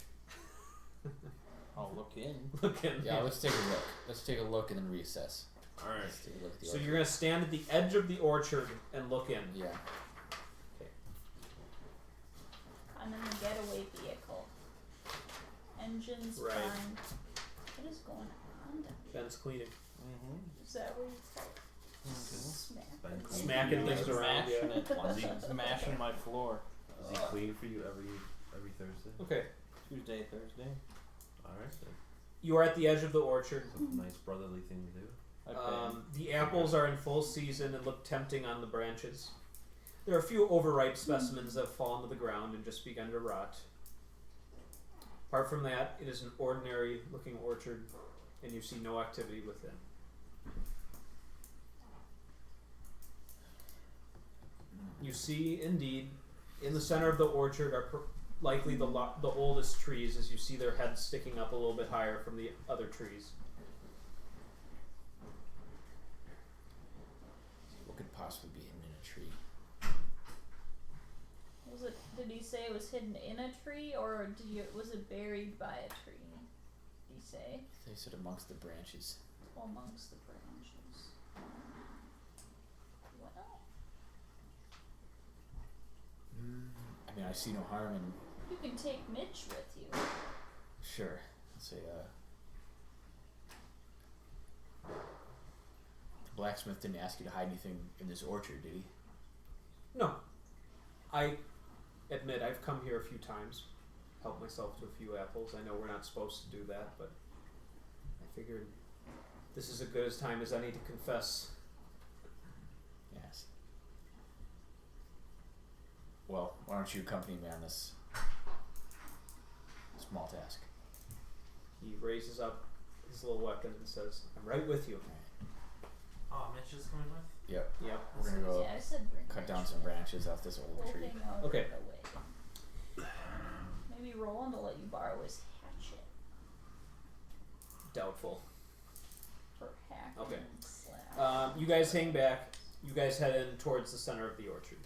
I'll look in. Look in. Yeah, let's take a look. Let's take a look and then reassess. Alright. Let's take a look at the So orchard. you're gonna stand at the edge of the orchard and look in. Yeah. I'm in the getaway vehicle. Engines Right. primed. What is going on down here? Ben's cleaning, Mm-hmm. Is that where you start smacking? Ben clean. smacking things around. Mashing Yeah. it. Once he's mashing my floor. Is he clean for you every Thursday? Okay, Tuesday, Thursday. Alright then. you are at the edge of the orchard. That's a nice brotherly thing to do. I pay. The apples are in full season and look tempting on the branches. There are a few overripe specimens that have fallen to the ground and just begun to rot. Apart from that, it is an ordinary looking orchard, and you see no activity within. You see, indeed, in the center of the orchard are likely the oldest trees, as you see their heads sticking up a little bit higher from the other trees. What could possibly be hidden in a tree? Did he say it was hidden in a tree, or was it buried by a tree? Did he say? They said amongst the branches. Amongst the branches. Well, I mean, I see no harm in. you can take Mitch with you. Sure. Let's say, the blacksmith didn't ask you to hide anything in this orchard, did he? No. I admit I've come here a few times, helped myself to a few apples. I know we're not supposed to do that, but I figured this is as good a time as any to confess. Yes. Well, why don't you accompany me on this small task? He raises up his little weapon and says, "I'm right with you." Oh, Mitch is coming with? Yep. Yep. We're gonna go Yeah, I said bring cut Mitch down some with. branches off this old We'll tree. hang out Okay. right away. Maybe Roland will let you borrow his hatchet Doubtful. for hacking Okay. and slash. You guys hang back. You guys head in towards the center of the orchard.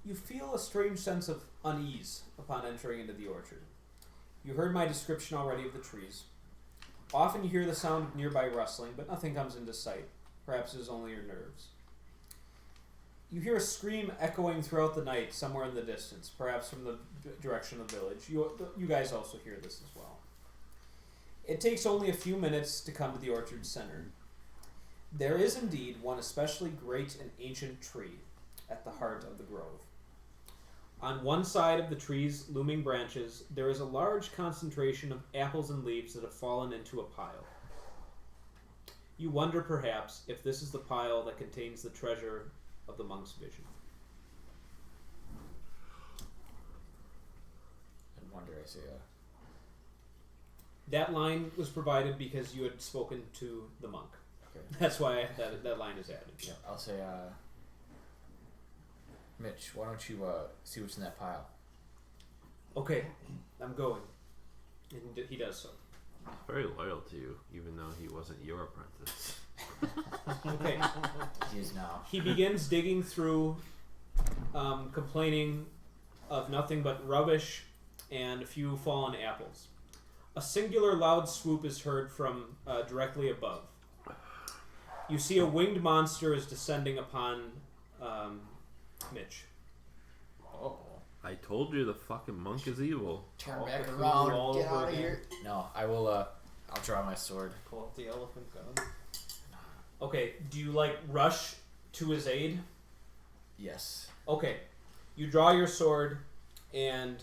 You feel a strange sense of unease upon entering into the orchard. You heard my description already of the trees. Often you hear the sound of nearby rustling, but nothing comes into sight. Perhaps it is only your nerves. You hear a scream echoing throughout the night somewhere in the distance, perhaps from the direction of the village. You guys also hear this as well. It takes only a few minutes to come to the orchard center. There is indeed one especially great and ancient tree at the heart of the grove. On one side of the tree's looming branches, there is a large concentration of apples and leaves that have fallen into a pile. You wonder, perhaps, if this is the pile that contains the treasure of the monk's vision. I wonder, I say, That line was provided because you had spoken to the monk. okay. That's why that line is added. Yeah, I'll say, Mitch, why don't you see what's in that pile? Okay, I'm going. And he does so. Very loyal to you, even though he wasn't your apprentice. Okay. He is now. He begins digging through, complaining of nothing but rubbish and a few fallen apples. A singular loud swoop is heard from directly above. You see a winged monster is descending upon Mitch. Oh. I told you the fucking monk is evil. Turn All back the around. all Get over out of again. here. No, I will, I'll draw my sword. Pull out the elephant gun. Okay, do you rush to his aid? Yes. Okay, you draw your sword and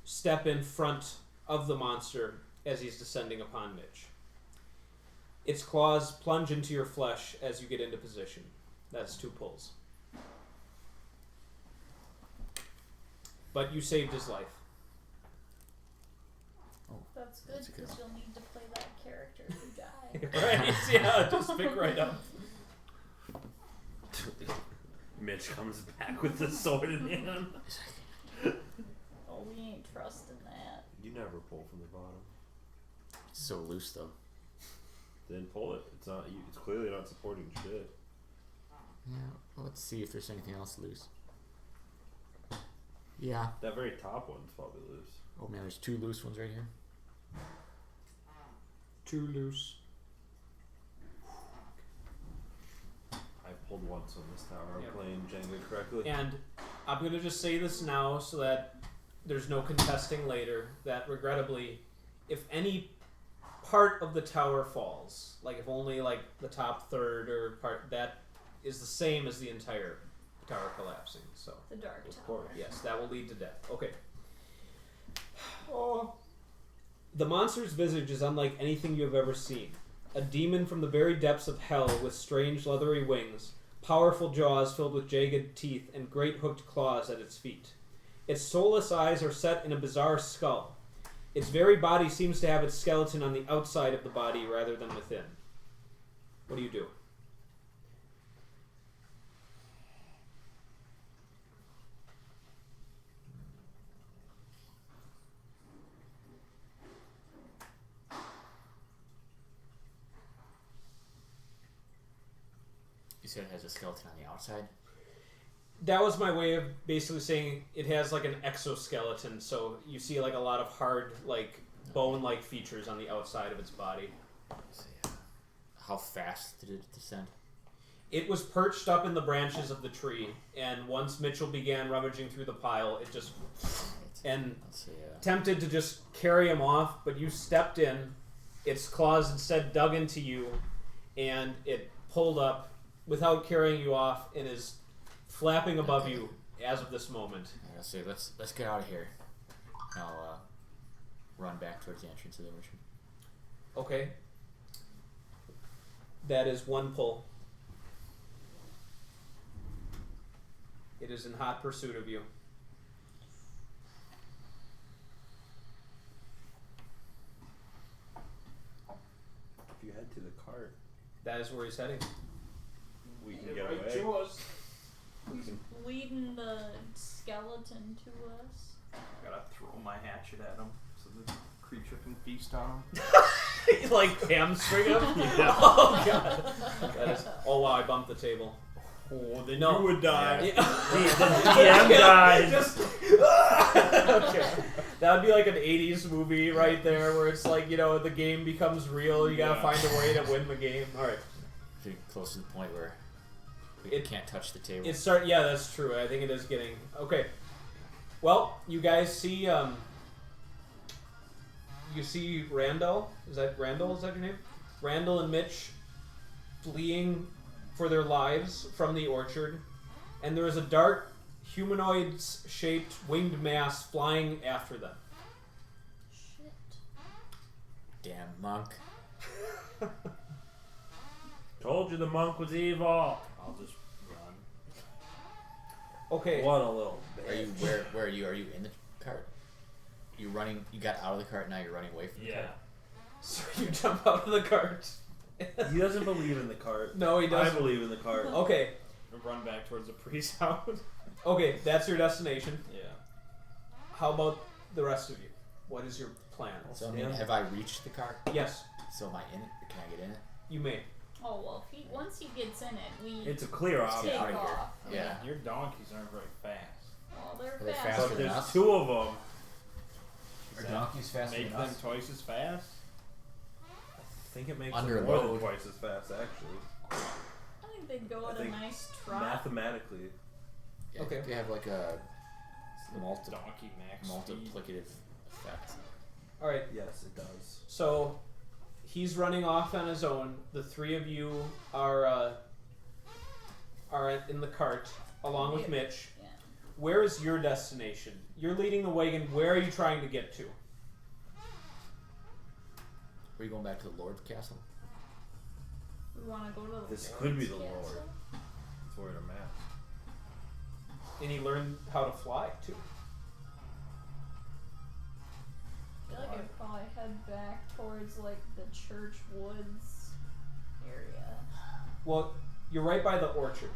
step in front of the monster as he's descending upon Mitch. Its claws plunge into your flesh as you get into position. That's 2 pulls. But you saved his life. That's good That's a good because you'll need to play that character who died. Right? Yeah, just pick right up. Mitch comes back with the sword in hand. Oh, we ain't trusting that. You never pull from the bottom. It's so loose, though. Then pull it. It's not. It's clearly not supporting shit. Yeah, well, let's see if there's anything else loose. Yeah. That very top one's probably loose. Oh man, there's 2 loose ones right here. 2 loose. I pulled once on this tower. Yep. Playing Jenga correctly. And I'm going to just say this now so that there's no contesting later, that regrettably, if any part of the tower falls, like if only the top third or part, that is the same as the entire tower collapsing. So, The Dark Of Tower. course. yes, that will lead to death. Okay. Oh. The monster's visage is unlike anything you have ever seen. A demon from the very depths of hell with strange leathery wings, powerful jaws filled with jagged teeth, and great hooked claws at its feet. Its soulless eyes are set in a bizarre skull. Its very body seems to have its skeleton on the outside of the body rather than within. What do you do? You said it has a skeleton on the outside? That was my way of basically saying it has an exoskeleton, so you see a lot of hard, bone-like features on the outside of its body. Let's see, how fast did it descend? It was perched up in the branches of the tree, and once Mitchell began rummaging through the pile, it just... And Let's see, tempted to just carry him off, but you stepped in, its claws instead dug into you, and it pulled up without carrying you off and is flapping above you as of this moment. let's see, let's get out of here. I'll run back towards the entrance of the orchard. Okay. That is 1 pull. It is in hot pursuit of you. If you head to the cart, That is where he's heading. we can get away. us. Who's leading the skeleton to us? I gotta throw my hatchet at him so the creature can feast on him. Hamstring him? Yeah. Oh god. That is, oh wow, I bumped the table. Oh, then No. you would die. Yeah. The DM died. Just okay. That would be like an 80s movie right there where it's like, the game becomes real, you gotta find a way to win the game. Alright. Getting close to the point where we can't touch the table. Yeah, that's true. I think it is getting okay. Well, you guys see Randall. Is that Randall? Is that your name? Randall and Mitch fleeing for their lives from the orchard, and there is a dark humanoid-shaped winged mass flying after them. Shit. Damn monk. Told you the monk was evil. I'll just run. Okay. What a little Are you bitch. where are you? Are you in the cart? You running? You got out of the cart. Now you're running away from the cart. So you jump out of the cart. He doesn't believe in the cart. No, he I doesn't. believe in the cart. Okay. Run back towards the priest's house. Okay, that's your destination. Yeah. How about the rest of you? What is your plan? So I mean, Yeah. have I reached the cart? Yes, So am I in it? Or can I get in it? you may. Oh well, once he gets in it, we It's a clear Let's option. get take out of here. off. Yeah. Your donkeys aren't very fast. Well, they're Are they fast. faster But than there's us? two of them. Are donkeys faster Make than them us? twice as fast? I think it makes Under it more than load. twice as fast, actually. I think they'd go I at a think nice trot. Mathematically. Yeah, Okay. They have like a Donkey max speed. multiplicative effect. All right. Yes, it does. So he's running off on his own. The three of you are in the cart along with Mitch. Yeah. Where is your destination? You're leading the wagon. Where are you trying to get to? Are you going back to the Lord's castle? We want to go to the This could be the Lord's Lord. castle? It's wearing a mask. And he learned how to fly too. I feel like I'd probably head back towards like the church woods area. Well, you're right by the orchard.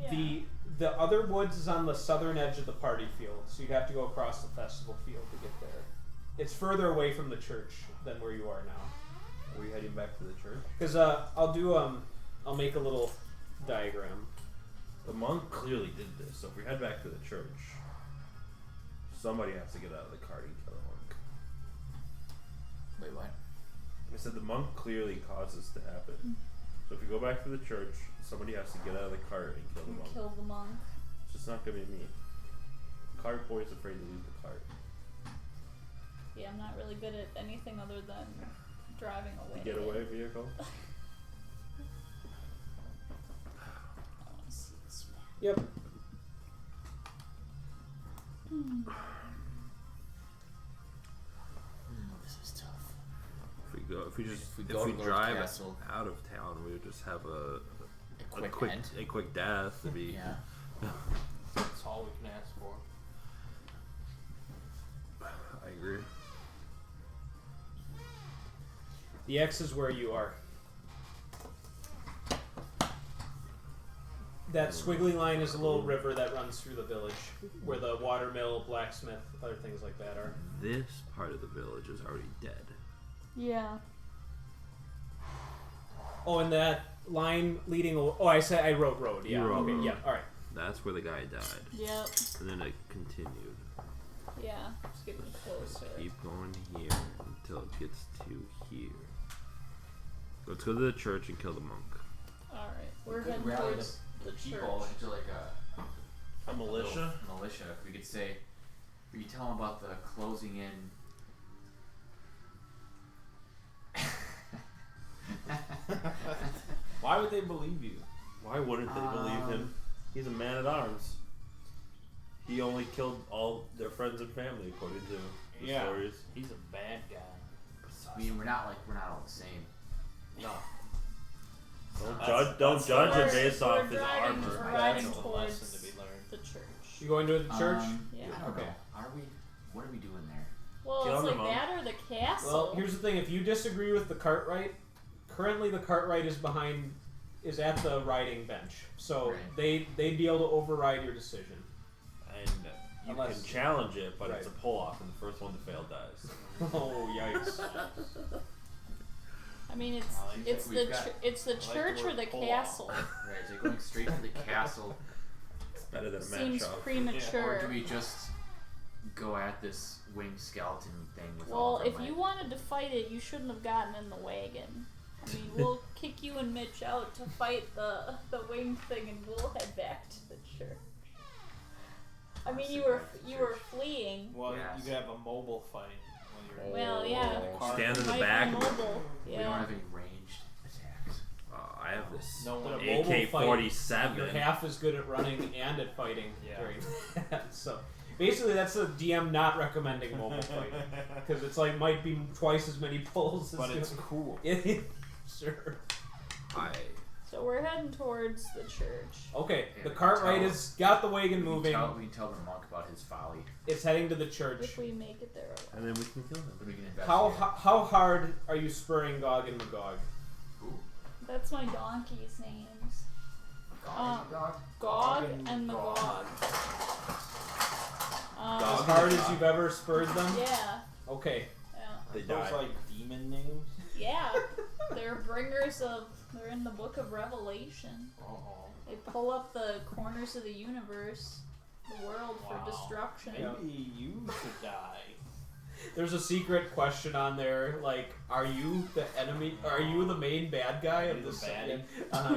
Yeah. The other woods is on the southern edge of the party field, so you'd have to go across the festival field to get there. It's further away from the church than where you are now. Are we heading back to the church? Because I'll make a little diagram. The monk clearly did this, so if we head back to the church, somebody has to get out of the cart and kill the monk. Wait, what? I said the monk clearly caused this to happen. So if we go back to the church, somebody has to get out of the cart and kill the monk. Kill the monk. It's just not gonna be me. Cart boy's afraid to leave the cart. Yeah, I'm not really good at anything other than driving away. The getaway vehicle. I want to see this map. Yep. This is tough. If we go to Lord's drive castle, out of town, we would just have a quick end. a quick death. It'd be Yeah. That's all we can ask for. I agree. The X is where you are. That squiggly line is a little river that runs through the village, where the watermill, blacksmith, other things like that are. This part of the village is already dead. Yeah. Oh, and that line leading. I wrote road. Yeah. You wrote Okay. road. Yeah. All right. That's where the guy died. Yep. And then it continued. Yeah. It's getting closer. Keep going here until it gets to here. Let's go to the church and kill the monk. All right. We're could heading rally towards the people church. into like A militia? Militia. We could say, we could tell them about the closing in. Why would they believe you? Why wouldn't they believe him? He's a man at arms. He only killed all their friends and family, according to the stories. He's a bad guy. I mean, we're not all the same. No. That's- Don't judge him We're- based we're off his driving- armor. we're That's riding a towards lesson to be learned. the church. You going to the church? Yeah. I don't Okay. know. What are we doing there? Well, Kill it's the like monk. that or the castle. Well, here's the thing. If you disagree with the Cartwright, currently the Cartwright is at the riding bench, so Right. they'd be able to override your decision. And you Unless- can challenge it, but Right. it's a pull-off, and the first one to fail dies. Oh yikes! I mean, it's We've got- it's the church or the castle. Right, so you're going straight for the castle. It's better than a Seems match off. premature. Or do we just go at this winged skeleton thing with Well, all of our if might? you wanted to fight it, you shouldn't have gotten in the wagon. I mean, we'll kick you and Mitch out to fight the winged thing, and we'll head back to the church. I mean, you were fleeing. Well, Yes. you could have a mobile fight when you're Well, yeah. Stand in the Might back. be mobile. We don't Yeah. have any ranged attacks. I have this No one. But a mobile fight, AK-47. you're half as good at running and at fighting Yeah. during that. So basically, that's the DM not recommending mobile fight because it's like might be twice as many pulls. But as it's cool. Sure. So we're heading towards the church. Okay, Yeah, the we Cartwright can tell- has got the wagon We moving. can tell the monk about his folly. It's heading to the church. If we make it there alive. And then we can kill him. But we can investigate. How hard are you spurring Gog and Magog? Ooh. That's my donkey's names. Dog. Gog and Magog. As hard as you've ever spurred them? Yeah. Okay. Yeah. They Those die. like demon names. Yeah. They're bringers of. They're in the book of Revelation. They pull up the corners of the universe, the world Wow. for destruction. Maybe you should die. There's a secret question on there, like, are you the enemy? Are you the main bad guy Are of you this? the baddie?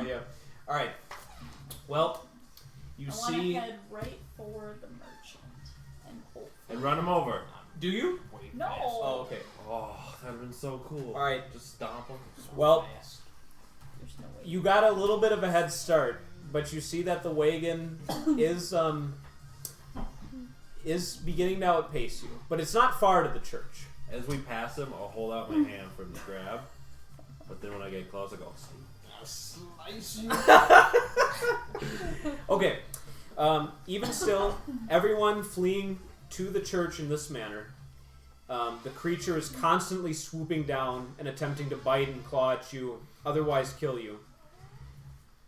Yeah. All right. Well, you I want to see. head right for the merchant and hope. And run him over. Do you? Way No. fast. Oh, okay. Oh, that'd have been so cool. All right. Just stomp him. Well, Fast. There's no way. you got a little bit of a head start, but you see that the wagon is beginning to outpace you, but it's not far to the church. As we pass him, I'll hold out my hand for him to grab. But then when I get close, I go, I'll slice you. Okay. Even still, everyone fleeing to the church in this manner. The creature is constantly swooping down and attempting to bite and claw at you, otherwise kill you.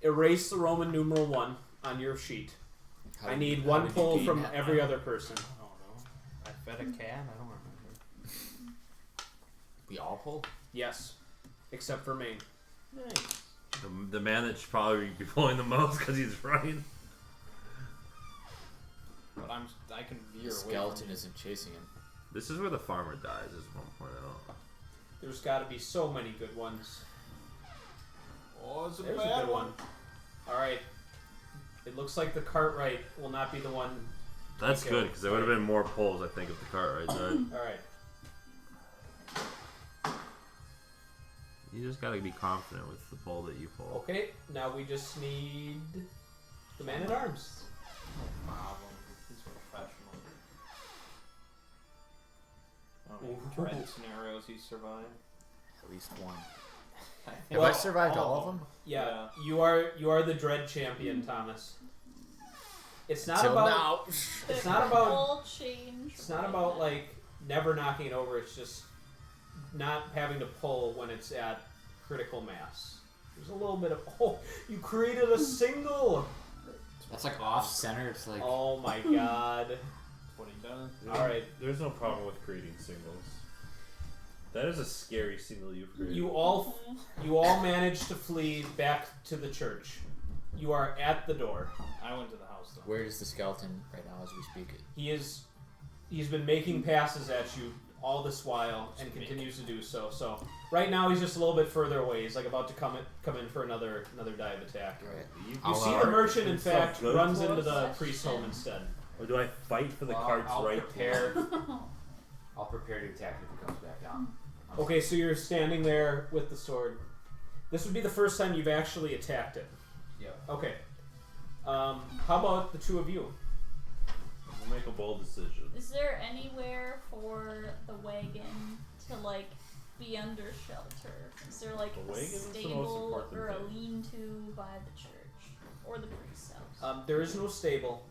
Erase the Roman numeral 1 on your sheet. I need one pull from every other person. I don't know. I fed a cat. I don't remember. We all pull? Yes. Except for me. Nice. the man that should probably be pulling the most because he's running. But I can veer The away skeleton from you. isn't chasing him. This is where the farmer dies, is one point out. There's got to be so many good ones. Oh, it's a There's a bad good one. Alright. It looks like the Cartwright will not be the one. That's Okay. good, because there would have been more pulls, I think, if the cart right there. Alright. You just gotta be confident with the pull that you pull. Okay, now we just need the man at arms. Problem. He's professional. Oh, Ooh. dread scenarios he survived. At least one. Have Well, I survived all of them? Yeah, you are the dread champion, Thomas. It's not Till about now. it's not about all change. it's not about like never knocking it over. It's just not having to pull when it's at critical mass. There's a little bit of you created a single. That's like off center. It's like Oh my god. That's what he does. All right, There's no problem with creating singles. That is a scary single you've created. you all managed to flee back to the church. You are at the door. I went to the house though. where is the skeleton right now as we speak? He's been making passes at you all this while and continues to do so. So right now he's just a little bit further away. He's like about to come in for another dive attack. Right. You I'll, see the merchant, in it's so fact, good runs for into us. the priest's home instead. Or do I fight for the cart's I'll right? prepare. I'll prepare to attack if it comes back down. Okay, so you're standing there with the sword. This would be the first time you've actually attacked it. Yeah. Okay. How about the two of you? We'll make a bold decision. Is there anywhere for the wagon to like be under shelter? Is there like The a wagon is the most stable important or a thing. lean-to by the church or the priest's house? There is no stable.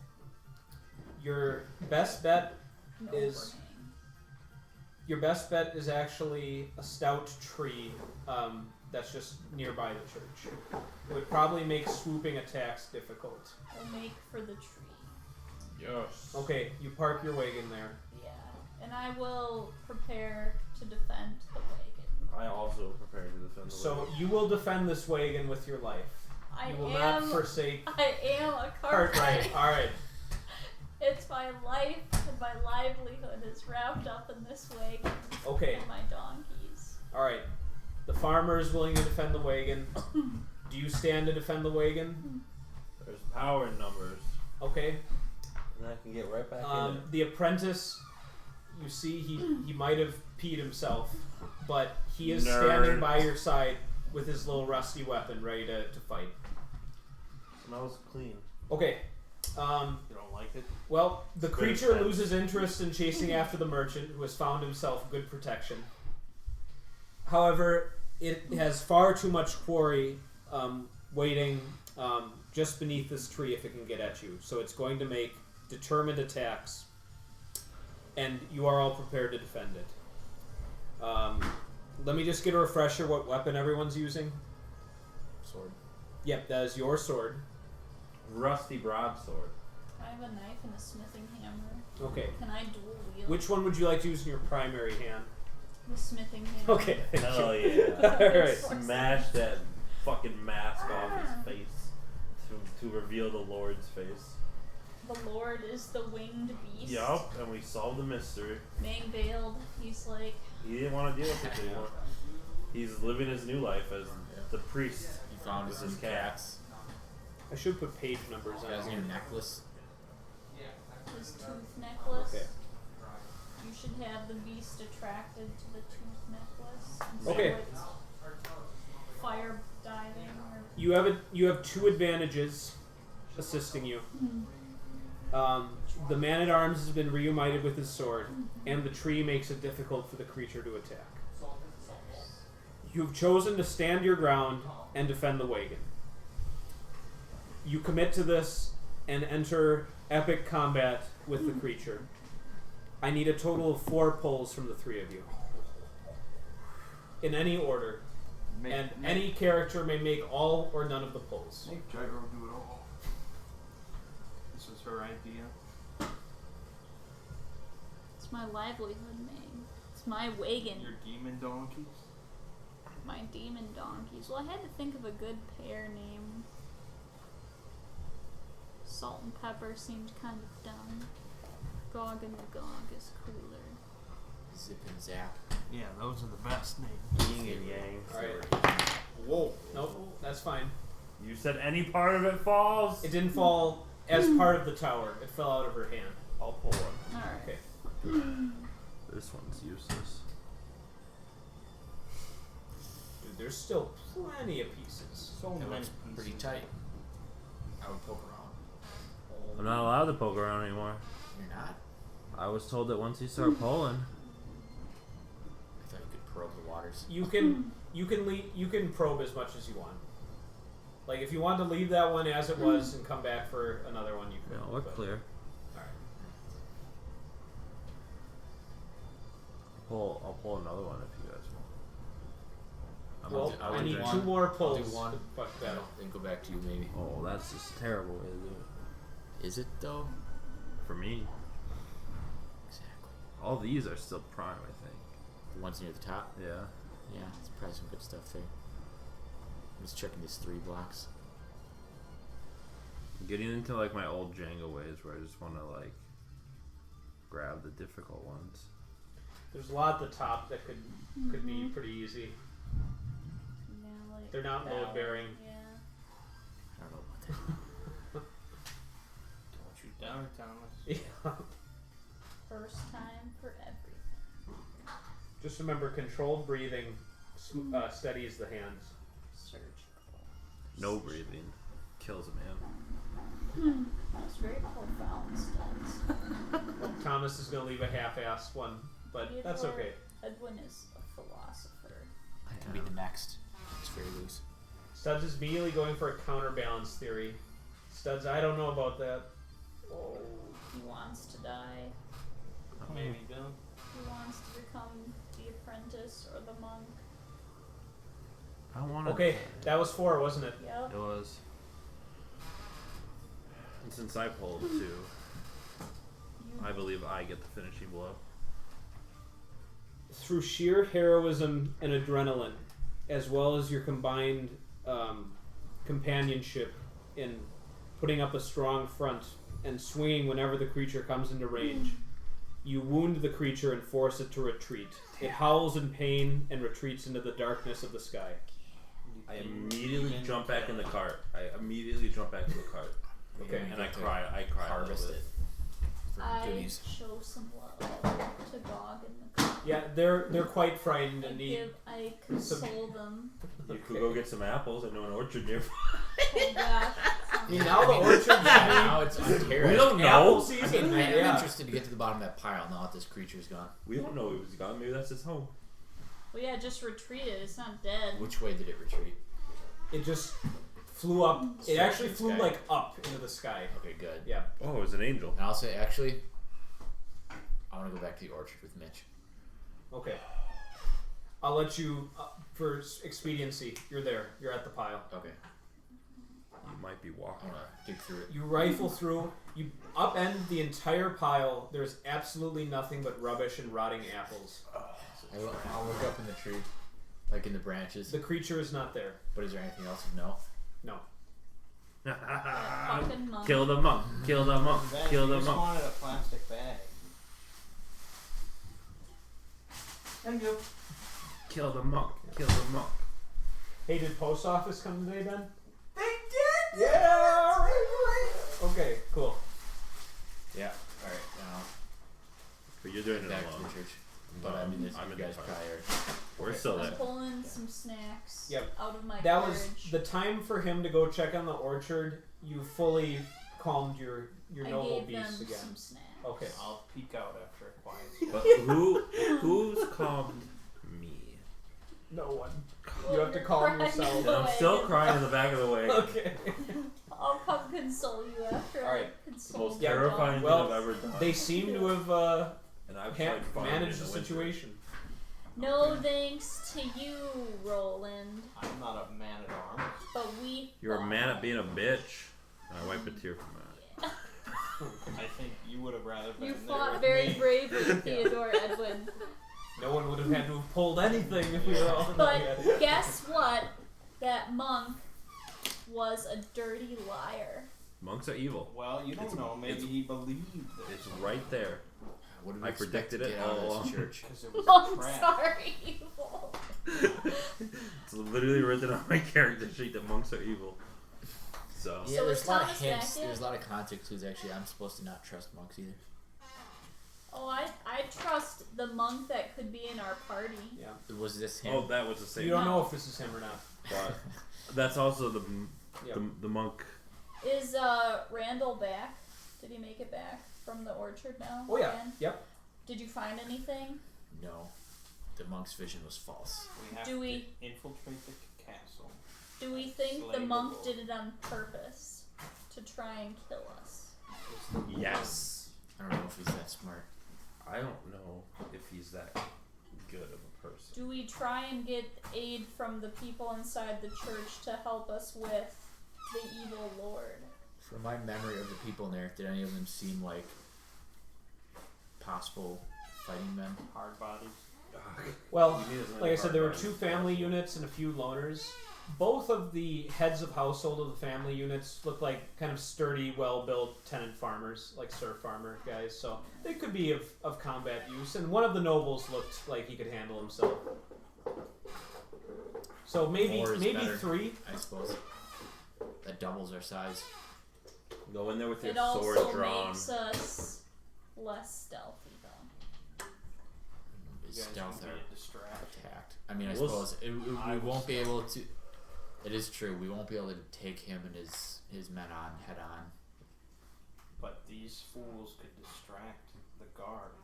Your best bet No is- overhang. Your best bet is actually a stout tree that's just nearby the church. It would probably make swooping attacks difficult. We'll make for the tree. Yes. Okay, you park your wagon there. Yeah, and I will prepare to defend the wagon. I also prepare to defend the So wagon. you will defend this wagon with your life. You will not forsake I am a Cartwright. Alright. It's my life and my livelihood is wrapped up in this wagon. Okay. And my donkeys. Alright. The farmer is willing to defend the wagon. Do you stand to defend the wagon? There's power in numbers. Okay. And I can get right back in it. The apprentice, you see, he might have peed himself, but he is standing by your side with his little rusty weapon ready to fight. Smells clean. Okay. You don't like it? Well, the creature loses interest in chasing after the merchant, who has found himself good protection. However, it has far too much quarry waiting just beneath this tree if it can get at you. So it's going to make determined attacks, and you are all prepared to defend it. Let me just get a refresher what weapon everyone's using. Sword. Yep, that is your sword. Rusty broadsword. I have a knife and a smithing hammer. Okay. Can I dual wield? Which one would you like to use in your primary hand? The smithing hammer. Okay, thank Hell you. yeah. Alright. Smash that fucking mask off his face to reveal the Lord's face. The Lord is the winged beast. Yup, and we solved the mystery. Being veiled, he's like... He didn't want to deal with it anymore. He's living his new life as the priest. He found with his cats. I should put page numbers He has on a here. new necklace. His tooth necklace. Okay. You should have the beast attracted to the tooth necklace. And Okay. So it's fire diving or... You have two advantages assisting you. The man-at-arms has been reunited with his sword, and the tree makes it difficult for the creature to attack. You've chosen to stand your ground and defend the wagon. You commit to this and enter epic combat with the creature. I need a total of 4 pulls from the 3 of you. In any order. Any character may make all or none of the pulls. Make Gyro do it all. This was her idea. It's my livelihood, man. It's my wagon. Your demon donkeys? My demon donkeys. Well, I had to think of a good pair name. Salt and pepper seemed kind of dumb. Gog and Magog is cooler. Zip and zap. Yeah, those are the best names. Yin and yang. Alright. Whoa. Nope, that's fine. You said any part of it falls? It didn't fall as part of the tower. It fell out of her hand. I'll pull one. Alright. Okay. This one's useless. Dude, there's still plenty of pieces. So That many looks pretty pieces. tight. I would poke around. I'm not allowed to poke around anymore. You're not? I was told that once you start pulling. I thought you could probe the waters. You can probe as much as you want. Like if you want to leave that one as it was and come back for another one, you could. No, we're but- clear. I'll pull another one if you guys want. Well, I'll I do need one. 2 more I'll pulls. do one. to fuck that up. Then go back to you maybe. Oh, that's just a terrible way to do it. Is it though? For me. Exactly. All these are still prime, I think. The ones near the top? Yeah. Yeah, it's probably some good stuff there. I'm just checking these 3 blocks. I'm getting into like my old Jenga ways where I just want to like grab the difficult ones. There's a lot at the top that could be pretty easy. Yeah, like They're not that load one, bearing. Yeah. I don't know about that. Don't you dare, Thomas. Yeah. First time for everything. Just remember, controlled breathing steadies the hands. Surgical. No breathing kills a man. That's very profound stuff. Well, Thomas is going to leave a half-assed one, but that's Theodore okay. Edwin is a philosopher. That can be the next. It's very loose. Studs is immediately going for a counterbalance theory. Studs, I don't know about that. Oh. He wants to die. Maybe do. He wants to become the apprentice or the monk. I want to. Okay, that was 4, wasn't it? Yep. It was. And since I pulled 2, I believe I get the finishing blow. through sheer heroism and adrenaline, as well as your combined companionship in putting up a strong front and swinging whenever the creature comes into range, you wound the creature and force it to retreat. It howls in pain and retreats into the darkness of the sky. I immediately jump back in the cart. Okay. And I cry. I cry. Harvest it. For I goodies. show some love to Gog and the car. Yeah, they're quite frightened and need. I console them. You could go get some apples. I know an orchard nearby. Oh gosh. I mean, now the orchard's Now it's Ontario. We don't know. apple I season. mean, I'm Yeah. interested to get to the bottom of that pile now that this creature's gone. We don't know he was gone. Maybe that's his home. Well, yeah, just retreat it. It's not dead. Which way did it retreat? It just flew up. It Straight actually to the flew sky. like up into the sky. Okay, good. Yeah. Oh, it was an angel. And I'll say, actually, I want to go back to the orchard with Mitch. Okay. I'll let you, for expediency, you're there. You're at the pile. Okay. You might be I walking. want to dig through it. You rifle through. You upend the entire pile. There's absolutely nothing but rubbish and rotting apples. I'll look up in the tree, like in the branches. The creature is not there. But is there anything else of note? No. Fucking monk. Kill the monk. Kill the monk. Ben, Kill you the just monk. wanted a plastic bag. Thank you. Kill the monk. Kill the monk. Hey, did post office come today, Ben? They did. Yeah. Right. Okay. Cool. Yeah. All right. Now But you're doing it back to alone. the church. But I mean, this I'm you in guys the probably are. We're still I'm there. pulling some snacks Yep. out of my That carriage. was the time for him to go check on the orchard. You fully calmed your I noble gave beast them again. some snacks. Okay. I'll peek out after it quiets. But who's calmed me? No one. Well, You have to you're calm crying yourself. in the And I'm still wagon. crying in the back of the wagon. Okay. I'll come console you after Alright. I The console most the dog. terrifying Well, thing I've ever done. They seem to have and I've tried farming managed in the winter. situation. No thanks to you, Roland. I'm not a man at arms. But we You're a thought- man at being a bitch. And I wipe a tear from my eye. I think you would have rather been You there fought with very me. bravely, Theodore Edwin. No one would have had to have pulled anything if we were all But together. guess what? That monk was a dirty liar. Monks are evil. Well, you don't It's- know. Maybe it's- he believed it. It's right there. What did we I expect predicted to it get out all of along. this church? Because it was a Monks trap. are evil. It's literally written on my character sheet that monks are evil. So Yeah, So there's is a lot of Thomas hints. back There's a yet? lot of context clues. Actually, I'm supposed to not trust monks either. Oh, I trust the monk that could be in our party. Yeah. Was this him? oh, that was the same. You don't know if this is him or not. But that's also the Yep. the monk. Is Randall back? Did he make it back from the orchard now? Oh yeah. again? Yep. Did you find anything? No, the monk's vision was false. We have Do we- to infiltrate the castle. Do we think Slay the the monk Lord. did it on purpose to try and kill us? Yes. I don't know if he's that smart. I don't know if he's that good of a person. Do we try and get aid from the people inside the church to help us with the evil lord? From my memory of the people in there, did any of them seem like possible fighting men? Hard bodies. Well, like I said, there were 2 family units and a few loners. Both of the heads of household of the family units look like kind of sturdy, well-built tenant farmers, like serf farmer guys. So they could be of combat use. And one of the nobles looked like he could handle himself. So maybe More is better. 3. I suppose that doubles our size. Go in there with your It sword also drawn. makes us less stealthy, though. You guys Stealth can or be a distraction. attacked. I mean, I We'll suppose we I will won't be stealth. able to. It is true. We won't be able to take him and his men on head on. But these fools could distract the guards.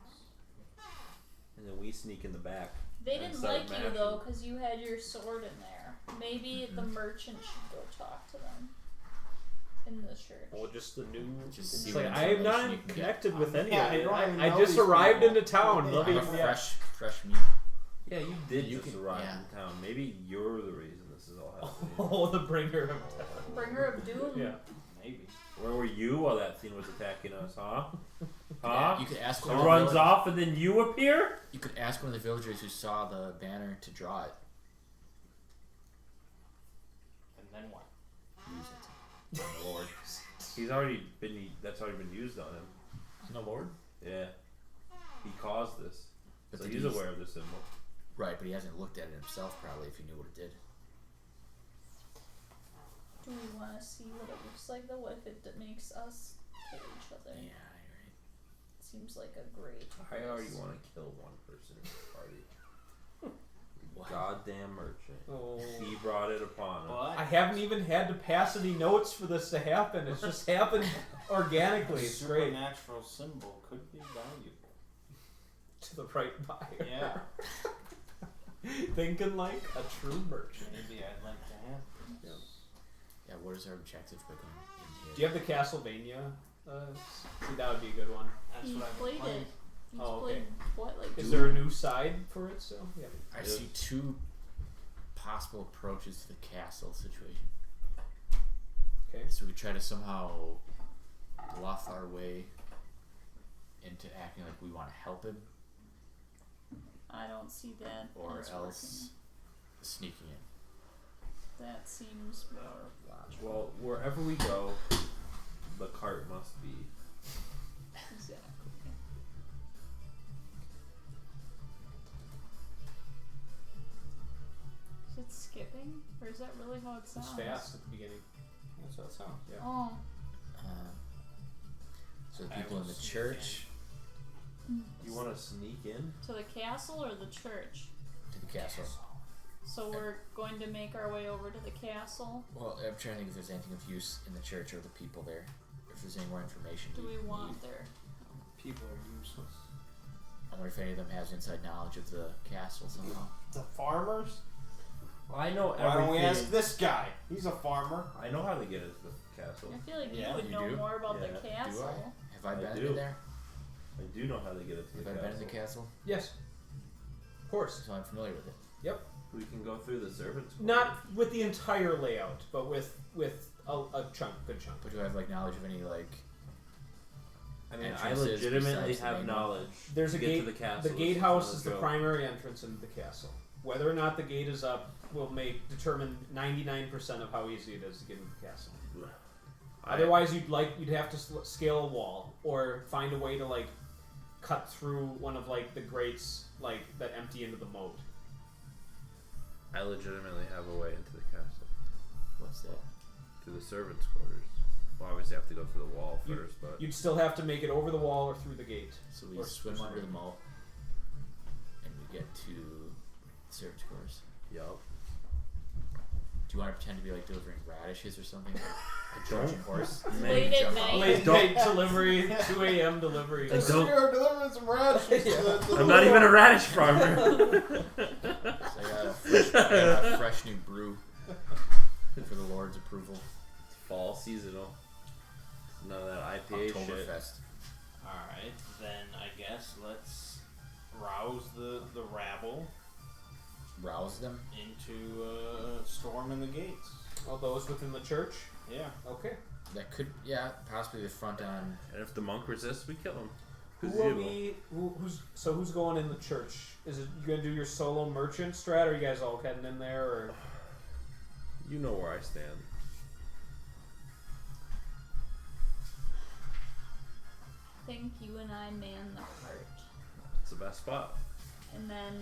And then we sneak in the back. They And didn't start like you, mashing. though, because you had your sword in there. Maybe the merchant should go talk to them in the church. Or just the new. Just It's see like what I am information not you can get. connected with any Yeah, of I it. don't even I know just these arrived people. into town. Yeah. Let I'm me- a yeah. fresh meat. Yeah, you did You just can- arrive yeah. in town. Maybe you're the reason this is all happening. Oh, the bringer of death. Bringer of doom. Yeah. Maybe. Where were you while that thing was attacking us, huh? You could ask It one of the runs villagers- off and then you appear? You could ask one of the villagers who saw the banner to draw it. And then what? Use it. On the Lord. That's already been used on him. On the Lord? Yeah. He caused this. But So did he's he- aware of the symbol. Right, but he hasn't looked at it himself probably if he knew what it did. Do we want to see what it looks like though? What if it makes us kill each other? Yeah, you're right. Seems like a great. I already want to kill one person in the party. What? Goddamn merchant. Oh. He brought it upon him. But I haven't even had to pass any notes for this to happen. It's just happened organically. a It's great. supernatural symbol could be valuable. To the right buyer. Yeah. Thinking like a true merchant. Maybe I'd like to have this. Yeah, what is our objective by going in here? Do you have the Castlevania? See, that would be a good one. That's He what I've played played. it. He's Oh, okay. played what, like? Is there a new side for it still? Yeah. I see two possible approaches to the castle situation. Okay. So we try to somehow bluff our way into acting like we want to help him, I don't see that. or as else sneaking in. working. That seems more logical. Well, wherever we go, the cart must be. Exactly. Is it skipping, or is that really how it sounds? It's fast at the beginning. That's how it sounds. Yeah. Oh. So the I people in will the sneak church You want to sneak in? To the castle or the church? to the castle. So we're going to make our way over to the castle. Well, I'm trying to think if there's anything of use in the church or the people there. If there's any more information. Do we need. want their? People are useless. I wonder if any of them has inside knowledge of the castle somehow. The farmers? I know Why don't we everything. ask this guy? He's a farmer. I know how to get into the castle. I feel like Yeah, you would you know do? more about Yeah. the Do castle. I? Have I I been do. in there? I do know how to get into Have the I castle. been in the castle? Yes. Of course. So I'm familiar with it. We can go through the servants' quarters. Not with the entire layout, but with a chunk, good chunk. But do I have like knowledge of any like? I mean, I entrances legitimately besides the have main knowledge. There's to a get gate. to the castle. The It's gatehouse just is the another primary entrance into the castle. Whether or not the gate is up will determine 99% of how easy it is to get into the castle. joke. Otherwise, you'd have to scale a wall or find a way to like cut through one of like the grates like that empty into the moat. I legitimately have a way into the castle What's that? through the servants' quarters. Well, obviously, I have to go through the wall You- first, but You'd still have to make it over the wall or through the gate. So we Or swim swim under the around. moat, and we get to servants' quarters. yup. Do you want to pretend to be like delivering radishes or something? Like a Don't. Trojan horse? Late at Jump night. out. Late night delivery, 2 a.m. delivery. I don't- You're delivering some radishes. I'm not even a radish farmer. So I got a fresh new brew for the Lord's approval. Fall seasonal. None of that IPA shit. Oktoberfest. Alright, then I guess let's rouse the rabble Rouse them. into storming the gates. All those within the church. Yeah. Okay. That could, yeah, possibly the front on. And if the monk resists, we kill him. Who 'Cause will evil. be? Who's going in the church? Is it you gonna do your solo merchant strat, or are you guys all heading in there? Or You know where I stand. I think you and I man the heart, It's the best spot. and then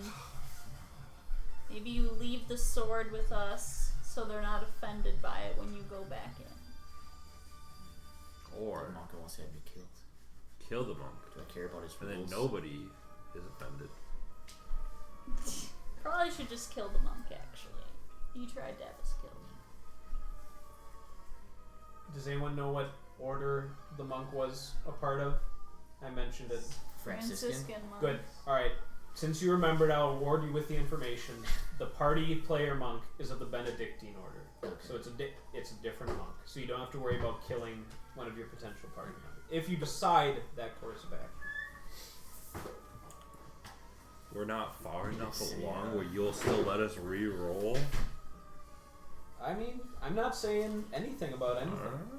maybe you leave the sword with us, so they're not offended by it when you go back in. The Or monk wants to have me killed. kill the monk. Do I care about his And then rules? nobody is offended. Probably should just kill the monk. Actually, he tried to have us killed. does anyone know what order the monk was a part of? I mentioned it. Franciscan. monk. Good. All right. Since you remembered, I'll award you with the information. The party player monk is of the Benedictine order, Okay. so it's a different monk. So you don't have to worry about killing one of your potential party members if you decide that course of action. We're not far enough Yeah. along where you'll still let us re-roll. I mean, I'm not saying anything about anything.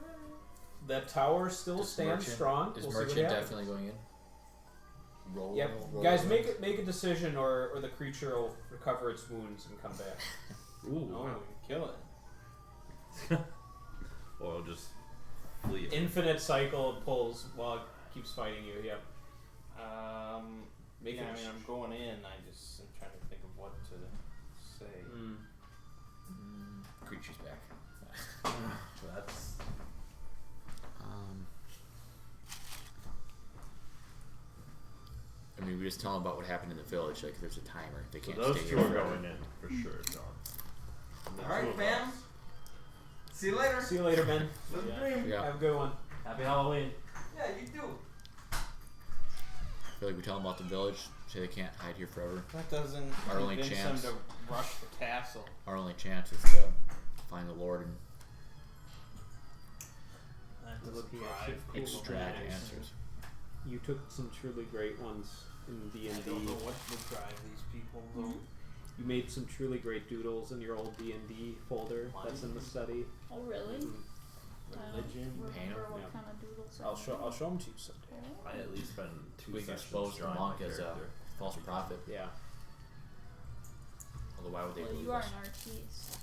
That tower still stands strong. Is We'll see what merchant happens. definitely going in? Roll. Yep. roll, Guys, roll. make a decision, or the creature will recover its wounds and come back. Ooh. No, we can kill it. Or I'll just flee. Infinite cycle of pulls while it keeps fighting you. Yep. Make Yeah, it I mean, I'm going in. I just am trying to think of what to say. Creature's back. That's I mean, we just tell them about what happened in the village. Like, there's a timer. They So can't those stay two here are forever. going in for sure, John. And the All right, two of fam. us. See you later. See you later, Ben. Live the Yeah. dream. Yeah. Have a good one. Happy Halloween. Yeah, you do. I feel like we tell them about the village. Say they can't hide here forever. That doesn't Our only convince chance. them to rush the castle. Our only chance is to find the Lord and That doesn't Looking at drive shit, cool people extract mad. answers. You took some truly great ones in D I and don't know D. what would drive these people though. You made some truly great doodles in your old D&D folder that's in the study. Oh, really? Mhm. I don't Religion, remember painter, what yeah. kind of doodles. I'll show them to you someday. I at least spend 2 We can sessions expose the drawing monk my as a character. false prophet. Yeah. Although why would they Well, believe you are us? an artist.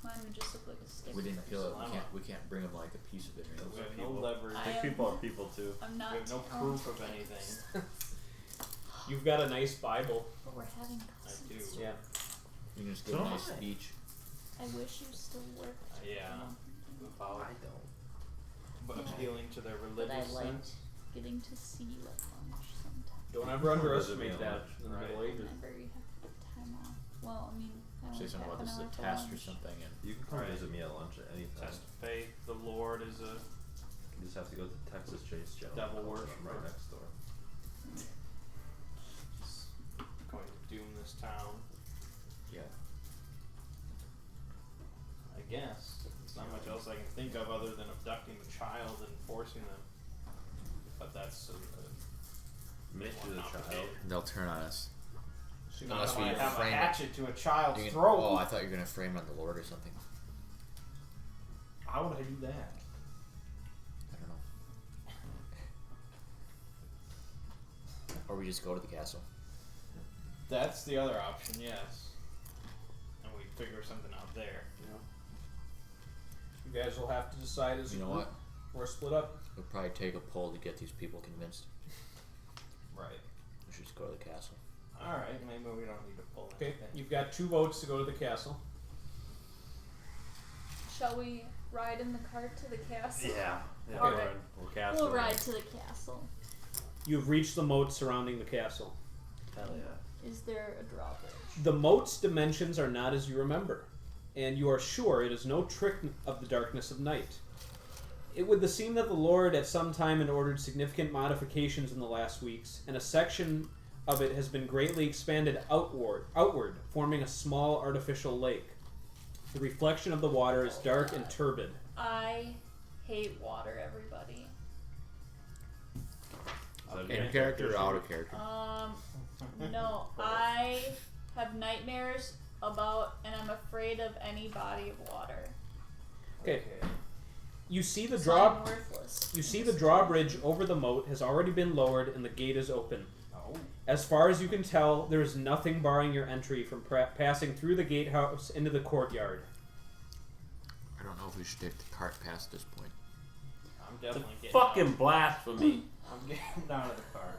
Mine would just look like a stick. We didn't feel it. I'm We can't bring them like a piece of it. Or We anything. have no people. leverage. I Like am- people are people too. I'm We not. have no proof of anything. You've got a nice Bible. But we're having I cousins. do. Yeah. You can just give So a am nice I. speech. I wish you still worked. Yeah. About I don't. but appealing to their But I religious liked sense. getting to see you at lunch sometimes. Don't ever underestimate Visit me that at in the Right. Middle Ages. Whenever you have to get time off. Well, I mean, I only Say have something about an this is hour a for test or lunch. something, and You can come Right. visit me at lunch at any time. Test of faith. The Lord is a You just have to go to Texas Chase General. Devil Culture. I'm worshiper. right next door. just going to doom this town. yeah. I guess. There's not much else I can think of other than abducting the child and forcing them. But that's Ministry more of the Child. complicated. They'll turn on us. Not Unless if we I have a frame it. hatchet to a child's You can, throat. oh, I thought you were gonna frame it on the Lord or something. How would I do that? I don't know. Or we just go to the castle. That's the other option, yes. And we figure something out there. You guys will have to decide as You a know group what? or split up. It'll probably take a poll to get these people convinced. Right. We should just go to the castle. Alright, maybe we don't need to pull Okay, anything. you've got 2 votes to go to the castle. Shall we ride in the cart to the castle? Yeah. All right. We'll cast We'll it. ride to the castle. You've reached the moat surrounding the castle. Hell yeah. Is there a drawbridge? The moat's dimensions are not as you remember, and you are sure it is no trick of the darkness of night. It would seem that the Lord at some time had ordered significant modifications in the last weeks, and a section of it has been greatly expanded outward, forming a small artificial lake. The reflection of the water is dark and turbid. I hate water, everybody. In character or out of character? No, I have nightmares about, and I'm afraid of any body of water. Okay. You see the So I'm worthless. You see in the this drawbridge over the moat has already been lowered and the gate is open. Oh. As far as you can tell, there is nothing barring your entry from passing through the gatehouse into the courtyard. I don't know if we should take the cart past this point. I'm definitely getting Fucking out. blasphemy. I'm getting out of the car.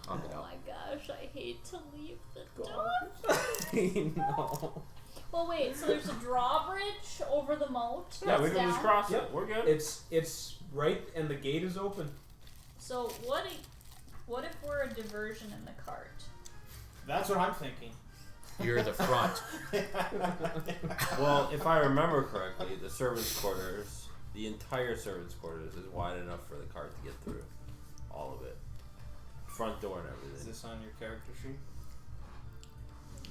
I'll get Oh out. my gosh, I hate to leave the Go door. No. Well, wait, so there's a drawbridge over the moat? Yeah, we that's can just down? cross Yep. it. We're good. It's right and the gate is open. So what if we're a diversion in the cart? That's what I'm thinking. You're the front. Well, if I remember correctly, the servants' quarters, the entire servants' quarters is wide enough for the cart to get through. All of it. Front door and Is everything. this on your character sheet?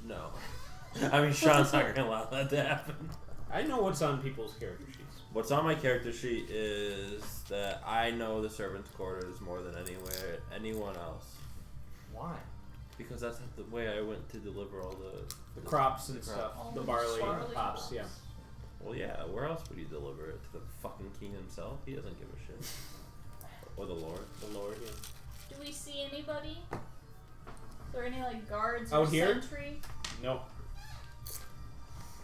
No. I mean, Sean's not going to allow that to happen. I know what's on people's character sheets. What's on my character sheet is that I know the servants' quarters more than anyone else. Why? Because that's the way I went to deliver all The crops and the stuff. All The the barley and barley the hops, yeah. Well, yeah. Where else would he deliver it? To the fucking king himself? He doesn't give a shit. Or the Lord. The Lord, yeah. Do we see anybody? Is there any like guards or Out here? sentry? No.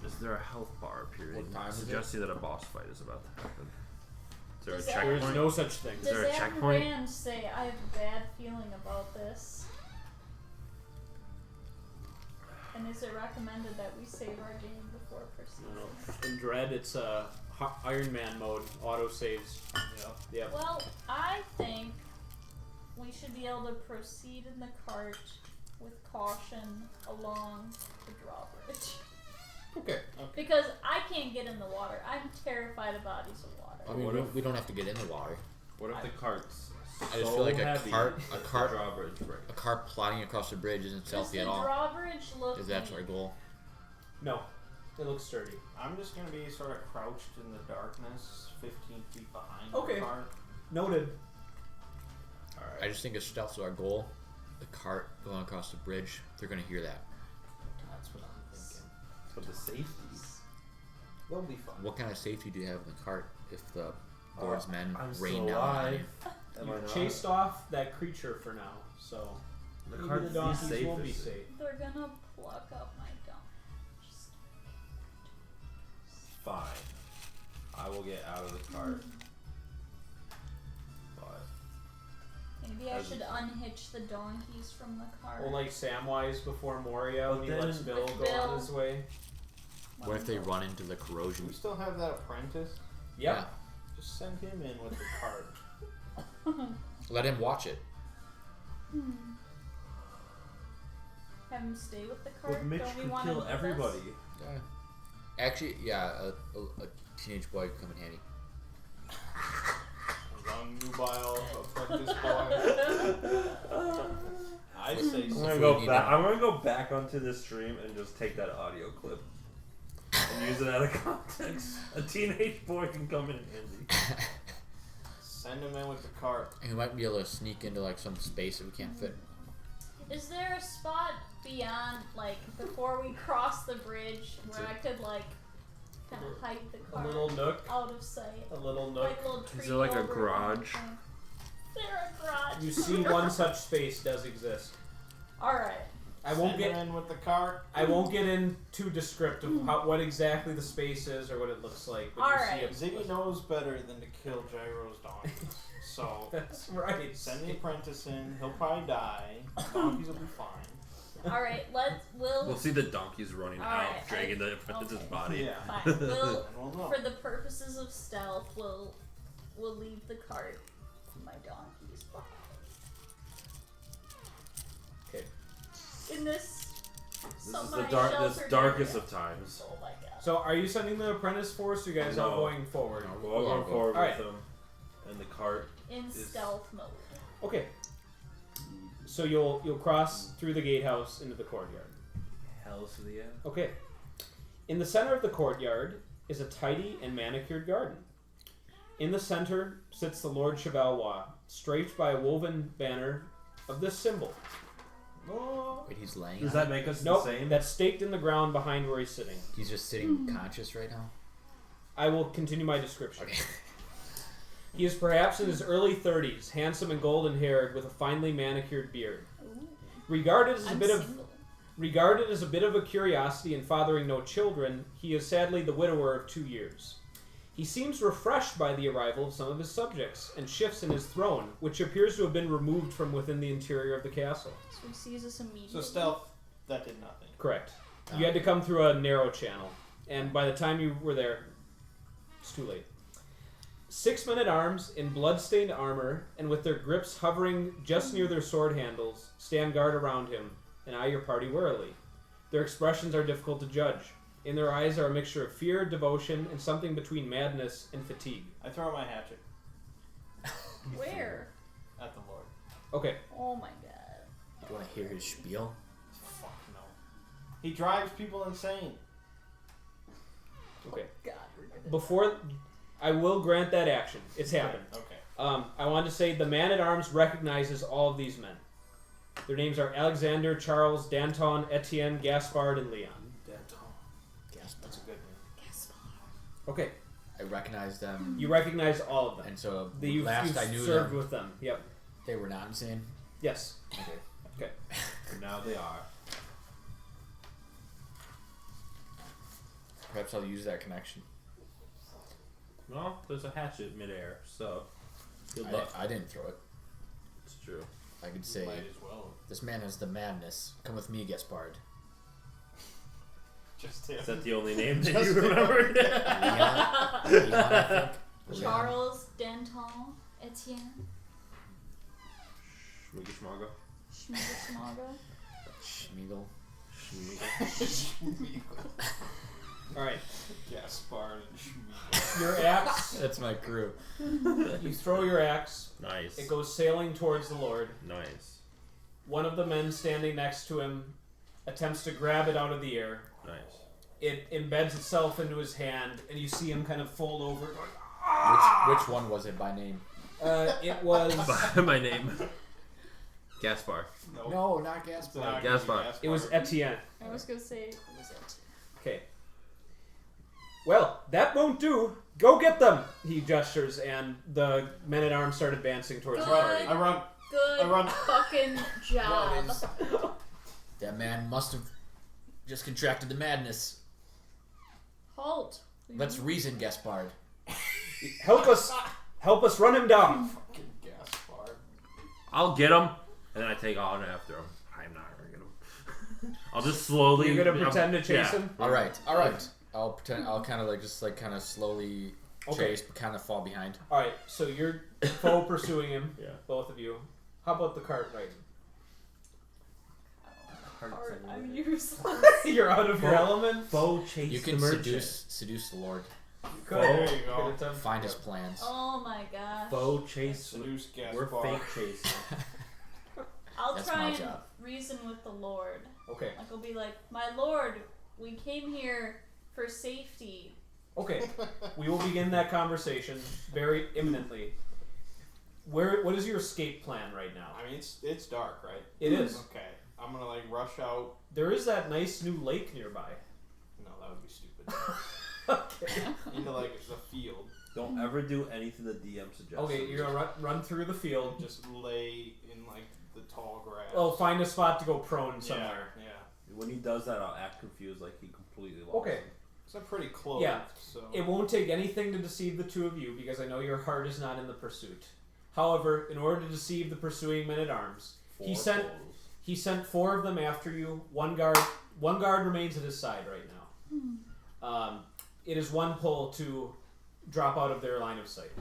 Is there a health bar period? What time is it? Suggesting that a boss fight is about to happen. Is there Does a that- checkpoint? There's no such thing. Is there a Does checkpoint? Rand say I have a bad feeling about this? And is it recommended that we save our game before proceeding? No. In Dread, it's Iron Man mode, auto saves. Yep. Well, I think we should be able to proceed in the cart with caution along the drawbridge. Okay. Because I can't get in the water. I'm terrified of bodies of water. I mean, What we don't have to get in the water. What if the cart's I just so feel like a heavy cart- that the cart- drawbridge breaks? A car plodding across the bridge isn't Does stealthy the at all. drawbridge look Is that neat? our goal? No. It looks sturdy. I'm just gonna be sort of crouched in the darkness, 15 feet behind Okay. the cart. Noted. Alright. I just think if stealth's our goal, the cart going across the bridge, they're gonna hear that. That's what I'm thinking. But the safety. They'll be fine. What kind of safety do you have in the cart if the Lord's men I'm rain still down on alive. you? Am I You've not? chased off that creature for now, so The maybe cart's the donkeys the will be safest. safe. They're gonna pluck up my donkeys. Fine. I will get out of the cart. But Maybe I As- should unhitch the donkeys from the cart. Well, like Samwise before Moria But when he then- lets Bill With go Bill. on his way. What if they run into the Do corrosion? we still have that apprentice? Yep. Just send him in with the cart. Let him watch it. Have him stay with the cart? but Mitch Don't we could want kill him everybody. Yeah. Actually, yeah, a teenage boy could come in handy. A young, nubile apprentice boy. I'd say I'm so. gonna we go need back. that. I'm gonna go back onto the stream and just take that audio clip and use it out of context. A teenage boy can come in handy. Send him in with the cart. And we might be able to sneak into like some space that we can't fit. Is there a spot beyond, like, before we cross the bridge where I could, like, kind of hide the A cart little nook. out of sight? A little nook. Like a little tree Is there like a over it garage? or something? Is there a garage? You see one such space does exist. Alright. I won't Send get him in with the cart. I won't get in too descriptive what exactly the space is or what it looks like. But Alright. you see Ziggy knows better than to kill Gyro's donkeys. So That's right. send the apprentice in. He'll probably die. Donkeys will be fine. Alright, We'll see the donkeys running Alright, out, dragging the apprentice's okay. body. Yeah. Fine. We'll, And we'll know. for the purposes of stealth, we'll leave the cart in my donkey's body. Okay. In this This is the darkest of times. Oh my god. So are you sending the apprentice force or you guys all No. going forward? We're all going forward Alright. with them. And the cart. In is- stealth mode. Okay. So you'll cross through the gatehouse into the courtyard. Hells to the end. Okay. In the center of the courtyard is a tidy and manicured garden. In the center sits the Lord Chevalois, strafed by a woven banner of this symbol. Wait, he's laying Does on that it? make us Nope, the same? that's staked in the ground behind where he's sitting. He's just sitting conscious right now? I will continue my description. Okay. He is perhaps in his early 30s, handsome and golden-haired, with a finely manicured beard. Ooh. Regarded as I'm a bit single. Regarded as a bit of a curiosity in fathering no children, he is sadly the widower of 2 years. He seems refreshed by the arrival of some of his subjects, and shifts in his throne, which appears to have been removed from within the interior of the castle. So he sees us immediately. So stealth, that did nothing. Correct. You had to come through a narrow channel, and by the time you were there, it's too late. 6 men at arms in blood-stained armor, and with their grips hovering just near their sword handles, stand guard around him and eye your party warily. Their expressions are difficult to judge. In their eyes are a mixture of fear, devotion, and something between madness and fatigue. I throw my hatchet Where? at the Lord. Okay. Oh my god. Do you want to hear his spiel? Fuck no. He drives people insane. Okay. God, we're gonna Before, I will grant that action. It's happened. Okay. I wanted to say the man-at-arms recognizes all of these men. Their names are Alexander, Charles, Danton, Etienne, Gaspard, and Leon. That's a good name. Okay. I recognize them. You recognize all of them. And so You've I knew served them. with them. Yep. They were not insane. Yes. Okay. Now they are. Perhaps I'll use that connection. Well, there's a hatchet midair, so good luck. I didn't throw it. It's true. I could say, Might as well. this man has the madness. Come with me, Gaspard. Just him. Is that the only name that Just you remembered? Leon, I think. Charles, Danton, Etienne, Schmooga Schmooga. Schmiegel. Alright. Gaspard and Schmiegel. Your axe. That's my crew. You throw your axe. Nice. It goes sailing towards the Lord. Nice. One of the men standing next to him attempts to grab it out of the air. Nice. It embeds itself into his hand, and you see him kind of fold over. Which one was it by name? It was. By my name. Gaspar. Nope. No, not Gaspard. Not Gaspard. It was Etienne. I was gonna say, what was it? Okay. Well, that won't do. Go get them! He gestures, and the men-at-arms start advancing towards the party. I run. Good I run. fucking job. That man must have just contracted the madness. Halt. Let's reason, Gaspard. Help us! Help us run him down! Fucking Gaspard. I'll get him, and then I take on after him. I'm not gonna get him. I'll just slowly. You're gonna pretend to chase him? All right. I'll pretend. I'll kind of kind of slowly chase, but kind of fall behind. Alright, so you're foe pursuing him, Yeah. both of you. How about the cart riding? I'm useless. You're out of your element? Foe chase You the can merchant. seduce the Lord. Good. There you go. Good attempt. Find his plans. Oh my gosh. Foe chase. Seduce We're Gaspard. fake chasing. I'll That's try my and job. reason with the Lord. Okay. Like, I'll be like, my Lord, we came here for safety. Okay. We will begin that conversation very imminently. What is your escape plan right now? I mean, it's dark, right? It is. Okay. I'm gonna rush out. There is that nice new lake nearby. No, that would be stupid. Okay. Into the field. Don't ever do anything the DM suggests. Okay, you're gonna run through the field. Just lay in the tall grass. Oh, find a spot to go prone somewhere. Yeah. When he does that, I'll act confused, like he completely lost. Okay. So I'm pretty close. Yeah. So It won't take anything to deceive the two of you because I know your heart is not in the pursuit. However, in order to deceive the pursuing men-at-arms, he sent 4 of them after you. One guard remains at his side right now. It is 1 pull to drop out of their line of sight.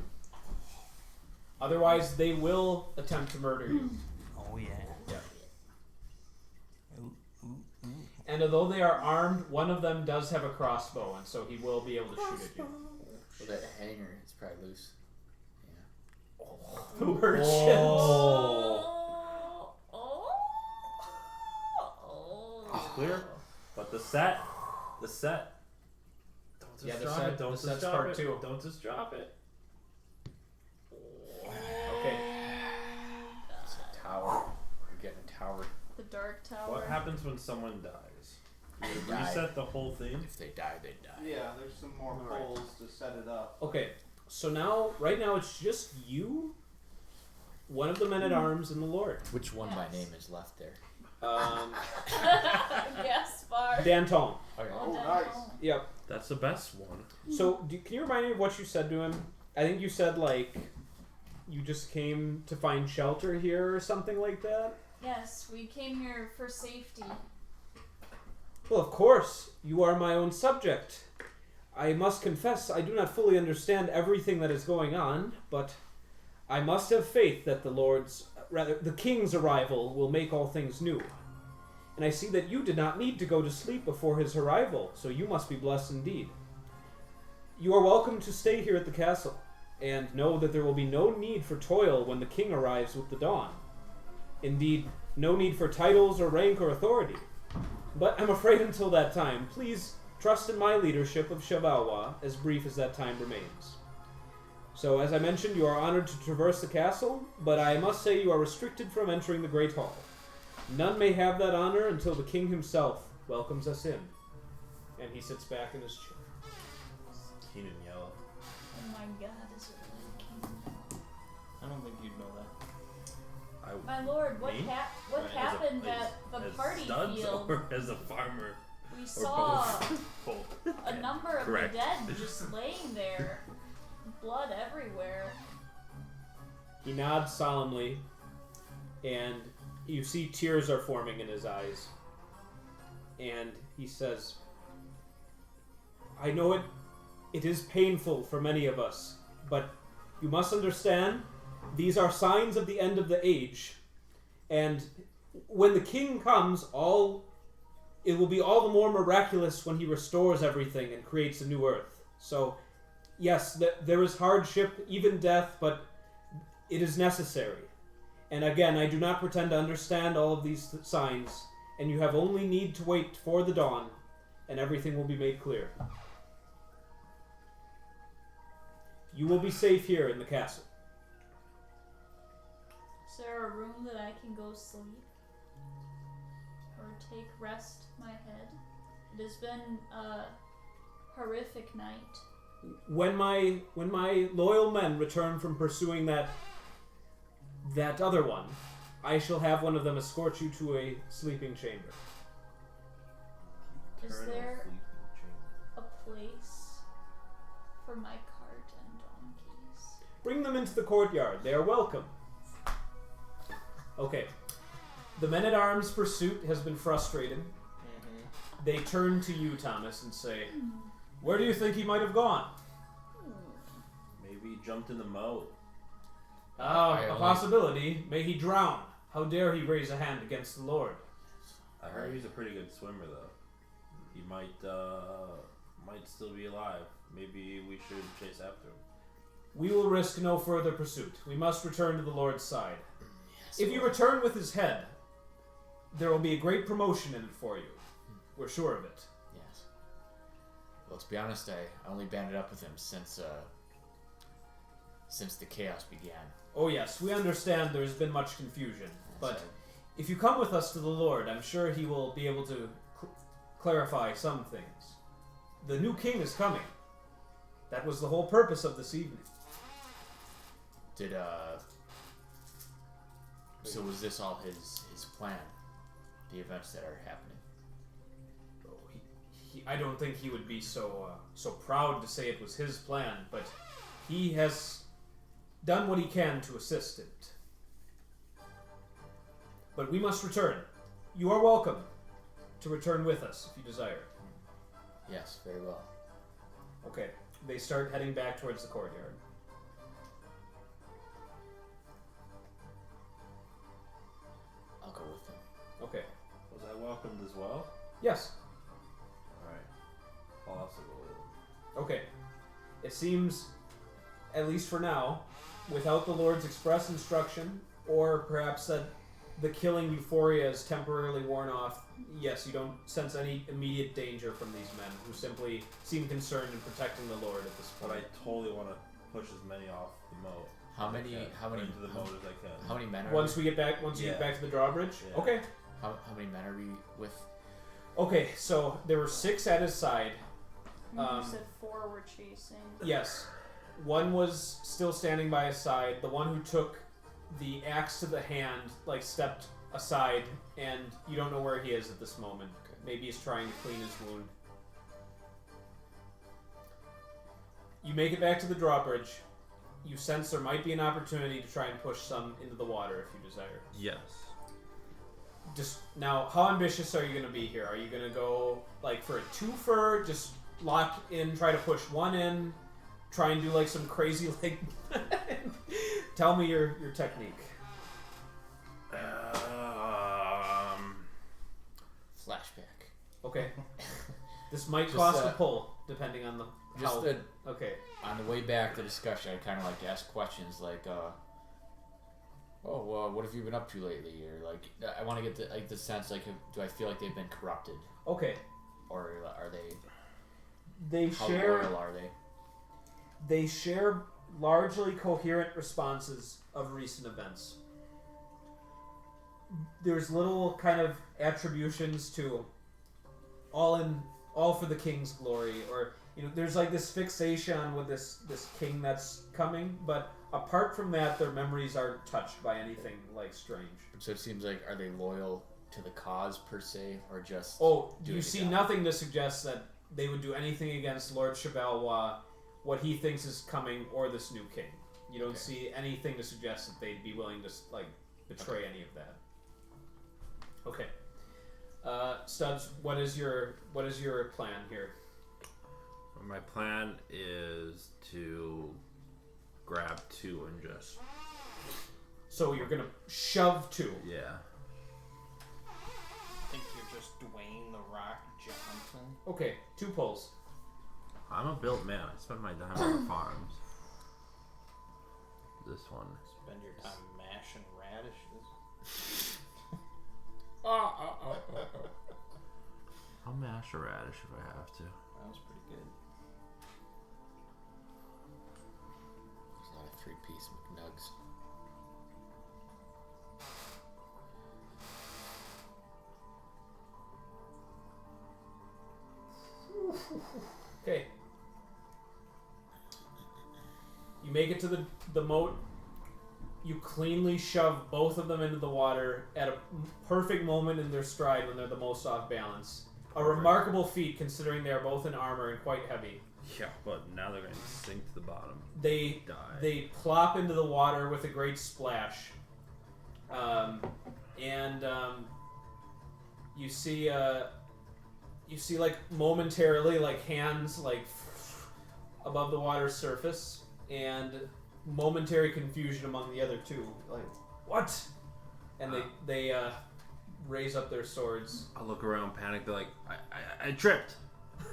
Otherwise, they will attempt to murder you. Oh yeah. And although they are armed, one of them does have a crossbow, and so he will be able to shoot at you. Well, that hanger is probably loose. The merchant. It's clear. But the set. Don't just Yeah, the drop set- it. Don't the just set's drop part it. 2. Don't just drop it. Okay. It's a tower. We're getting a tower. The Dark Tower. What happens when someone dies? You They die. reset the whole thing. If they die, they die. yeah, there's some more poles to set it up. Okay. So right now it's just you, one of the men-at-arms, and the Lord. Which one by name is left there? Gaspar. Danton. Okay. Oh, nice. Yep. That's the best one. So, can you remind me of what you said to him? I think you said, you just came to find shelter here or something like that? Yes, we came here for safety. Well, of course. You are my own subject. I must confess I do not fully understand everything that is going on, but I must have faith that the king's arrival will make all things new. And I see that you did not need to go to sleep before his arrival, so you must be blessed indeed. You are welcome to stay here at the castle, and know that there will be no need for toil when the king arrives with the dawn. Indeed, no need for titles or rank or authority. But I'm afraid until that time, please trust in my leadership of Chevalois, as brief as that time remains. So, as I mentioned, you are honored to traverse the castle, but I must say you are restricted from entering the Great Hall. None may have that honor until the king himself welcomes us in. And he sits back in his chair. keen and yellow. Oh my god, is it really King? I don't think you'd know that. My lord, what Me? happened at the as party studs field? or as a farmer? We Or saw both. a number of Correct. the dead just laying there, blood everywhere. He nods solemnly, and you see tears are forming in his eyes. And he says, I know it is painful for many of us, but you must understand, these are signs of the end of the age. And when the king comes, it will be all the more miraculous when he restores everything and creates a new earth. So, yes, there is hardship, even death, but it is necessary. And again, I do not pretend to understand all of these signs, and you have only need to wait for the dawn, and everything will be made clear. You will be safe here in the castle. Is there a room that I can go sleep? Or take rest my head? It has been a horrific night. When my loyal men return from pursuing that other one, I shall have one of them escort you to a sleeping chamber. Is Eternal there sleeping chamber. a place for my cart and donkeys? Bring them into the courtyard. They are welcome. Okay. The men-at-arms pursuit has been frustrated. Mm-hmm. They turn to you, Thomas, and say, where do you think he might have gone? Maybe he jumped in the moat. A possibility. May he drown. How dare he raise a hand against the Lord? I heard he's a pretty good swimmer, though. He might still be alive. Maybe we should chase after him. We will risk no further pursuit. We must return to the Lord's side. Yes, If you return with his head, there will be a great promotion in it for you. We're sure of it. Yes. Well, to be honest, I only banded up with him since the chaos began. Oh yes, we understand there has been much confusion, but if you come with us to the Lord, I'm sure he will be able to clarify some things. The new king is coming. That was the whole purpose of this evening. So was this all his plan? The events that are happening? Oh, I don't think he would be so proud to say it was his plan, but he has done what he can to assist it. But we must return. You are welcome to return with us if you desire. Yes, very well. Okay, they start heading back towards the courtyard. I'll go with them. Okay. Was I welcomed as well? Yes. Alright. I'll also go with him. Okay. It seems, at least for now, without the Lord's express instruction, or perhaps that the killing euphoria is temporarily worn off, yes, you don't sense any immediate danger from these men who simply seem concerned in protecting the Lord at this But point. I totally want to push as many off the moat. How many into the moat as I can. how many men are Once we? you get back to the drawbridge? Yeah. Okay. How many men are we with? Okay, so there were 6 at his side. You said 4 were chasing. Yes. One was still standing by his side. The one who took the axe to the hand, stepped aside, and you don't know where he is at this moment. Okay. Maybe he's trying to clean his wound. You make it back to the drawbridge. You sense there might be an opportunity to try and push some into the water if you desire. Yes. Just now, how ambitious are you going to be here? Are you going to go for a twofer, just lock in, try to push one in, try and do some crazy Tell me your technique. Flashback. Okay. This might Just, cost a pull, depending on the Just how. Okay. on the way back, the discussion, I kind of like to ask questions like, what have you been up to lately? Or I want to get the sense do I feel like they've been corrupted, Okay. or are they? They How share. loyal are they? They share largely coherent responses of recent events. There's little kind of attributions to all for the king's glory, or there's like this fixation with this king that's coming, but apart from that, their memories aren't touched by anything like strange. So it seems like, are they loyal to the cause per se, or just? Oh, doing you the see job? nothing to suggest that they would do anything against Lord Chevalois, what he thinks is coming, or this new king. You don't see anything to suggest that they'd be willing to betray any of that. Okay, Studs, what is your plan here? My plan is to grab 2 and just... So you're gonna shove 2. Yeah. I think you're just Dwayne the Rock Johnson. Okay, 2 pulls. I'm a built man. I spend my time on the farms. This one. Spend your time mashing radishes. I'll mash a radish if I have to. That was pretty good. There's a lot of 3-piece McNugs. Okay. You make it to the moat. You cleanly shove both of them into the water at a perfect moment in their stride when they're the most off balance. A remarkable feat considering they are both in armor and quite heavy. Yeah, but now they're going to sink to the bottom. They Die. They plop into the water with a great splash. You see like momentarily like hands like above the water's surface and momentary confusion among the other 2. Like, what? And they raise up their swords. I'll look around, panic. They're like, I tripped.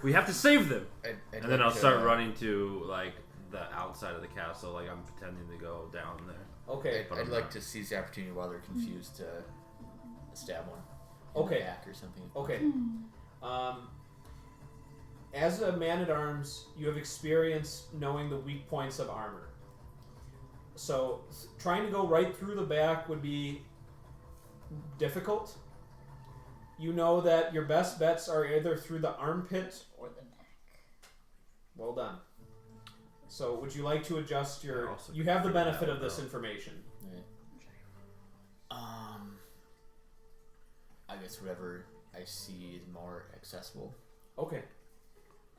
We have to save them. And then I'll start running to like the outside of the castle, like I'm pretending to go down there. Okay. I'd like to seize the opportunity while they're confused to stab one. In the back or something. Okay. As a man-at-arms, you have experience knowing the weak points of armor. So, trying to go right through the back would be difficult. You know that your best bets are either through the armpit or the neck. Well done. So, would you like to adjust your... Also You have the figure benefit that of this out. information. Right. I guess whatever I see is more accessible. Okay.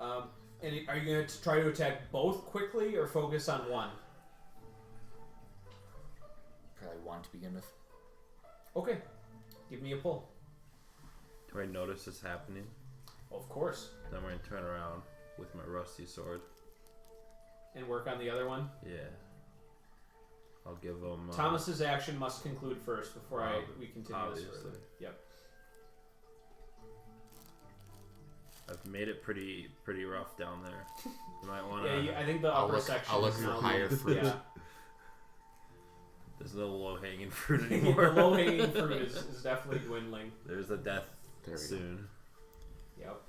And are you going to try to attack both quickly or focus on one? Probably one to begin with. Okay. Give me a pull. Do I notice this happening? Of course. Then we're going to turn around with my rusty sword. And work on the other one. Yeah. I'll give them... Thomas's action must conclude first before we continue this obviously. further. Yep. I've made it pretty rough down there. You might want to... Yeah, I think the upper section I'll look is for now higher fruit. Yeah. There's no low-hanging fruit The anymore. low-hanging fruit is definitely dwindling. There's a death There we go. soon. Yep.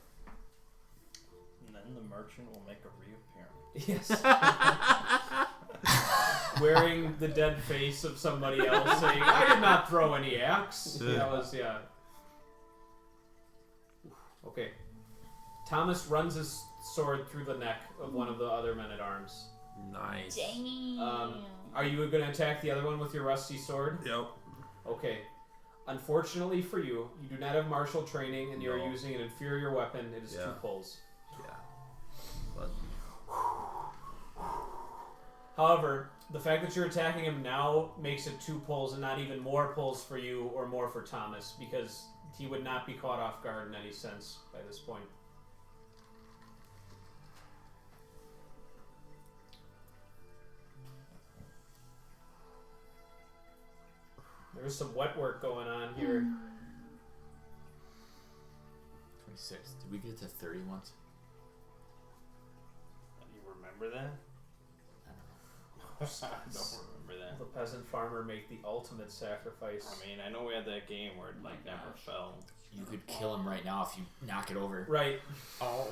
And then the merchant will make a reappearance. Yes. Wearing the dead face of somebody else saying, I did not throw any axe. That was, yeah. Okay. Thomas runs his sword through the neck of one of the other men-at-arms. Nice. Damn. Are you going to attack the other one with your rusty sword? Yep. Okay. Unfortunately for you, you do not have martial training and you're No. using an inferior weapon. It is 2 pulls. Yeah. But However, the fact that you're attacking him now makes it 2 pulls and not even more pulls for you or more for Thomas because he would not be caught off guard in any sense by this point. There's some wet work going on here. 26. Did we get to 30 once? You remember that? I don't remember that. The peasant farmer make the ultimate sacrifice. I mean, I know we had that game where it like never fell. You could kill him right now if you knock it over. Right. Oh.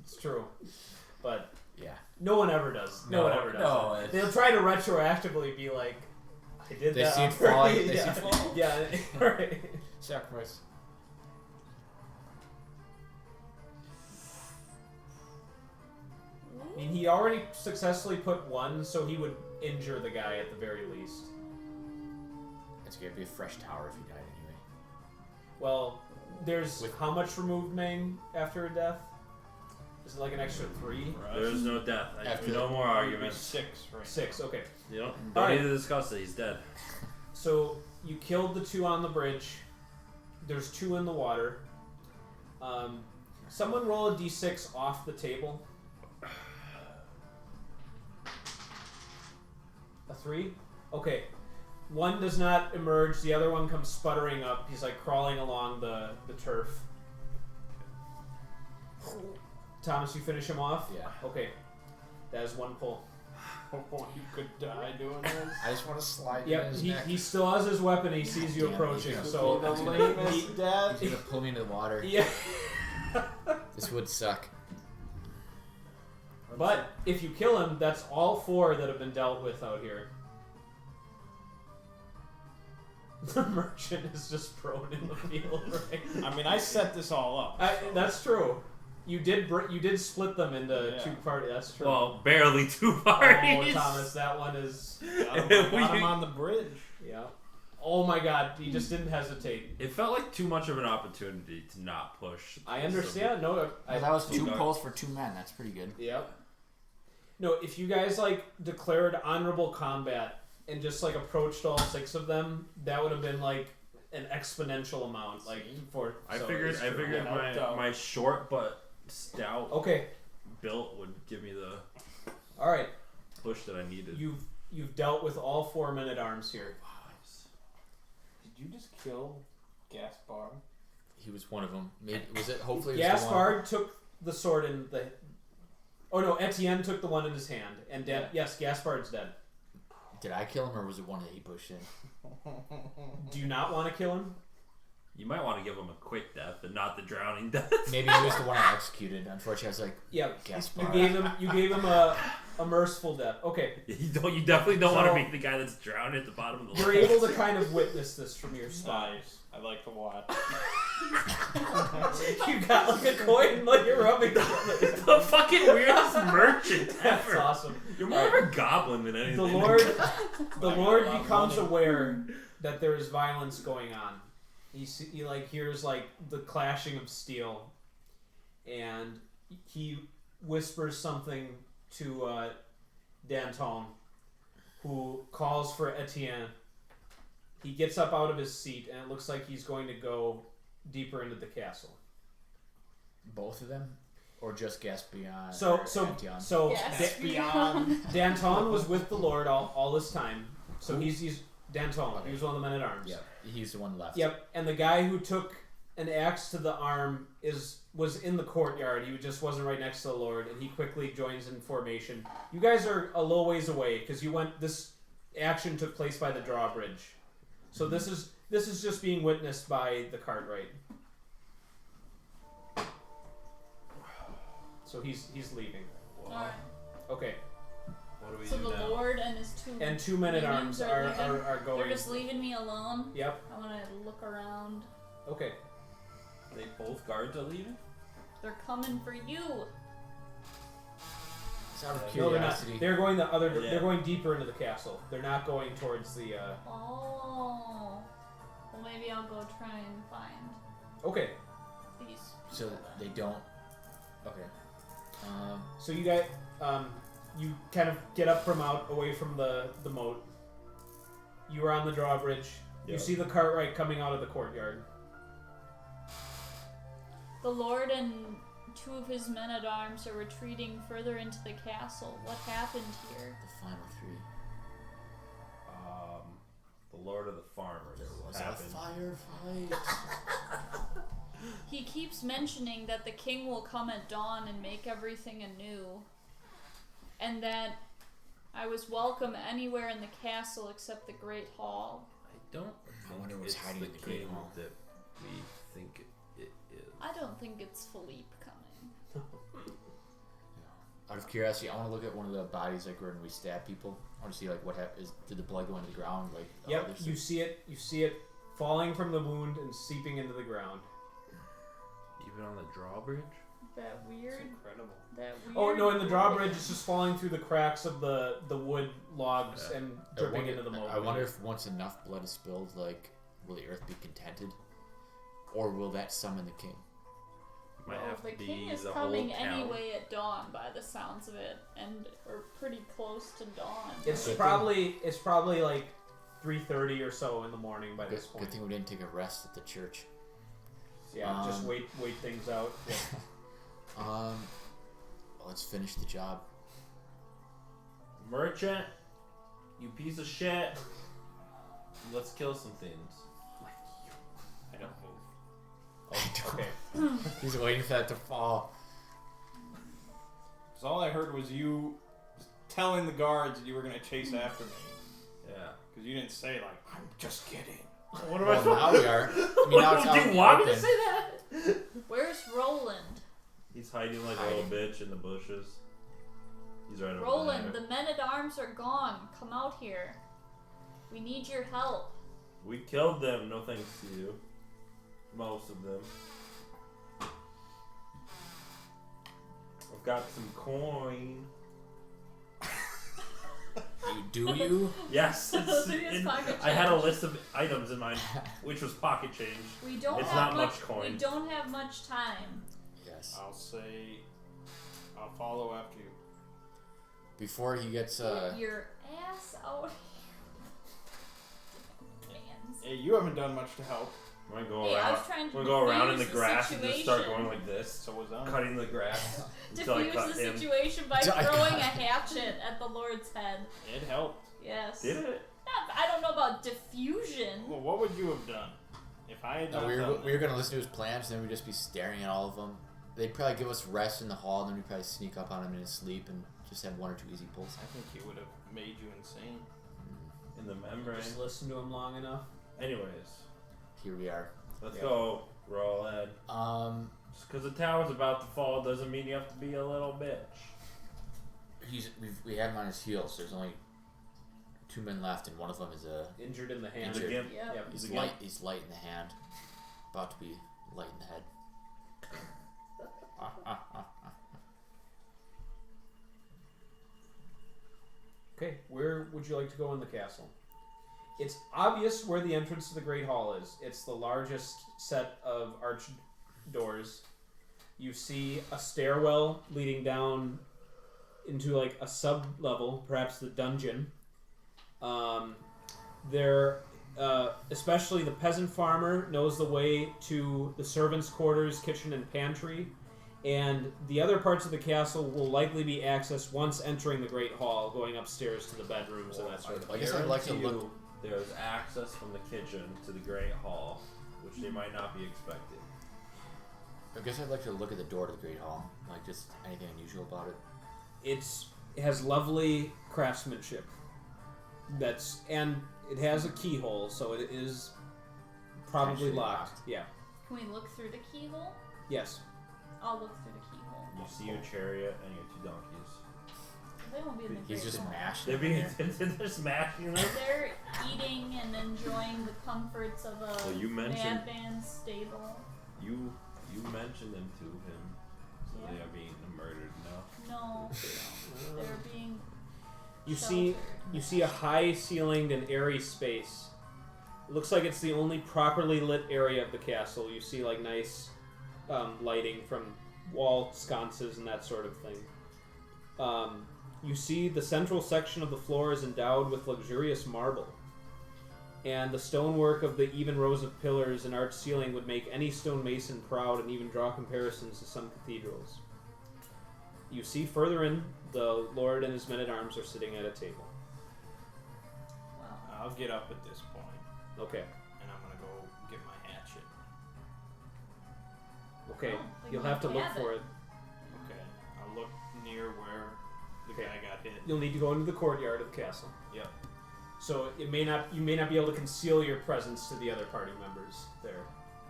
It's true. But Yeah. no one ever does. No one ever does. no, that. it's- They'll try to retroactively be like, I did They that. see it already." falling, they see yeah. it falling. Yeah, right. Sacrifice. I mean, he already successfully put one, so he would injure the guy at the very least. It's gonna be a fresh tower if he died anyway. Well, there's how much removed Mang after a death? Is it like an extra 3? There's no death. After No more arguments. 6, right? 6, okay. You don't Alright. need to discuss it. He's dead. So you killed the 2 on the bridge. There's 2 in the water. Someone roll a d6 off the table. A 3? Okay. One does not emerge. The other one comes sputtering up. He's like crawling along the turf. Thomas, you finish him off? Yeah. Okay. That is 1 pull. Oh, you could die doing this. I just want to slide in Yep, his he, neck. he still has his weapon. He sees you Damn, approaching. he's So the gonna- lamest death. He's gonna pull me into the water. yeah. This would suck. But if you kill him, that's all 4 that have been dealt with out here. The merchant is just prone in the field, right? I mean, I set this all up. That's true. You did split them into Yeah. 2 parties. That's true. Well, barely 2 oh, parties. Thomas, that one is. Got him on the bridge. Yeah. Oh my God, he just didn't hesitate. It felt like too much of an opportunity to not push. I understand. No, Well, that was 2 Okay. pulls for 2 men. That's pretty good. Yep. No, if you guys like declared honorable combat and just like approached all 6 of them, that would have been like an exponential amount. Like for. I so figured it's true. Yeah, my short but stout Okay. built would give me the All right. push that I needed. You've dealt with all 4 men-at-arms here. Did you just kill Gaspar? He was one of them. Maybe, was it? Hopefully, it was the one. Gaspard took the sword in the. Oh no, Etienne took the one in his hand, and yes, Gaspard's dead. Did I kill him, or was it one that he pushed in? Do you not want to kill him? You might want to give him a quick death and not the drowning death. Maybe he was the one I executed. Unfortunately, I was like, Yeah, Gaspard. you gave him a merciful death. Okay, You definely don't want So- to be the guy that's drowning at the bottom of the you're lake. able to kind of witness this from your spot. Nice. I like to watch. You got like a coin like you're rubbing together. The fucking weirdest merchant That's ever. awesome. You're more of a goblin than anything. The Lord lot of becomes money. aware that there is violence going on. He like hears like the clashing of steel, and he whispers something to Danton, who calls for Etienne. He gets up out of his seat, and it looks like he's going to go deeper into the castle. Both of them, or just Gaspion? So Yes. Danton was with the Lord all this time. So he's Danton. Okay. He was one of the men at arms. Yeah, he's the one left. Yep. And the guy who took an axe to the arm was in the courtyard. He just wasn't right next to the Lord, and he quickly joins in formation. You guys are a little ways away because this action took place by the drawbridge. So this is just being witnessed by the Cartwright. So he's leaving. Alright. Okay. What do we So do the now? Lord and his 2 And 2 men at arms minions are going. They're just leaving me alone. Yep. I want to look around. Okay. They both guards are leaving? They're coming for you. It's out of No, they're not. curiosity. They're going the other. Yeah. They're going deeper into the castle. They're not going towards the. Oh. Well, maybe I'll go try and find Okay. these. So they don't. Okay. So you guys, you kind of get up from away from the moat. You are on the drawbridge. Yeah. You see the Cartwright coming out of the courtyard. The Lord and 2 of his men-at-arms are retreating further into the castle. What happened here? The final 3. The Lord of the Farmers. There was happened. a firefight. He keeps mentioning that the king will come at dawn and make everything anew. And that I was welcome anywhere in the castle except the Great Hall. I don't I wonder what's it's hiding in the Great king Hall. that we think it is. I don't think it's Philippe coming. Out of curiosity, I want to look at one of the bodies like when we stab people. I want to see like what happened. Did the blood go into the ground? Like the Yep. others? You see it. You see it falling from the wound and seeping into the ground. Even on the drawbridge? That It's weird. incredible. That weird. Oh no! And the drawbridge is just falling through the cracks of the wood logs and dripping into the moat. I wonder if once enough blood is spilled, like, will the earth be contented, or will that summon the king? Might Well, have the to king be is the coming whole town. anyway at dawn, by the sounds of it, and we're pretty close to dawn. It's Good probably like 3:30 or so in the morning by Good, this point. good thing we didn't take a rest at the church. Yeah, just wait things out. Yeah. Well, let's finish the job. Merchant, you piece of shit. Let's kill some things. I don't move. Okay. He's waiting for that to fall. Because all I heard was you telling the guards that you were going to chase after me. Yeah. Because you didn't say, like, I'm just kidding. What am I Well, supposed now we are. I mean, now it's out Do in you the want me to open. say that? Where's Roland? He's hiding like a little bitch in the bushes. He's right over Roland, there. the men at arms are gone. Come out here. We need your help. We killed them, no thanks to you. Most of them. I've got some coin. Do you? Yes, it's Look at his pocket I had a change. list of items in mind, which was pocket change. We don't It's have not much coin. We don't have much time. Yes. I'll say, I'll follow after you. Before he gets Get your ass out here. Hands. Hey, you haven't done much to help. I'm gonna go Hey, I around. was trying to I'm gonna go around in the defuse grass and just start situation. going like this, So was I. cutting the grass until I Diffuse cut the him. situation by I throwing got- a hatchet at the Lord's head. It helped. Yes. Did it? I don't know about diffusion. Well, what would you have done if I had No, not we done were going to listen to his plans, and then we'd just be staring at all of them. They'd probably give us rest in the hall, and then we'd probably sneak up on him in his sleep and just have one or two easy pulls. I think he would have made you insane. In the membrane. Just listen to him long enough. Anyways, Here we are. let's go. Roll ahead. Just because the tower's about to fall doesn't mean you have to be a little bitch. We had him on his heels. There's only 2 men left, and one of them is Injured in the hand. Injured. Again. Yep. Yep. he's He's light. He's light in the hand, about to be light in the head. Okay, where would you like to go in the castle? It's obvious where the entrance to the Great Hall is. It's the largest set of arched doors. You see a stairwell leading down into like a sub-level, perhaps the dungeon. Especially the peasant farmer knows the way to the servants' quarters, kitchen, and pantry. And the other parts of the castle will likely be accessed once entering the Great Hall, going upstairs to the bedrooms and that sort of I thing. guess I'd like to Guarantee look. you There's access from the kitchen to the Great Hall, which they might not be expecting. I guess I'd like to look at the door to the Great Hall. Like, just anything unusual about it. It has lovely craftsmanship. And it has a keyhole, so it is probably Actually locked. locked. Yeah. Can we look through the keyhole? Yes. I'll look through the keyhole. You see your chariot and your 2 donkeys. They won't be in the He's Great just Hall. mashed. They're being they're smashing them. They're eating and enjoying the comforts of a Well, you mentioned- madman's stable. You mentioned them to him, so Yeah. they are being murdered now. No, they're being You sheltered. see a high-ceilinged and airy space. It looks like it's the only properly lit area of the castle. You see like nice lighting from wall sconces and that sort of thing. You see the central section of the floor is endowed with luxurious marble. And the stonework of the even rows of pillars and arched ceiling would make any stonemason proud and even draw comparisons to some cathedrals. You see further in, the Lord and his men-at-arms are sitting at a table. Wow. I'll get up at this point, Okay. and I'm gonna go get my hatchet. Okay. Oh, then You'll you have to look have for it. it. Okay, I'll look near where the Okay. guy got hit. You'll need to go into the courtyard of the castle. Yep. So you may not be able to conceal your presence to the other party members there.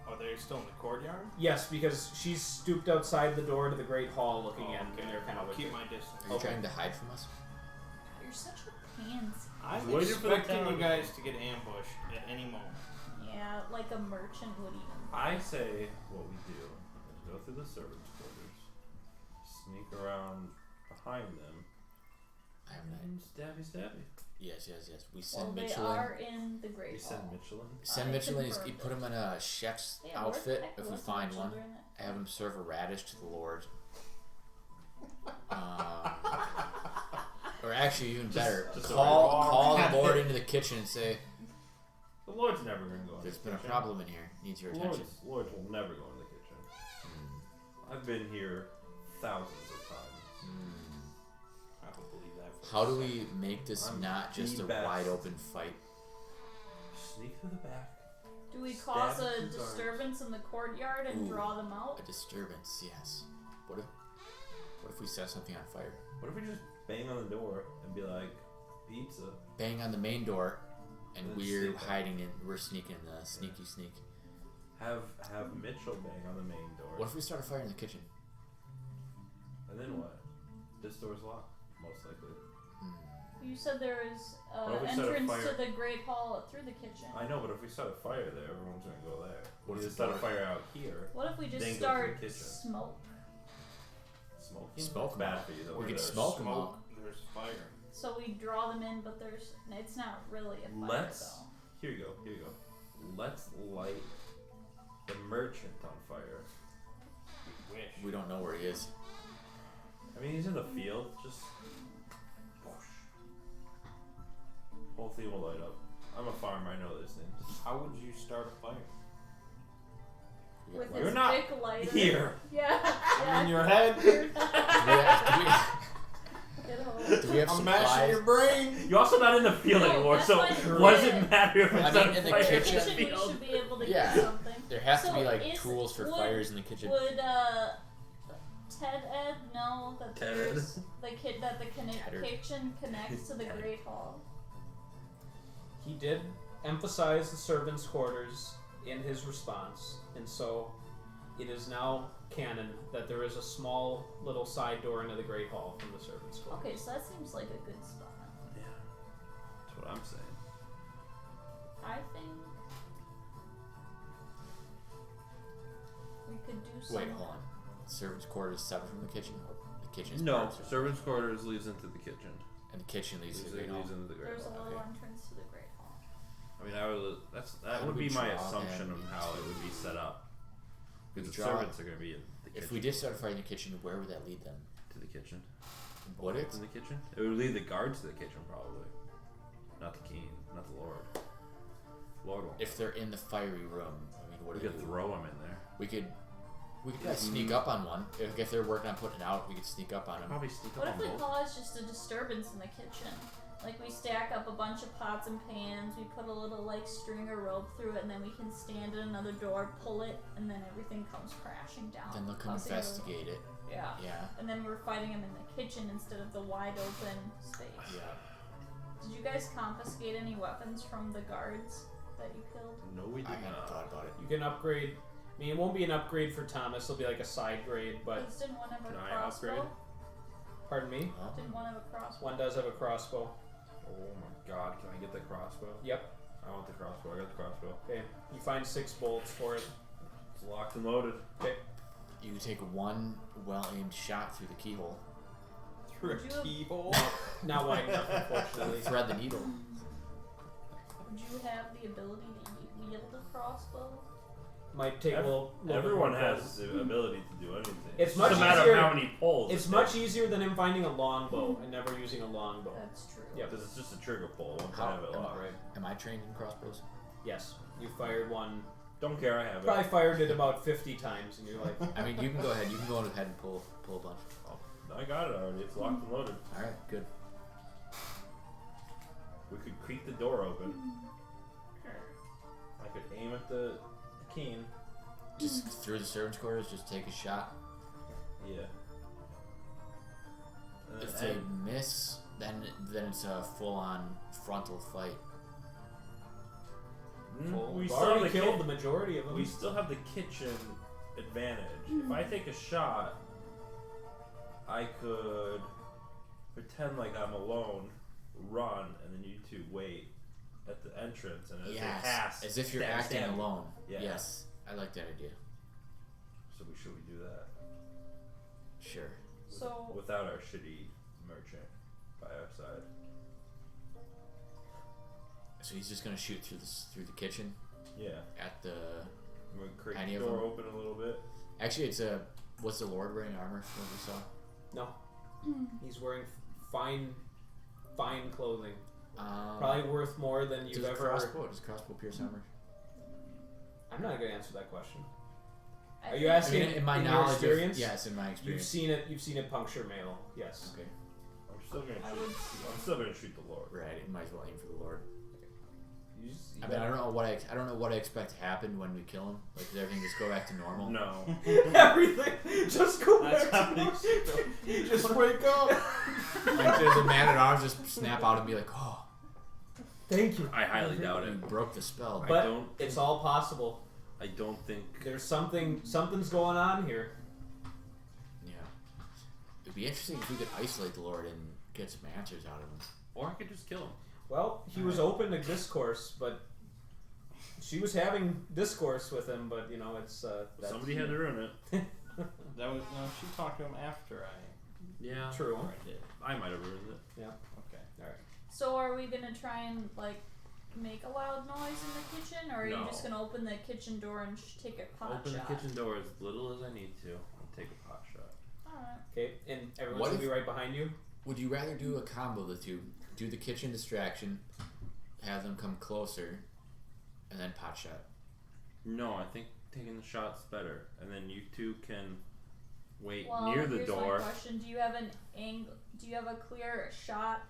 Are they still in the courtyard? Yes, because she's stooped outside the door to the Great Hall looking in, okay. and they're kind I'll of with keep her. my distance. Are you Okay. trying to hide from us? You're such a pansy. I'm Waiting for the expecting tower. you guys to get ambushed at any moment. Yeah, like a merchant would even. I say what we do is go through the servants' quarters, sneak around behind them. I have an Stabby, stabby. Yes. We Well, send they Michelin. are in the Great You send Hall. Michelin? Send I Michelin. confirmed You put him in a chef's Yeah, where the outfit heck if we was the find one. children at? Have him serve a radish to the Lord. Or actually, even better, just call the Lord into the kitchen and say, The Lord's never going to go in "There's the been a kitchen. problem in here. Needs your attention." Lord will never go in the kitchen. I've been here thousands of times. I don't believe that. For How a do second. we make this I'm not just the a best. wide open fight? Sneak through the back. Do we Stab cause the a guards. disturbance in the courtyard and Ooh. draw them out? A disturbance, yes. What if we set something on fire? What if we just bang on the door and be like, pizza? Bang on the main door, and And we're sneak. hiding in. We're sneaking in the sneaky sneak. Have Mitchell bang on the main door. What if we start a fire in the kitchen? And then what? This door's locked, most likely. You said there is What if we set a entrance fire- to the Great Hall through the kitchen. I know, but if we start a fire there, everyone's gonna go there. What What if if we start a the fire out here? What if we just Then go to start the kitchen. smoke? Smoking? Smoke It's bad them. for you though. We Where could there's smoke 'em smoke, out. There's fire. So we draw them in, but it's not really a fire Let's- though. Here you go. Let's light the merchant on fire. Wish. We don't know where he is. I mean, he's in the field. Just whoosh. Whole thing will light up. I'm a farmer. I know these things. How would you start a fire? We With got You're his not big lighter. here. Yeah. I'm in yeah. your head. Get hold. do we have I'm mashing supplies? your brain. You're also not in the field No, anymore, that's so fine. what does it matter if I it's mean, on in the fire In the kitchen- kitchen, we field? should be able to Yeah. get something. There has to So be like is- tools for would- fires in the kitchen. Would Ted Ed know that Ted there's the kid that the Tedder. kitchen connects to the Tedder. Great Hall? He did emphasize the servants' quarters in his response, and so it is now canon that there is a small little side door into the Great Hall from the servants' quarters. Okay, so that seems like a good spot. Yeah, that's what I'm saying. I think we could do something. Wait, hold on. Servants' quarters separate from the kitchen, or the kitchen is No, part of the servants' quarters leads into the kitchen. and the kitchen leads to the Leads great hall. into the great There's a hall. little okay. entrance to the Great Hall. I mean, that How would do be we my draw assumption them of how it would be set up. We Because the draw- servants are going to be in the kitchen. If we did start a fire in the kitchen, where would that lead them? To the kitchen. Would it? In the kitchen? It would lead the guards to the kitchen, probably. Not the king, not the lord. Lord won't. If they're in the fiery room, I mean, what we do could we do? throw them in there. We could probably sneak up on one. If they're working on putting it out, we could sneak up on them. Probably sneak What up if on we both. cause just a disturbance in the kitchen? Like we stack up a bunch of pots and pans, we put a little like string or rope through it, and then we can stand at another door, pull it, and then everything comes crashing down. Then they'll come causing a- investigate it. Yeah. Yeah. And then we're fighting them in the kitchen instead of the wide open space. Yeah. Did you guys confiscate any weapons from the guards that you killed? No, we I did hadn't not. thought about it. You can upgrade. I mean, it won't be an upgrade for Thomas. It'll be like a side grade. But Because didn't one have a Can I crossbow? upgrade? pardon me, Huh? Didn't one have a crossbow? one does have a crossbow. Oh my god, can I get the crossbow? Yep. I want the crossbow. I got the crossbow. Okay. You find 6 bolts for it. It's locked and loaded. Okay. You can take one well-aimed shot through the keyhole. Through Would you a have- keyhole. Not wide enough, unfortunately. Thread the needle. Would you have the ability to wield a crossbow? Might take a little bit Everyone more has focus. the ability to do anything. It's much a matter easier- of how many pulls. It's it much takes. easier than him finding a longbow and never using a longbow. That's true. Yep. Because it's just a trigger pull. Once How- I have it locked. Right. Am I trained in crossbows? Yes. You fired one. Don't care, I have Probably it. fired it about 50 times, and you're like, I mean, you can go ahead. You can go ahead and pull a bunch. Oh, I got it already. It's locked and loaded. All right, good. We could creak the door open. I could aim at the keen. Just through the servants' quarters, just take a shot. Yeah. And If then they miss, then it's a full-on frontal fight. well, we we've still have already the killed the majority of them. we still have the kitchen advantage. If I take a shot, I could pretend like I'm alone, run, and then you two wait at the entrance, and as they pass, as if you're stab, acting stab. alone. Yeah. Yes, I like that idea. So should we do that? Sure. So without our shitty merchant by our side. So he's just gonna shoot through the kitchen Yeah. at the. We're gonna crack Any the of door them? open a little bit. Actually, it's a. What's the Lord wearing armor? What we saw. No. He's wearing fine clothing. Um, Probably worth more than you've ever. Does crossbow pierce armor? I'm not going to answer that question. I Are you think- asking in my in your knowledge experience? yes, in my You've experience. seen it. You've seen it puncture mail. Yes. Okay. I'm still gonna I shoot. would- I'm still gonna shoot the Lord. Right. You might as well aim for the Lord. You just, I mean, I don't know what I expect to happen when we kill him. Like, does everything just go back to normal? No. Everything. Just go That's back how to normal. you just wake up. Like, does the man at arms just snap out and be like, "Oh, Thank you. I highly doubt you it. broke the spell"? I But don't it's all possible. I don't think. There's something's going on here. Yeah. It'd be interesting if we could isolate the Lord and get some answers out of him. Or I could just kill him. Well, he was open to discourse, but she was having discourse with him. But you know, it's that's Somebody had to ruin it. That was no. She talked to him after I Yeah. true. did. I might have ruined it. Yeah. Okay. All right. So are we gonna try and like make a loud noise in the kitchen, or are you No. just gonna open the kitchen door and take a pot Open shot? the kitchen door as little as I need to and take a pot shot. Alright. Okay, and everyone's What gonna be if- right behind you. Would you rather do a combo of the two? Do the kitchen distraction, have them come closer, and then pot shot. No, I think taking the shot's better, and then you two can wait Well, near the here's door. my question: Do you have an angle? Do you have a clear shot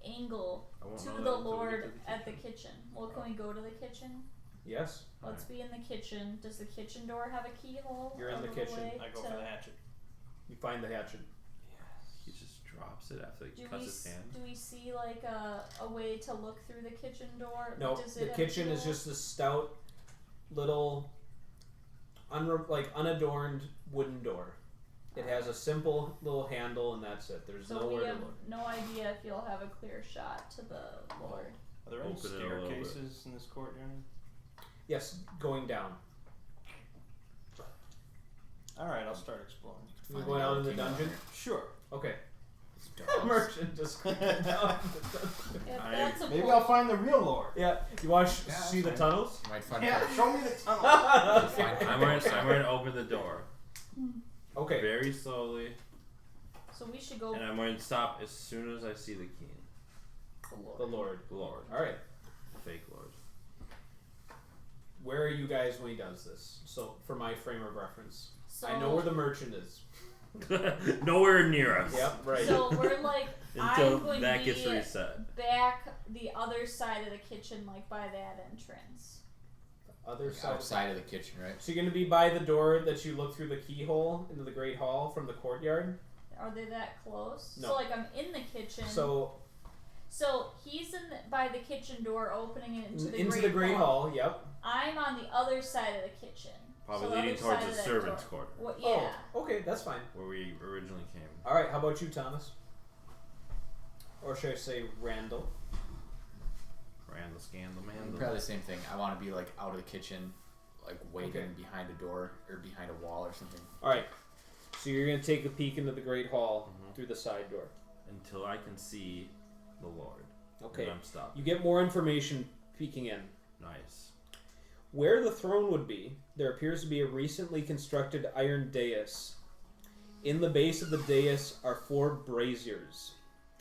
angle I won't to know the that until we get Lord to the at the kitchen? Well, can we go to the kitchen? Yes. Let's be in the kitchen. Does the kitchen door have a keyhole? You're in a the little kitchen. way I go to- for the hatchet. You find the hatchet. He just drops it after he cuts his hand. Do we see like a way to look through the kitchen door? No, Does it the have kitchen is keyhole? just a stout, little, unadorned wooden door. It has a simple little handle, and that's it. There's So nowhere we to have look. no idea if you'll have a clear shot to the Lord. Are there any Open it a little bit. staircases in this courtyard? Yes, going down. All right, I'll start exploring. We're going out in the dungeon. Sure. Okay. It's dogs. Merchant just going down in the dungeon. If I- that's a Maybe point, I'll find the real Lord. Yeah. You want to Yeah, see the that's tunnels? You might find Yeah, a show me the tunnel. I'm going to open the door Okay. very slowly, so we should go. and I'm going to stop as soon as I see the king. The Lord. The Lord. All right. Fake Lord. Where are you guys when he does this? So, for my frame of reference, So, I know where the merchant is. Nowhere near us. Yep. Right. So we're like, Until I'm going that to gets be reset. back the other side of the kitchen, like by that entrance. Other side. outside of the kitchen, right? So you're gonna be by the door that you look through the keyhole into the great hall from the courtyard. Are they that close? No. So like I'm in the kitchen. So he's in by the kitchen door, opening it into the great hall. Yep. I'm on the other side of the kitchen. Probably so leading other towards side the of that servants' door. quarter, What? Yeah. Oh, okay, that's fine. where we originally came. All right. How about you, Thomas? Or should I say Randall? Randall, Scandal, Mandel. Probably the same thing. I want to be like out of the kitchen, like waiting Okay. behind a door or behind a wall or something. All right. So you're gonna take a peek into the great hall through the side door. Until I can see the Lord. Okay. And I'm stopping. You get more information peeking in. Nice. Where the throne would be, there appears to be a recently constructed iron dais. In the base of the dais are 4 braziers.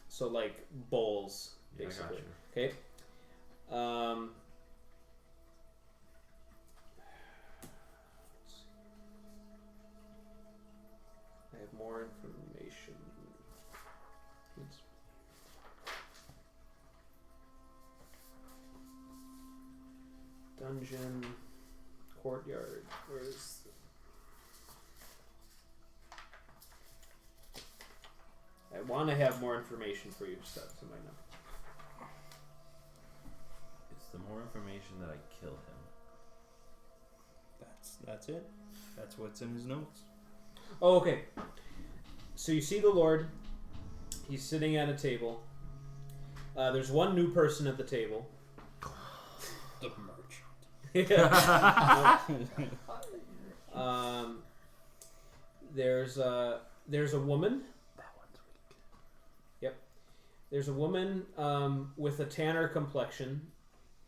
So like bowls, Yeah, I basically. got you. Okay. I have more information. It's- Dungeon, courtyard. Where's I want to have more information for you, stuff so I know. It's the more information that I kill him. That's it. That's what's in his notes. Oh, okay. So you see the Lord. He's sitting at a table. There's one new person at the table. The merchant. There's a woman There's a woman with a tanner complexion,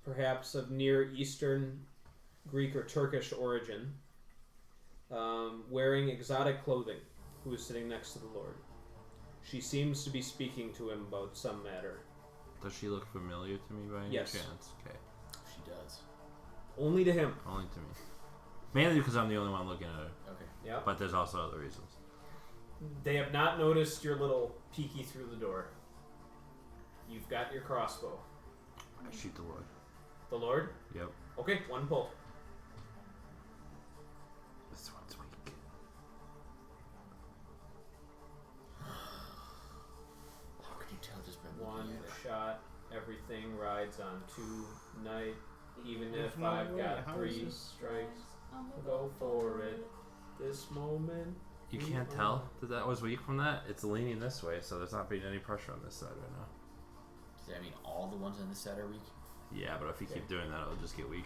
perhaps of Near Eastern, Greek or Turkish origin, wearing exotic clothing, who is sitting next to the Lord. She seems to be speaking to him about some matter. Does she look familiar to me by any Yes. chance? Okay. She does. Only to him. Only to me. Mainly because I'm the only one looking at her. Okay. Yep. But there's also other reasons. They have not noticed your little peeky through the door. You've got your crossbow. I shoot the Lord. The Lord? Yep. Okay, one pull. This one's weak. How can you tell just by One looking at it? shot. Everything rides on tonight. Even There's if no I've way. got How 3 is this? strikes, go for it. This moment. You can't tell that was weak from that? It's leaning this way, so there's not being any pressure on this side right now. Does that mean all the ones on this side are weak? Yeah, but if you keep doing that, it'll just get weak.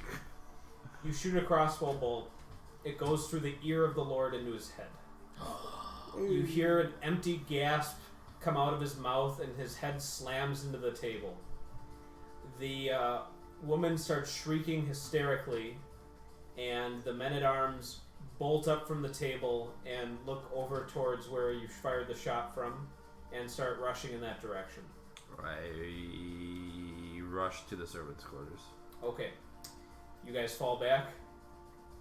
You shoot a crossbow bolt. It goes through the ear of the Lord into his head. You hear an empty gasp come out of his mouth, and his head slams into the table. The woman starts shrieking hysterically, and the men-at-arms bolt up from the table and look over towards where you fired the shot from and start rushing in that direction. I rush to the servants' quarters. Okay. You guys fall back?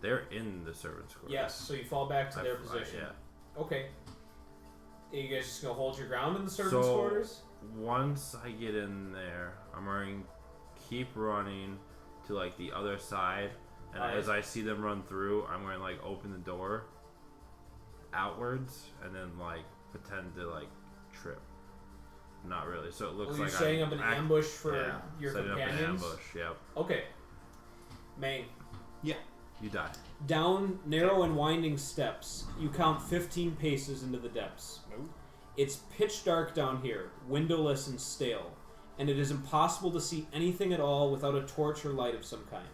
They're in the servants' quarters. Yes, so you fall back to their position. Yeah. Okay. Are you guys just going to hold your ground in the servants' So, quarters? once I get in there, I'm going to keep running to like the other side, and as I see them run through, I'm going to like open the door outwards and then like pretend to like trip. Not really. So it looks You're like setting up an ambush for your setting companions? up an ambush, yep. Okay. May. You die. Down narrow and winding steps, you count 15 paces into the depths. It's pitch dark down here, windowless and stale, and it is impossible to see anything at all without a torch or light of some kind.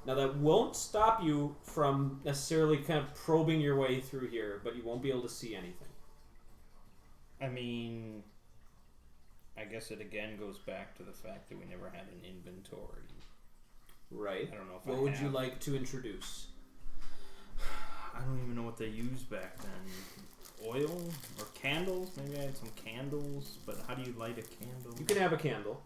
Now that won't stop you from necessarily kind of probing your way through here, but you won't be able to see anything. I mean, I guess it again goes back to the fact that we never had an inventory. Right. I don't know if What I would have. you like to introduce? I don't even know what they used back then. Oil or candles? Maybe I had some candles, but how do you light a candle? You can have a candle.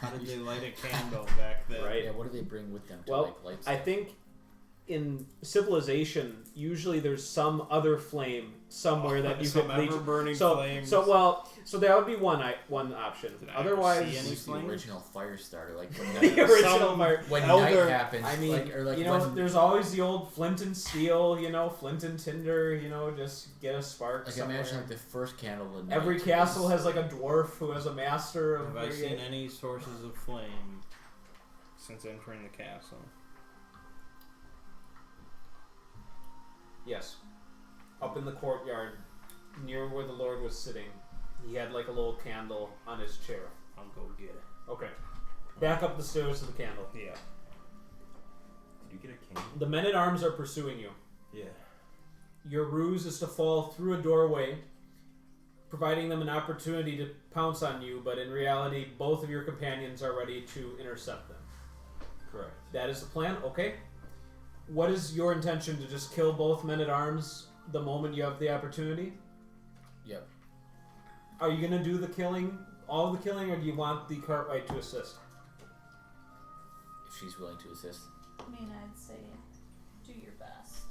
How did they light a candle back then? Right. Yeah, what do they bring with them to Well, like light I stuff? think in civilization, usually there's some other flame somewhere that you Some could leech. ever-burning So flames. so that would be one option. Did I ever Otherwise, see any Who's the flames? original fire starter? Like the original Some fire. when elder- night happens. I mean, like, or like you know, when, there's always the old flint and steel, flint and tinder, just get a spark like somewhere. imagine like the first candle. At night Every is- castle has like a dwarf who has a master of Have I various- seen any sources of flame since entering the castle? Yes. Up in the courtyard, near where the Lord was sitting, he had like a little candle on his chair. I'll go get it. Okay. Back up the stairs to the candle. Yeah. Did you get a king? The men-at-arms are pursuing you. Yeah. Your ruse is to fall through a doorway, providing them an opportunity to pounce on you, but in reality, both of your companions are ready to intercept them. Correct. That is the plan? Okay. What is your intention, to just kill both men-at-arms the moment you have the opportunity? Yep. Are you going to do the killing, all the killing, or do you want the Cartwright to assist? If she's willing to assist. I mean, I'd say do your best.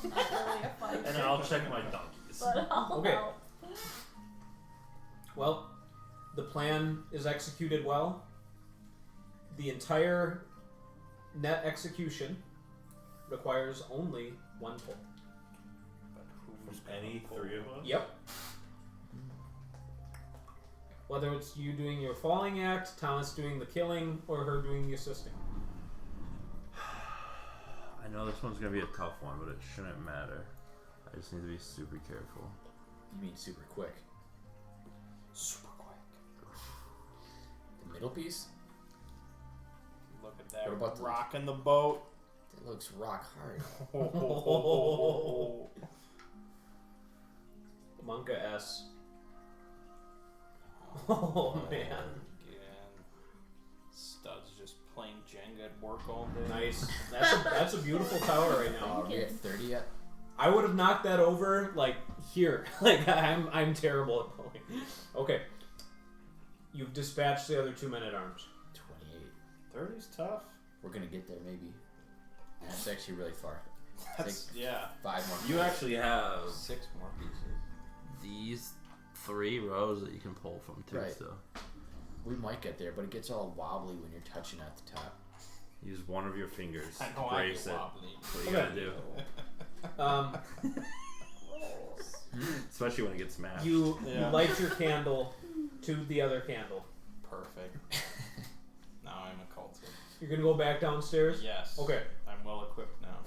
I'm not really a fighter. And then I'll check my donkeys. But I'll Okay. help. Well, the plan is executed well. The entire net execution requires only one pull. Who's Any three of us? Yep. Whether it's you doing your falling act, Thomas doing the killing, or her doing the assisting. I know this one's gonna be a tough one, but it shouldn't matter. I just need to be super careful. You mean super quick? Super quick. The middle piece? Look at that. What about the- rocking the boat? That looks rock hard. Monka S. Oh man. Again. Studs just playing Jenga at work all day. Nice. That's a beautiful tower right now. Are we at 30 yet? I would have knocked that over like here. Like I'm terrible at pulling. Okay. You've dispatched the other 2 men-at-arms. 28. 30's tough. We're gonna get there maybe. That's actually really far. That's, yeah. 5 more. You actually have 6 more pieces. these 3 rows that you can pull from too. Right. Still, We might get there, but it gets all wobbly when you're touching at the top. use one of your fingers. I know Brace I it. get wobbly. That's what you gotta do. Especially when it gets smashed. You Yeah. light your candle to the other candle. Perfect. Now I'm a cultist. You're gonna go back downstairs? Yes. Okay. I'm well equipped now.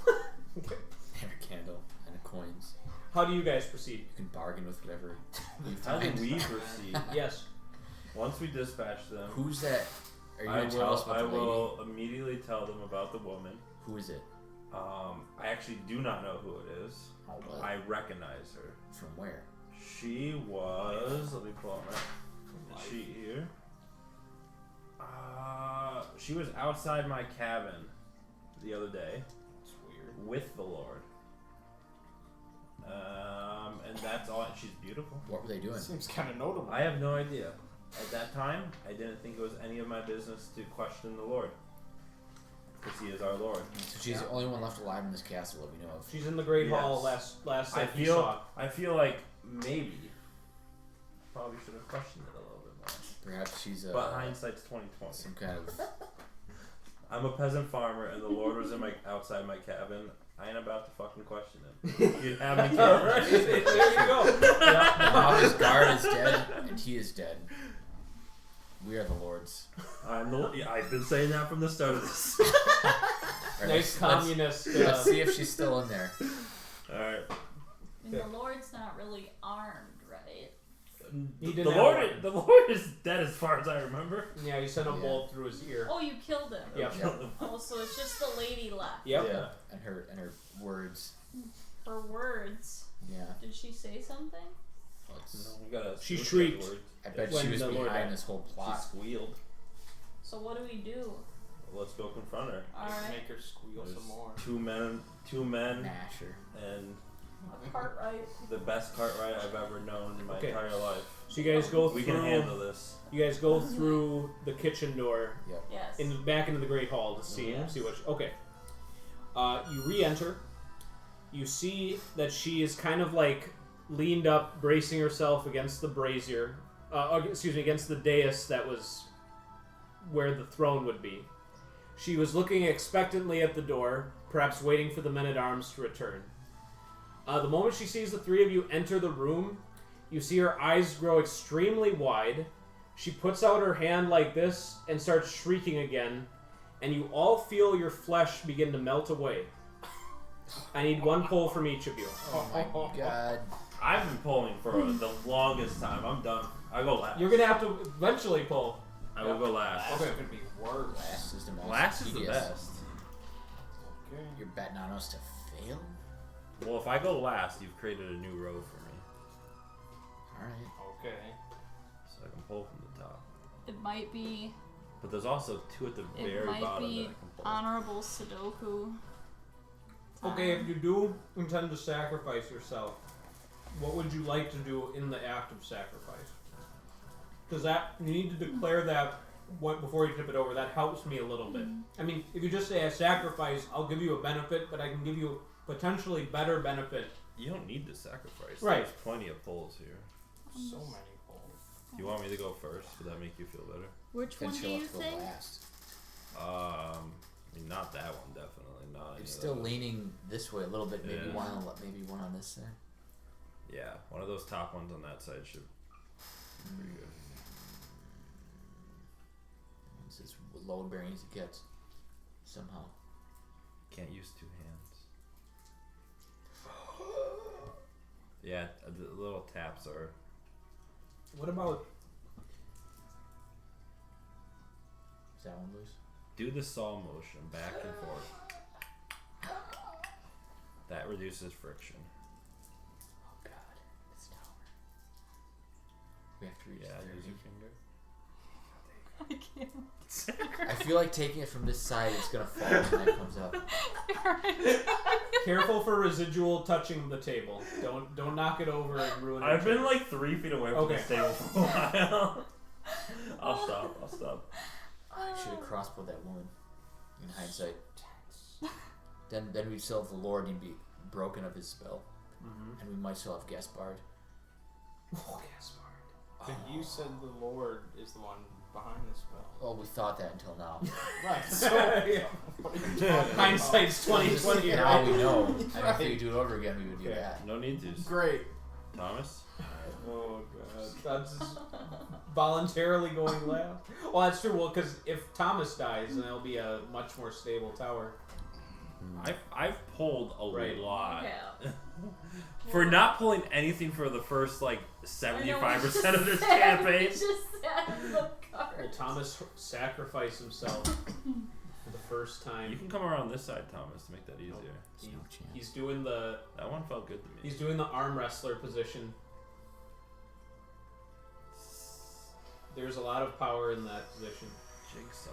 Okay. And a candle and a coins. How do you guys proceed? You can bargain with whatever you How do find. we proceed? Yes. Once we dispatch them, Who's that? Are you I gonna tell us about I the lady? will immediately tell them about the woman. Who is it? I actually do not know who it is. Oh, well, I recognize her. from where? She was. Let me pull out my sheet here. She was outside my cabin the other day It's weird. with the Lord. And that's all. She's beautiful. What were they doing? Seems kind of notable. I have no idea. At that time, I didn't think it was any of my business to question the Lord, because He is our Lord. So she's the only one left alive in this castle that we know of. She's in the Great Hall Yes. last I sight you saw. feel like maybe probably should have questioned it a little bit more. Perhaps she's But hindsight's 20/20. some kind of. I'm a peasant farmer, and the Lord was in outside my cabin. I ain't about to fucking question him. You'd have me killed. Alright, there you go. Yeah. Now his guard is dead, and he is dead. We are the Lords. I've been saying that from the start of this. Alright, Nice communist. Let's see if she's still in there. All right. And the Lord's not really armed, right? He The didn't have Lord, one. the Lord is dead as far as I remember. Yeah, you sent a Yeah. bolt through his ear. Oh, you killed him. Yep. Oh, so it's just the lady left. Yep. Yeah. And her words. Her words. Yeah. Did she say something? Let's, You gotta She switch shrieked. words. I bet When she was the Lord behind died. this whole She plot. squealed. So what do we do? Let's go confront her. Alright. Make her squeal There's some more. two men, Nasher. and A Cartwright. the best Cartwright I've ever known in my Okay. entire life. So you guys go We through. can handle this. You guys go through the kitchen door Yes. back into the Great Hall to see Yes. what. Okay. You re-enter. You see that she is kind of like leaned up, bracing herself against the brazier. Against the dais that was where the throne would be. She was looking expectantly at the door, perhaps waiting for the men-at-arms to return. The moment she sees the 3 of you enter the room, you see her eyes grow extremely wide. She puts out her hand like this and starts shrieking again, and you all feel your flesh begin to melt away. I need 1 pull from each of you. Oh my god. I've been pulling for the longest time. I'm done. I go last. You're gonna have to eventually pull. I will go last. That's gonna be worse. Last is the most Last is the tedious. best. Okay. You're betting on us to fail? Well, if I go last, you've created a new row for me, Alright. Okay. so I can pull from the top. It might be. But there's also 2 at the It very might bottom be that I can pull. honorable Sudoku. Okay, if you do intend to sacrifice yourself, what would you like to do in the act of sacrifice? Because that you need to declare that before you tip it over. That helps me a little bit. I mean, if you just say I sacrifice, I'll give you a benefit, but I can give you a potentially better benefit. You don't need to sacrifice. Right. There's plenty of pulls here. So many holes. You want me to go first? Would that make you feel better? Which Then one do she'll you have to go think? last. I mean, not that one, definitely. Not any You're of still those. leaning this way a little bit. Maybe Yeah. one on this side. Yeah, one of those top ones on that side should be pretty good. It's as load bearing as it gets. Somehow. Can't use 2 hands. Yeah, the little taps are. What about Is that one loose? Do the saw motion back and forth. That reduces friction. Oh god. It's tower. We have to reach Yeah, the use 30. your finger. I feel like taking it from this side, it's gonna fall when that comes up. Careful for residual touching the table. Don't knock it over and ruin it. I've been like 3 feet away from this table for a while. I'll stop. I should have crossbowed that woman. In hindsight. Then we'd still have the Lord and be broken of his spell. Mm-hmm. And we might still have Gaspard. Oh, Gaspard. But you said the Lord is the one behind the spell. Well, we thought that until now. Right. So Hindsight's 20/20. Now we know. And if we do it over again, we would do that. No need to. great. Thomas? Oh god, that's just voluntarily going last. Well, that's true. Well, because if Thomas dies, then it'll be a much more stable tower. I've pulled a lot. Yeah. For not pulling anything for the first like 75% of this Sad. campaign. Just sad in the card. Will Thomas sacrifice himself for the first You time? can come around this side, Thomas, to make that easier. There's no chance. He's doing the That one felt good to me. he's doing the arm wrestler position. There's a lot of power in that position. Jigsaw.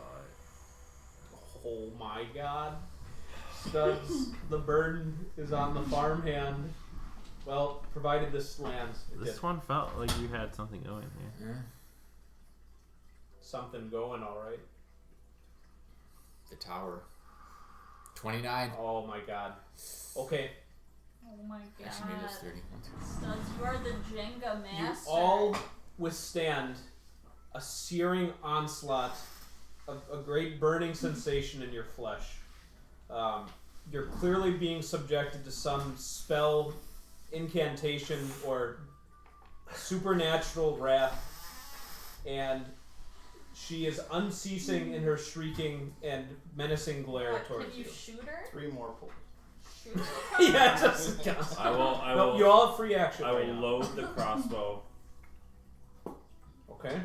Oh my god. Studs, the burden is on the farmhand. Well, provided this lands. It This did. one felt like you had something going here. Yeah. Something going alright. The tower. 29. Oh my god. Okay. Oh my god. Actually, maybe it's 30. Studs, you are the Jenga You master. all withstand a searing onslaught of a great burning sensation in your flesh. You're clearly being subjected to some spell, incantation, or supernatural wrath, and she is unceasing in her shrieking and menacing glare What, towards can you shoot her? 3 more pulls. Shoot her? Yeah, just I will. no, you all have free action. I right will now. load the crossbow. Okay.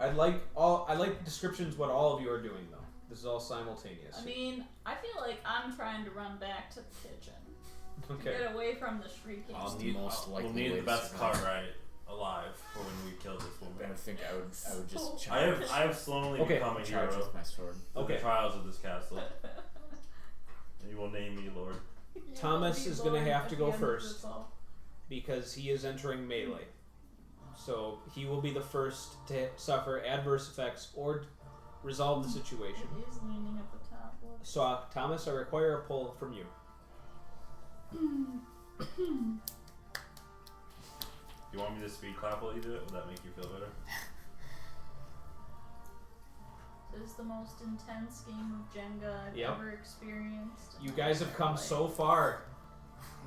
I'd like descriptions what all of you are doing though. This is all simultaneous. I mean, I feel like I'm trying to run back to the kitchen to Okay. get away from the shrieking. I'll the most likely We'll need way the to best survive. Cartwright alive for when we kill this I woman. don't think I would just I charge. I have slowly Okay. become a charge hero with my sword. of Okay. the trials of this castle. And you will name me Lord. You Thomas will be is gonna Lord have at to the go end of first. this all. Because he is entering melee. So he will be the first to suffer adverse effects or resolve the situation. It is leaning at the top. Look. So Thomas, I require a pull from you. You want me to speed clap while you do it? Would that make you feel better? This is the most intense game of Jenga I've Yep. ever experienced. in You my guys have entire come life. so far.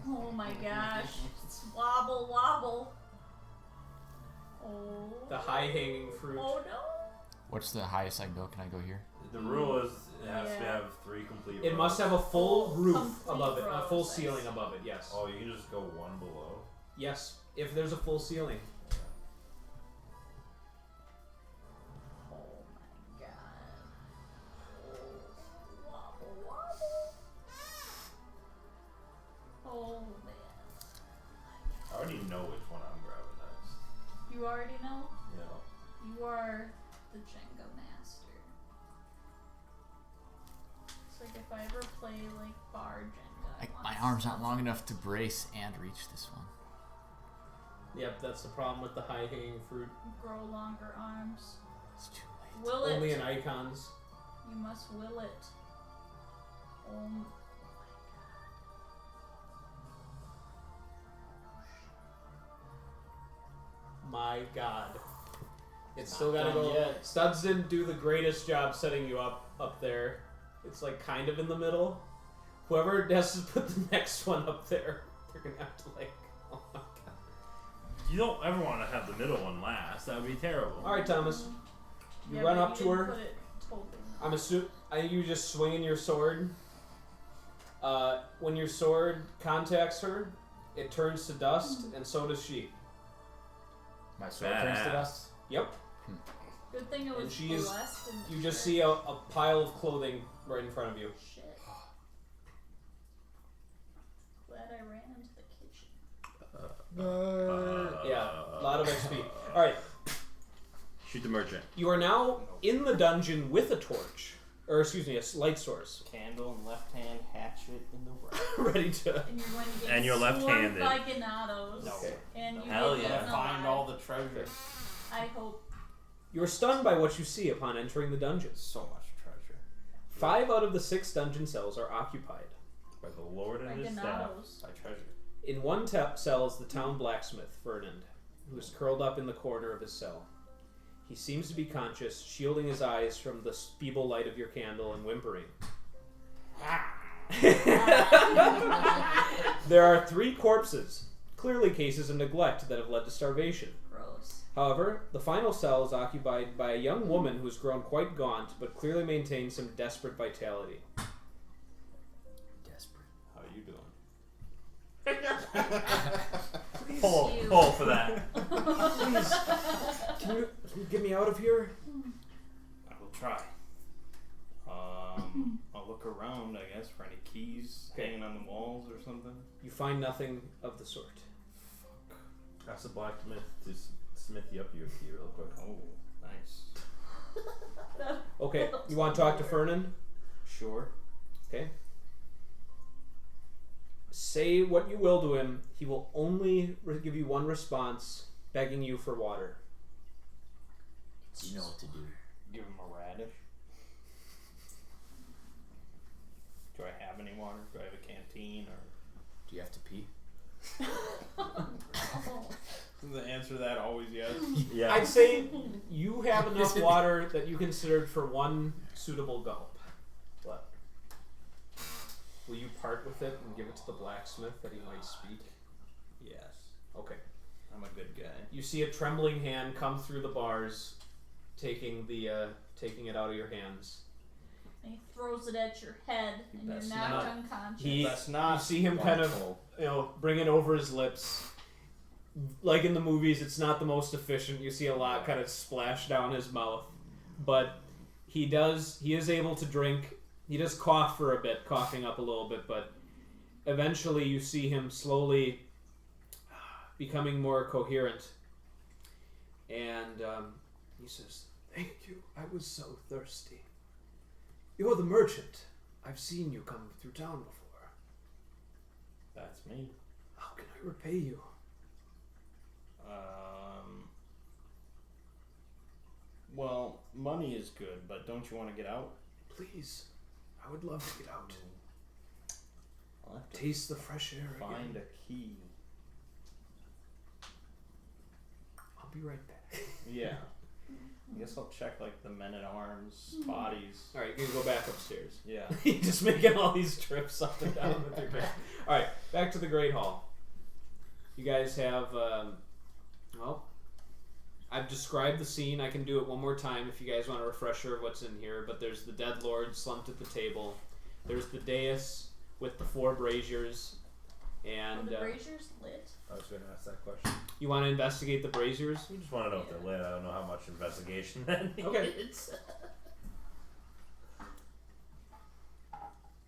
Oh my gosh. It's wobble wobble. Oh. The high hanging fruit. Oh no. What's the highest I can go? Can I go here? The rule is it has to Yeah. have 3 complete It rows. must have a full Full roof complete above it, a full rows, I ceiling see. above it, yes. Oh, you can just go 1 below. Yes, if there's a full ceiling. Oh my god. Oh, wobble wobble. Oh man. I already know which one I'm grabbing next. You already know? Yeah. You are the Jenga master. It's like if I ever play like bar Jenga. I want My arm's not long enough to brace and reach this one. Yep, that's the problem with the high hanging fruit. grow longer arms. It's too late. Will Only it. in icons. You must will it. Oh my My god. It's still gotta done go. yet. Studs didn't do the greatest job setting you up there. It's like kind of in the middle. Whoever has to put the next one up there, they're gonna have to like. Oh my god. You don't ever want to have the middle one last. That would be terrible. All right, Thomas. You Yeah, run but up to didn't her. Put it totally. I'm assuming you just swinging your sword. When your sword contacts her, it turns to dust, and so does she. My sword turns to Badass. dust. Yep. Good thing it was she is- blessed and You just see a pile of clothing right in front of you. Shit. Glad I ran into the kitchen. Yeah, a lot of XP. All right. Shoot the merchant. You are now in the dungeon with a torch. Or, excuse me, a light source. Candle in left hand, hatchet in the right. Ready to... And you're going to get And you're swarmed left-handed. by ganados. Okay. And you Hell get yeah. eaten Find alive. all the treasure. I hope. You are stunned by what you see upon entering the dungeon. So much treasure. 5 out of the 6 dungeon cells are occupied. By the Lord By and his staff. ganados. By treasure. In one cell is the town blacksmith, Fernand, who is curled up in the corner of his cell. He seems to be conscious, shielding his eyes from the feeble light of your candle and whimpering. There are 3 corpses, clearly cases of neglect that have led to starvation. Gross. However, the final cell is occupied by a young woman who has grown quite gaunt, but clearly maintains some desperate vitality. Desperate. How are you doing? Pull for that. Please, can you get me out of here? I will try. I'll look around, I guess, for any keys hanging on the walls or something. You find nothing of the sort. Ask the blacksmith to smithy up your key real quick. Oh, nice. Okay, you want to talk to Fernand? Sure. Okay. Say what you will to him. He will only give you one response, begging you for water. You know what to do. Give him a radish. Do I have any water? Do I have a canteen or? Do you have to pee? Is the answer to that always yes? Yeah. I'd say you have enough water that you considered for one suitable gulp. What? Will you part with it and give it to the blacksmith that he might speak? Yes. Okay. I'm a good guy. You see a trembling hand come through the bars, taking it out of your hands. And he throws it at your head, and you're Best knocked not. unconscious. That's not You see him kind of, bring it over his lips. Like in the movies, it's not the most efficient. You see a lot kind of splash down his mouth, but he is able to drink. He does cough for a bit, coughing up a little bit, but eventually you see him slowly becoming more coherent. And he says, "Thank you. I was so thirsty. You're the merchant. I've seen you come through town before. That's me. How can I repay you?" Well, money is good, but don't you want to get out? Please, I would love to get out. I'll have to Taste the fresh air find again. a key. I'll be right back. Yeah. I guess I'll check like the men-at-arms bodies. All right, you can go back upstairs. Yeah. You're just making all these trips up and down with your bed. All right, back to the Great Hall. You guys have, I've described the scene. I can do it one more time if you guys want a refresher of what's in here. But there's the dead lord slumped at the table. There's the dais with the 4 braziers. And Are the braziers lit? I was going to ask that question. you want to investigate the braziers? We just want to know if they're lit. I don't know how much investigation that needs. Okay.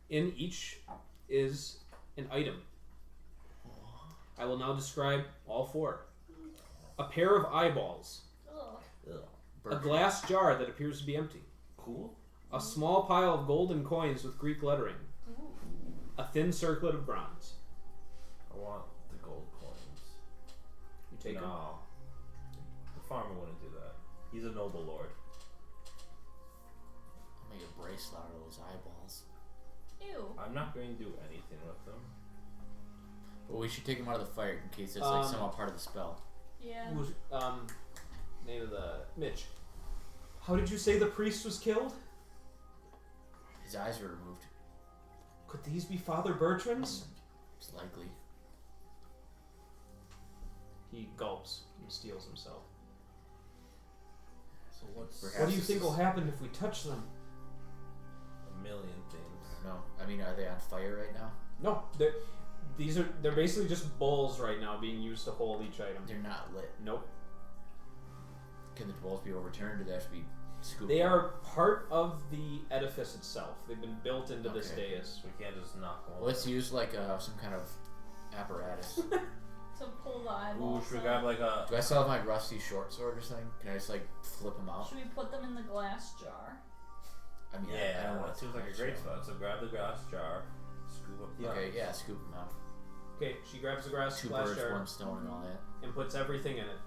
In each is an item. I will now describe all 4. A pair of eyeballs. Ugh. A glass jar that appears to be empty. Cool. A small pile of golden coins with Greek lettering. Ooh. A thin circlet of bronze. I want the gold coins. You take them. No. The farmer wouldn't do that. He's a noble lord. I'll make a bracelet out of those eyeballs. Ew. I'm not going to do anything with them. But we should take them out of the fire in case it's like somehow part of the spell. Yeah. Who was, name of the... Mitch. How did you say the priest was killed? His eyes were removed. Could these be Father Bertrand's? It's likely. He gulps and steals himself. So what's Perhaps What do you this think is- will happen if we touch them? a million things? No, I mean, are they on fire right now? No, they're basically just bowls right now being used to hold each item. They're not lit. Nope. Can the bowls be overturned, or do they have to be scooped? They out? are part of the edifice itself. They've been built into this Okay. dais. We can't just knock them Let's use like some kind of apparatus. to pull the eyeballs. Ooh, should we out. grab like a... Do I still have my rusty short sword or something? Can I just like flip them out? Should we put them in the glass jar? I mean, I Yeah, don't want that to seems like a great spot. So grab the glass jar, scoop up the... Okay, yeah, scoop them out. Okay, she grabs the glass Two glass birds, jar one stone, and all that. and puts everything in it.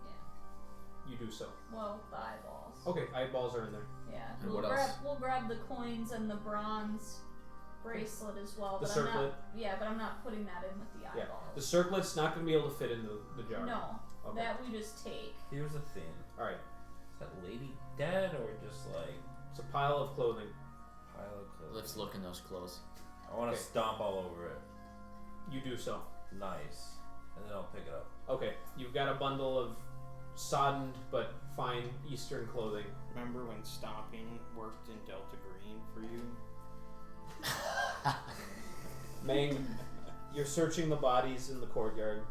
Yeah. You do so. Well, the eyeballs. Okay, eyeballs are in there. Yeah. And We'll what grab else? we'll grab the coins and the bronze bracelet as well. The But circlet? I'm not. Yeah, but I'm not putting that in with the Yeah. eyeballs. The circlet's not going to be able to fit in the jar. No, Okay. that we just take. Here's the thing. Alright. Is that lady dead or just like It's a pile of clothing. pile of clothes? Let's look in those clothes. I want to Okay. stomp all over it. You do so. Nice. And then I'll pick it up. Okay, you've got a bundle of soddened but fine Eastern clothing. Remember when stomping worked in Delta Green for you? Mang, you're searching the bodies in the courtyard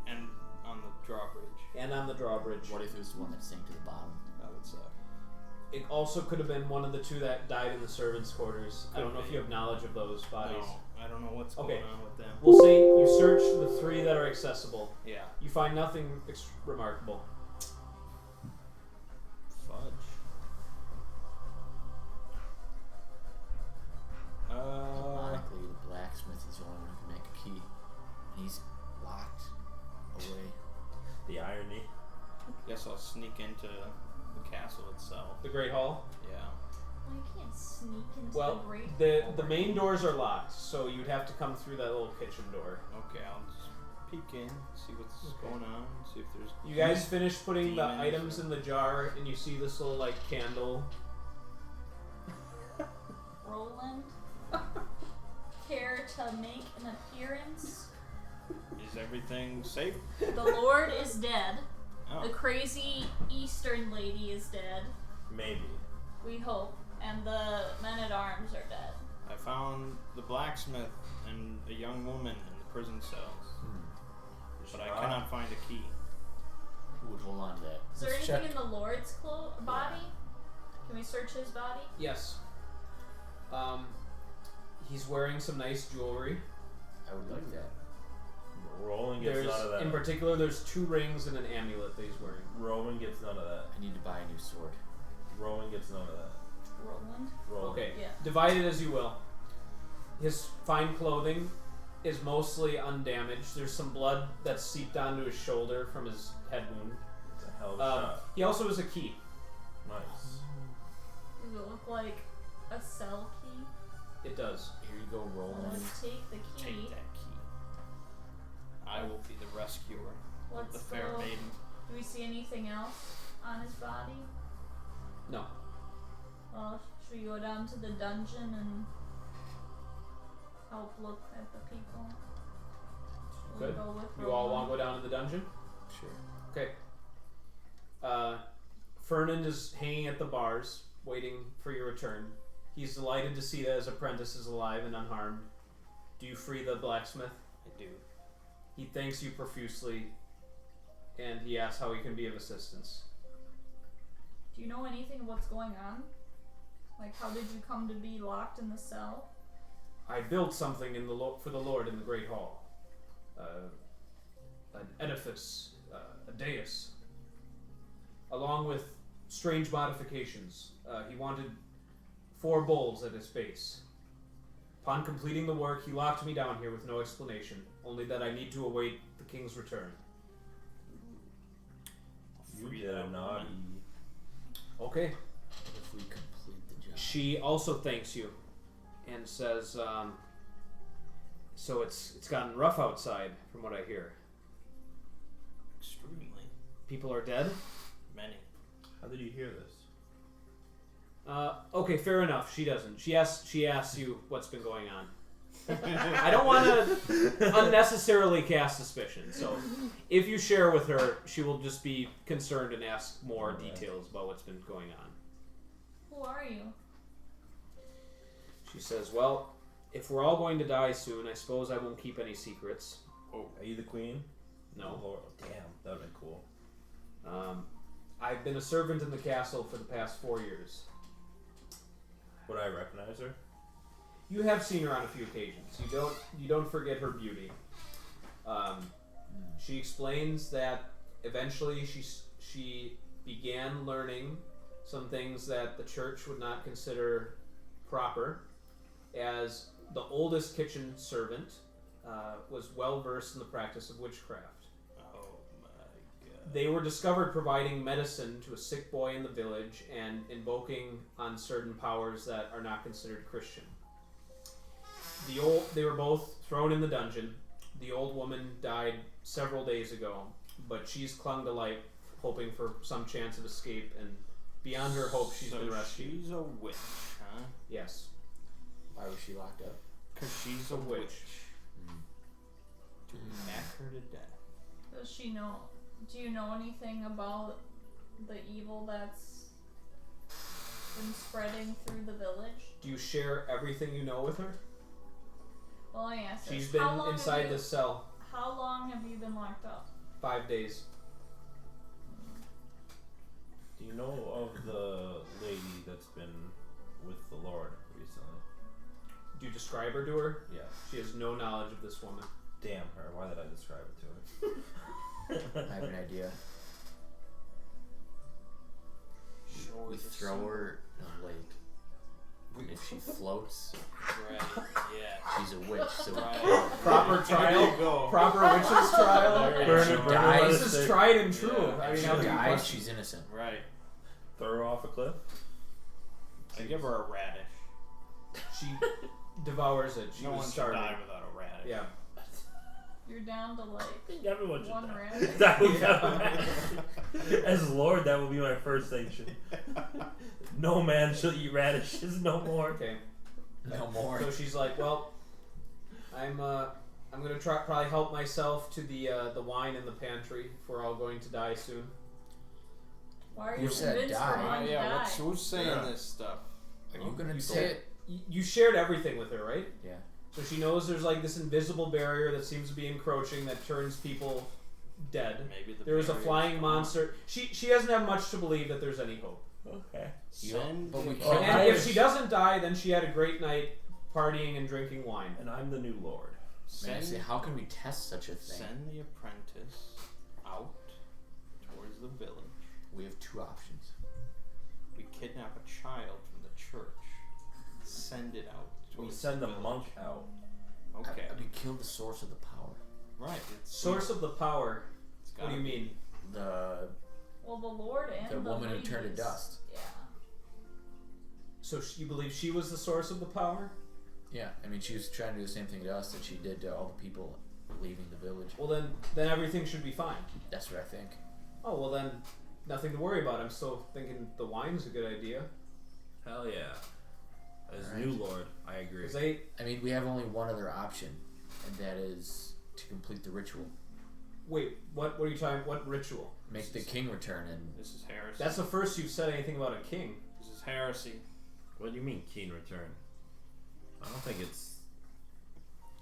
And on the drawbridge. and on the drawbridge. What if it was the one that sank to the bottom? That would suck. It also could have been one of the two that died in the servants' quarters. I don't know if be. you have knowledge of those bodies. No, I don't know what's Okay. going on with them. We'll say you search the three that are accessible. Yeah. You find nothing remarkable. Fudge. Ironically, the blacksmith is the only one who can make a key. And he's locked away. The irony. Guess I'll sneak into the castle itself. The Great Hall. Yeah. Well, you can't sneak into Well, the great. the main doors are locked, so you'd have to come through that little kitchen door. Okay, I'll just peek in, see what's going on, see if there's. You guys finish putting the Demons items or- in the jar, and you see this little like candle. Roland, care to make an appearance? Is everything safe? The Lord is dead. Oh. The crazy Eastern lady is dead. Maybe. We hope. And the men-at-arms are dead. I found the blacksmith and a young woman in the prison cells, but I cannot find a key. Who would hold on to that? Is there Let's anything check. in the Lord's body? Can we search his body? Yes. He's wearing some nice jewelry. I would like that. Roland gets There's, none of that. in particular, there's 2 rings and an amulet that he's wearing. Roman gets none of that. I need to buy a new sword. Roman gets none of that. Roland? Roland. Okay, Yeah. divide it as you will. His fine clothing is mostly undamaged. There's some blood that's seeped onto his shoulder from his head wound. It's a hell of a shot. He also has a key. Nice. Does it look like a cell key? It does. Here you go, Well, Roland. let's take the key. Take that key. I will be the rescuer of Let's the fair go. maiden. Do we see anything else on his body? No. Well, should we go down to the dungeon and help look at the people? Should we Good. go with You all Roland? want to go down to the dungeon? Sure. Okay. Fernand is hanging at the bars, waiting for your return. He's delighted to see that his apprentice is alive and unharmed. Do you free the blacksmith? I do. He thanks you profusely, and he asks how he can be of assistance. Do you know anything of what's going on? Like, how did you come to be locked in the cell? I built something in for the Lord in the Great Hall. An edifice, a dais, along with strange modifications. He wanted 4 bowls at his base. Upon completing the work, he locked me down here with no explanation, only that I need to await the king's return. You Free did a that naughty. woman. Okay. What if we complete the job? She also thanks you and says, so it's gotten rough outside, from what I hear. Extremely. People are dead? Many. How did you hear this? Okay, fair enough. She doesn't. She asks you what's been going on. I don't want to unnecessarily cast suspicion, so if you share with her, she will just be concerned and ask more details about what's been going on. Who are you? She says, well, if we're all going to die soon, I suppose I won't keep any secrets. Oh, are you the queen? No. Lord, damn, that would have been cool. I've been a servant in the castle for the past 4 years. Would I recognize her? You have seen her on a few occasions. You don't forget her beauty. She explains that eventually she began learning some things that the church would not consider proper, as the oldest kitchen servant was well versed in the practice of witchcraft. Oh my god. They were discovered providing medicine to a sick boy in the village and invoking on certain powers that are not considered Christian. They were both thrown in the dungeon. The old woman died several days ago, but she's clung to life, hoping for some chance of escape, and beyond her hope, she's been rescued. She's a witch, huh? Yes. Why was she locked up? Because she's a witch. To hack her to death. Does she know? Do you know anything about the evil that's been spreading through the village? Do you share everything you know with her? Well, I asked her. She's been inside this cell How long have you been locked up? 5 days. Do you know of the lady that's been with the Lord recently? Do you describe her to her? Yeah. She has no knowledge of this woman. Damn her. Why did I describe it to her? I have an idea. Sure, We throw her in a lake. And if she floats, Right, yeah. she's a witch. So Right. Proper There trial. you go. Proper witch's trial. There you Burn go. it, burn it, dies. let it This is stick. tried and true. Yeah. I mean, if how she do you dies, question- she's innocent. Right. Throw her off a cliff? I give her a radish. She devours it. She No was one should starving. die without a radish. Yeah. You're down to like I think everyone should one die. radish. That would Yeah. As Lord, that will be my first sanction. No man shall eat radishes no more. Okay. No more. So she's like, well, I'm gonna probably help myself to the wine in the pantry if we're all going to die soon. Why are Who you said convinced die? we're going to Yeah, die? who's saying Yeah. this stuff? Are you gonna You say said- it? You shared everything with her, right? Yeah. So she knows there's like this invisible barrier that seems to be encroaching that turns people dead. Maybe the There is a barrier's flying gone. monster. She doesn't have much to believe that there's any hope. Okay. Send But we the- can't- And if she doesn't die, then she had a great night partying and drinking wine. And I'm the new Lord. Man, I Send, say, how can we test such a thing? send the apprentice out towards the village. We have two options. We kidnap a child from the church. Send it out. We towards send the village. monk out. Okay. We kill the source of the power. Right. It's Source of the power. it's What do you gotta mean? The Well, the Lord and the woman who turned to ladies- dust. Yeah. So you believe she was the source of the power? Yeah, I mean, she was trying to do the same thing to us that she did to all the people leaving the village. Well, then everything should be fine. That's what I think. Oh, well then, nothing to worry about. I'm still thinking the wine's a good idea. Hell yeah. As Alright. new Lord, I agree. Because they, I mean, we have only one other option, and that is to complete the ritual. wait, what are you talking, what ritual? Make the king return, and This is heresy. That's the first you've said anything about a king. This is heresy. What do you mean, keen return? I don't think it's.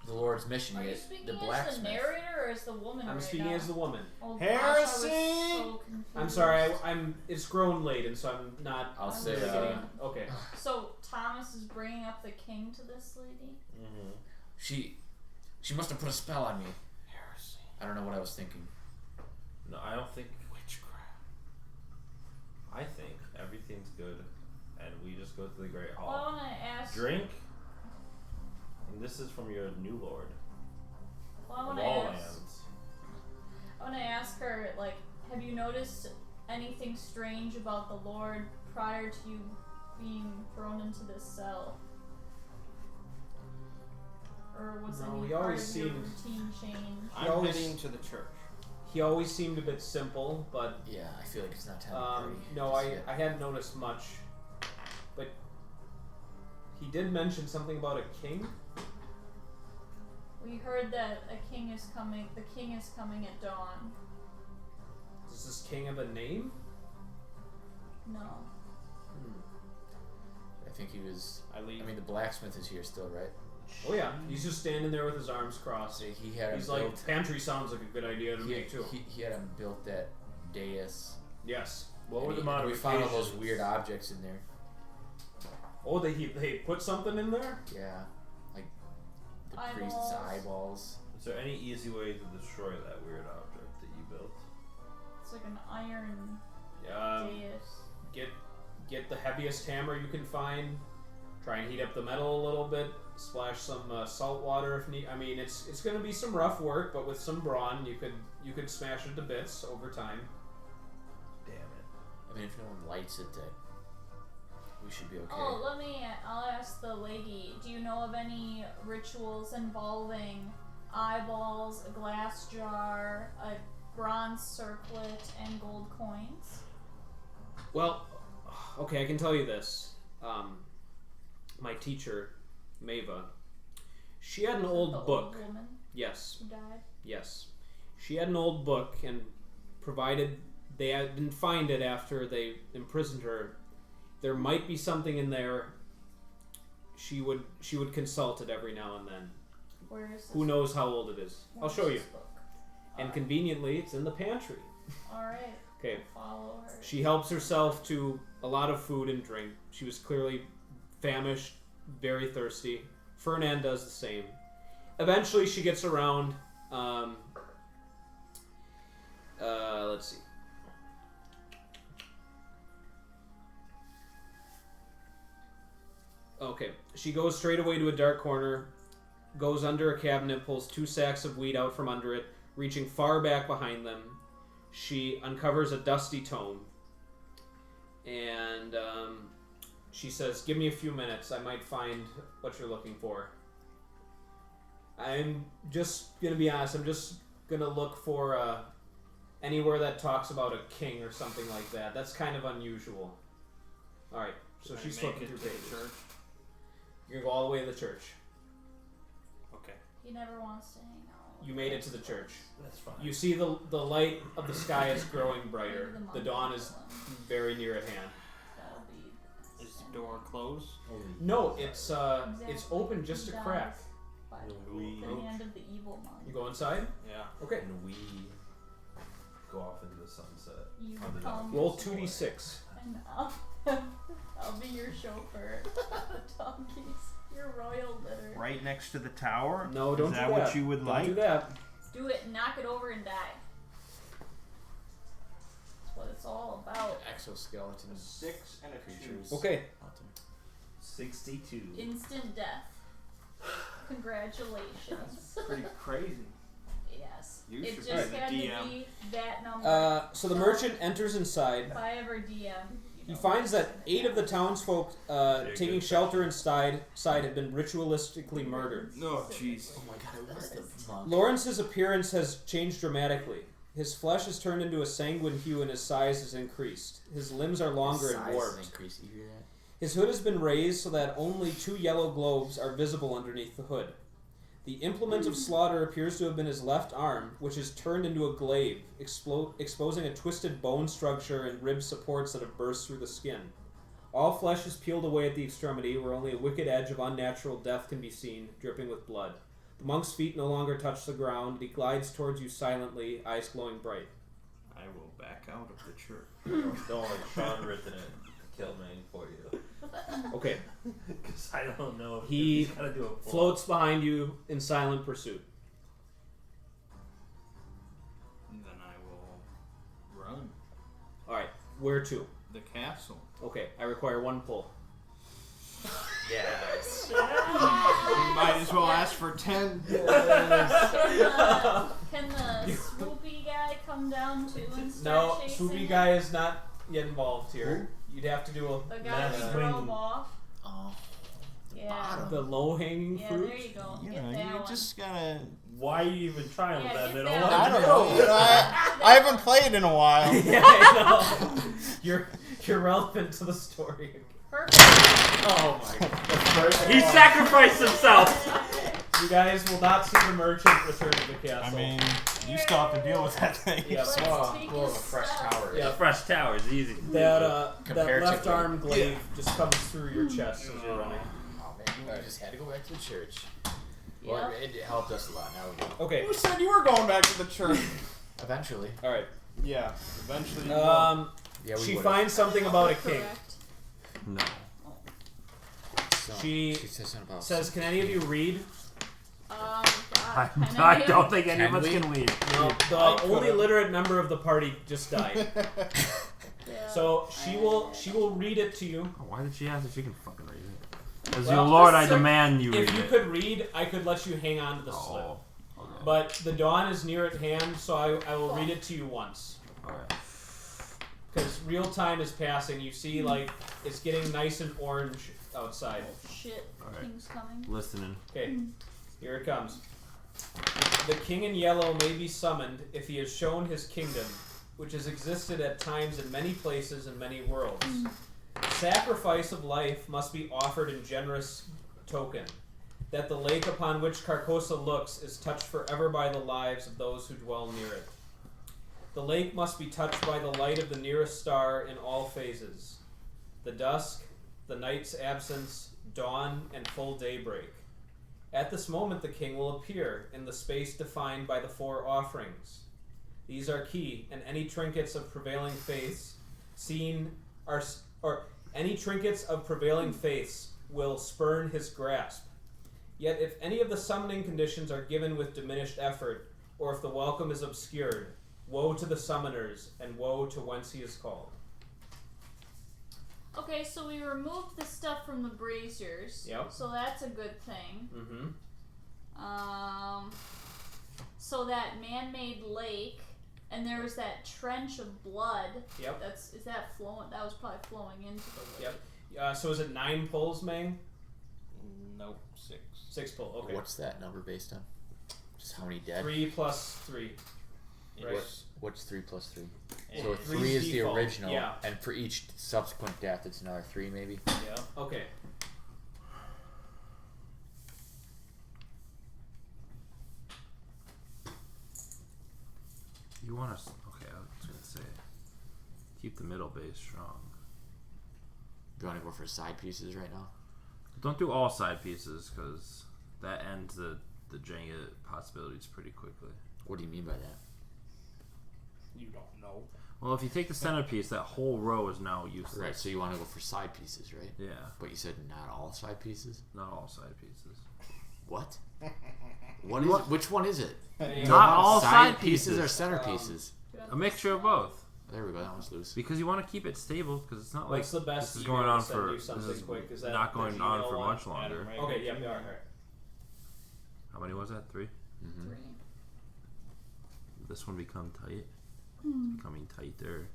the Lord's mission. Are you Yet speaking the as the blacksmith. narrator or as the woman? I'm right speaking now? as the woman. Oh, Heresy! Gosh, I was so confused. I'm sorry, it's grown late, and so I'm not I'll I'm say, really getting. Okay. So Thomas is bringing up the king to this lady. Mm-hmm. she must have put a spell on me. Heresy. I don't know what I was thinking. No, I don't think. Witchcraft. I think everything's good, and we just go to the Great Well, Hall. I want to ask. Drink. And this is from your new Lord Well, I of want all to ask. lands. I want to ask her, like, have you noticed anything strange about the Lord prior to you being thrown into this cell? Or was No, any he part always of your seemed- routine changed? I'm always- heading to the church. He always seemed a bit simple, but Yeah, I feel like it's not time to party. no, just I yet. hadn't noticed much. But he did mention something about a king. We heard that a king is coming. The king is coming at dawn. Does this king have a name? No. I think he was. I leave. I mean, the blacksmith is here still, right? Oh yeah, he's just standing there with his arms crossed. So he had him He's like, built. pantry sounds like a good idea to me too. He had him built that dais. Yes. What and were the he- and we found all those modifications? weird objects in there. Oh, they put something in there? Yeah, like the Eyeballs. priest's eyeballs. Is there any easy way to destroy that weird object that you built? It's like an iron dais. Get the heaviest hammer you can find. Try and heat up the metal a little bit. Splash some salt water if need. I mean, it's going to be some rough work, but with some brawn, you could smash it to bits over time. Damn it. I mean, if no one lights it, then we should be okay. Oh, I'll ask the lady, do you know of any rituals involving eyeballs, a glass jar, a bronze circlet, and gold coins? Well, okay, I can tell you this. My teacher, Mava, she had an old book. Old woman Yes. who died? Yes. She had an old book, and provided they didn't find it after they imprisoned her, there might be something in there. She would consult it every now and then. Where is this? Who knows how old it is? I'll Where's show you. this book? And conveniently, it's in the pantry. Alright. Okay. Follow her. She helps herself to a lot of food and drink. She was clearly famished, very thirsty. Fernand does the same. Eventually, she gets around. Let's see. Okay, she goes straight away to a dark corner, goes under a cabinet, pulls 2 sacks of wheat out from under it, reaching far back behind them. She uncovers a dusty tome, and she says, "Give me a few minutes. I might find what you're looking for." I'm just gonna be honest. I'm just gonna look for anywhere that talks about a king or something like that. That's kind of unusual. All right. So Can I she's make flipping it through to the pages. church? You're gonna go all the way to the church. Okay. He never wants to hang out. You made it to the church. That's fine. You see the light of the sky is growing brighter. The dawn is very near at hand. That'll be Is the door closed? No, it's open just a crack. By We- the hand of the evil monk. You go inside? Yeah. Okay. And we go off into the sunset. You on the come Roll forward, 2d6. and I'll be your chauffeur. The donkeys. Your royal litter. Right next to the tower? No, don't Is do that that. what you would Don't like? do that. Do it, knock it over and die. That's what it's all about. Exoskeleton 6 and a 2. creatures. Okay. 62. Instant death. Congratulations. Pretty crazy. Yes. You It should just be the had to DM. be that number. So the merchant enters inside. If I ever DM, He finds that 8 of the townsfolk taking shelter inside had been ritualistically murdered. Oh, jeez. Oh my god, it was the monk. Lawrence's appearance has changed dramatically. His flesh has turned into a sanguine hue and his size has increased. His limbs are longer His and size warped. has increased. You hear that? His hood has been raised so that only 2 yellow globes are visible underneath the hood. The implement of slaughter appears to have been his left arm, which is turned into a glaive, exposing a twisted bone structure and rib supports that have burst through the skin. All flesh is peeled away at the extremity, where only a wicked edge of unnatural death can be seen, dripping with blood. The monk's feet no longer touch the ground, and he glides towards you silently, eyes glowing bright. I will back out of the church. Don't let Sean written it to kill me for you. Okay. Because I don't know if He he's gotta do a pull. Floats behind you in silent pursuit. And then I will run. Alright, where to? The castle. Okay, I require 1 pull. Yes. You might as well ask for 10. Can the swoopy guy come down too and No, start chasing swoopy him? guy is not yet involved here. You'd have to do The guy Mass we drove swing. off. Oh. Yeah. the low-hanging Yeah, fruit. there you go. You Get know, that you one. just gotta. Why are you even trying Yeah, with that get middle that one? one. I don't know. You know, I haven't played in a while. Yeah, I know. You're relevant to the story. Perfect. Oh my god. He sacrificed himself! You guys will not see the merchant return to the castle. I mean, you still have to deal with that thing. Yeah. Let's take More of his a fresh stuff. tower. Yeah. Fresh towers, easy. that Comparatively. left arm glaive just comes through your chest as you're running. Oh man, we just had to go back to the church. Yep. Well, it helped us a lot. Now we go. Okay. Who said you were going back to the church? Eventually. All right. Yeah, eventually. You will. Yeah, we She would've. finds something about a king. Correct. No. So, She says something about Says, "Can any of you read?" God. I don't think any of us can weed. No, the only literate member of the party just died. Yeah. So she will read it to you. Oh, why did she ask if she can fucking read it? As Well, your lord, I sir, demand you read If you it. could read, I could let you hang on to the slip. Oh, okay. But the dawn is near at hand, so I will read it to you once. Alright. Because real time is passing. You see, like, it's getting nice and orange outside. Oh shit, Alright. King's coming. Listening. Okay, here it comes. The king in yellow may be summoned if he has shown his kingdom, which has existed at times in many places and many worlds. Sacrifice of life must be offered in generous token, that the lake upon which Carcosa looks is touched forever by the lives of those who dwell near it. The lake must be touched by the light of the nearest star in all phases: the dusk, the night's absence, dawn, and full daybreak. At this moment the king will appear in the space defined by the 4 offerings. These are key, and any trinkets of prevailing faiths any trinkets of prevailing faiths will spurn his grasp. Yet if any of the summoning conditions are given with diminished effort, or if the welcome is obscured, woe to the summoners, and woe to whence he is called. Okay, so we removed the stuff from the braziers. Yep. So that's a good thing. Mm-hmm. So that man-made lake, and there was that trench of blood. Yep. Is that flowing? That was probably flowing into the lake. Yep. So is it 9 pulls, Mang? Nope, 6. 6 pull. Okay. What's that number based on? Just how many dead? 3 plus 3. Right. What's 3 plus 3? Yeah. So Three's 3 is the default, original, yeah. and for each subsequent death, it's another 3, maybe. Yeah. Okay. You want us? Okay, I was gonna say, keep the middle base strong. Do you want to go for side pieces right now? Don't do all side pieces because that ends the Jenga possibilities pretty quickly. What do you mean by that? You don't know. Well, if you take the centerpiece, that whole row is now useless. Right, so you want to go for side pieces, right? Yeah, But you said not all side pieces? not all side pieces. What? What is it? Which one is it? Not all side pieces pieces. or centerpieces? A mixture of both. There we go, that one's loose. Because you want to keep it stable, because it's not like What's the best this is email going to on send for you something this is quick? Is that not the going on Gmail for one? much longer. Right. Okay, yep, alright. How many was that? 3. Mm-hmm. 3. Did this one become tight? Hmm. It's becoming tighter.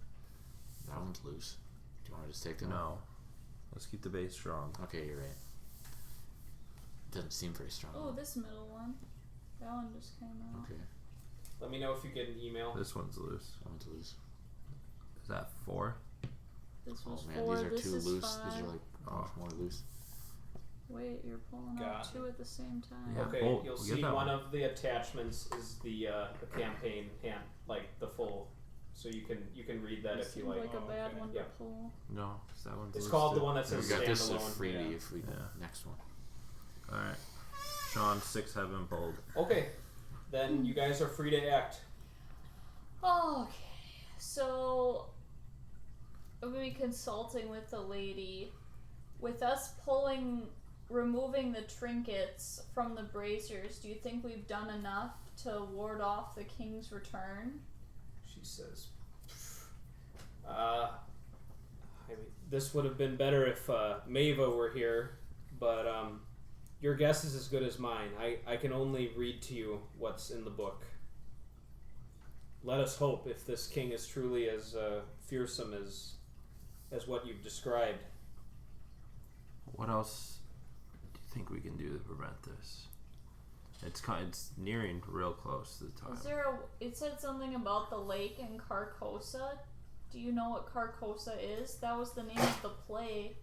That one's loose. Do you want to just take that one? No. Let's keep the base strong. Okay, you're right. Doesn't seem very strong. Oh, this middle one. That one just came out. Okay, Let me know if you get an email. This one's loose. that one's loose. Is that 4? This was Oh man, 4. these are This too is loose. 5. These are like much more loose. Wait, you're pulling Got out 2 at the same time. Yeah. Okay, pull- you'll we'll get see that one one. of the attachments is the campaign hand, like the full. So you can read that This if you seems like. like a bad okay. one Yeah. to pull. No, 'cause that one's It's loose called too. the one that We says got this as standalone. freebie yeah. if we Yeah. next one. Alright. Sean, 6 have been pulled. Okay, then you guys are free to act. Okay, so I'm gonna be consulting with the lady. With us removing the trinkets from the braziers, do you think we've done enough to ward off the king's return? She says, I mean, this would have been better if Mava were here, but your guess is as good as mine. I can only read to you what's in the book. Let us hope if this king is truly as fearsome as what you've described. What else do you think we can do to prevent this? It's nearing real close to the time. Is there it said something about the lake in Carcosa. Do you know what Carcosa is? That was the name of the play.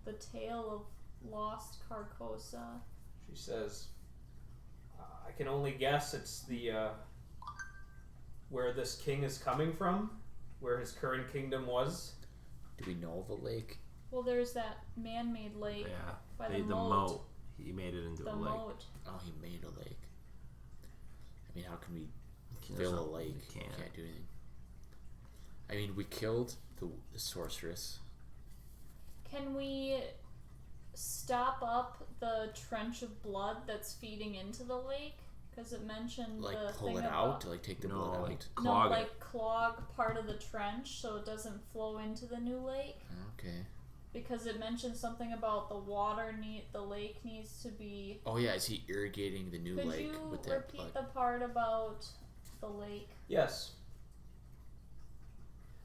The Tale of Lost Carcosa. She says, I can only guess it's the where this king is coming from, where his current kingdom was. Do we know of a lake? Well, there's that man-made lake Yeah, by the the moat. He made it into The a lake. moat. Oh, he made a lake. I mean, how can we There's fill a not- lake? we We can't. can't do anything. I mean, we killed the sorceress. Can we stop up the trench of blood that's feeding into the lake? Because it mentioned Like the pull thing it about out to like take the blood out. Clog no, it. like clog part of the trench so it doesn't flow into the new lake. Okay. Because it mentioned something about the lake needs to be. Oh yeah, is he irrigating the new Could lake you with that repeat blood? the part about the lake? Yes.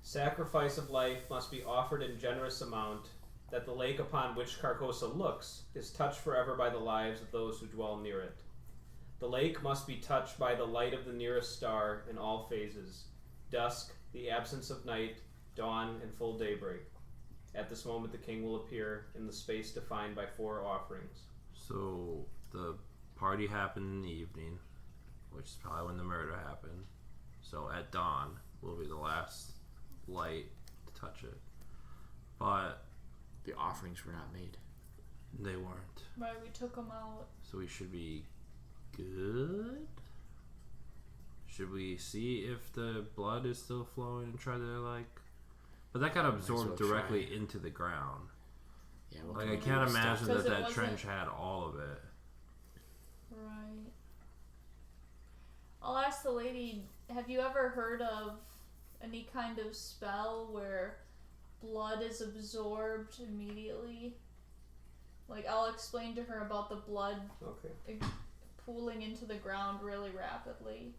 Sacrifice of life must be offered in generous amount, that the lake upon which Carcosa looks is touched forever by the lives of those who dwell near it. The lake must be touched by the light of the nearest star in all phases: dusk, the absence of night, dawn, and full daybreak. At this moment the king will appear in the space defined by 4 offerings. So the party happened in the evening, which is probably when the murder happened. So at dawn will be the last light to touch it. But The offerings were not made. they weren't. Right, we took them out. So we should be good? Should we see if the blood is still flowing and try to like... But that got absorbed well directly try. into the ground. Yeah, well, Like I Maybe can't we stopped imagine because that it that wasn't- trench had all of it. Right. I'll ask the lady, have you ever heard of any kind of spell where blood is absorbed immediately? Like, I'll explain to her about the blood Okay. pooling into the ground really rapidly.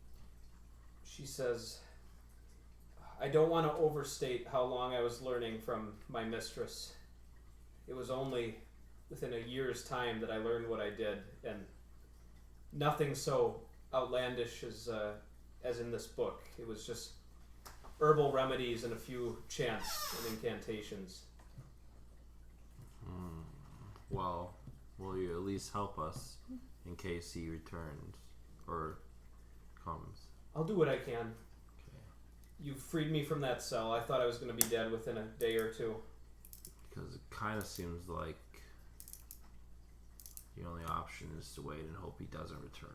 She says, I don't want to overstate how long I was learning from my mistress. It was only within a year's time that I learned what I did, and nothing so outlandish as in this book. It was just herbal remedies and a few chants and incantations. Well, will you at least help us in case he returns or comes? I'll do what I can. You've freed me from that cell. I thought I was going to be dead within a day or 2. Because it kind of seems like the only option is to wait and hope he doesn't return.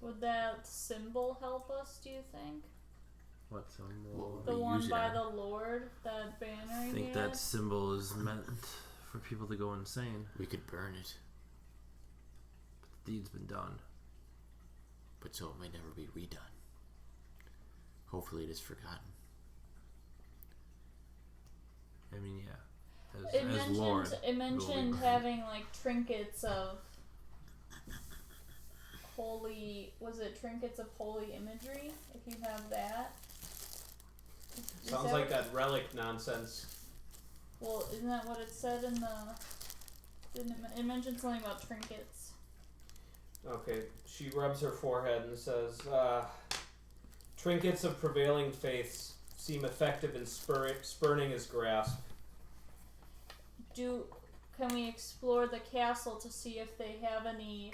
Would that symbol help us, do you think? What symbol? The We one use it by on- the Lord, that banner I he think had? that symbol is meant for people to go insane. we could burn it, The deed's been done. but so it may never be redone. Hopefully it is forgotten. I mean, yeah. It As mentioned, Lord. it mentioned having like trinkets of holy, was it trinkets of holy imagery? If you have that. Is Sounds that like what- that relic nonsense. Well, isn't that what it said in the? Didn't it mentioned something about trinkets? Okay, she rubs her forehead and says, trinkets of prevailing faiths seem effective in spurning his grasp. Can we explore the castle to see if they have any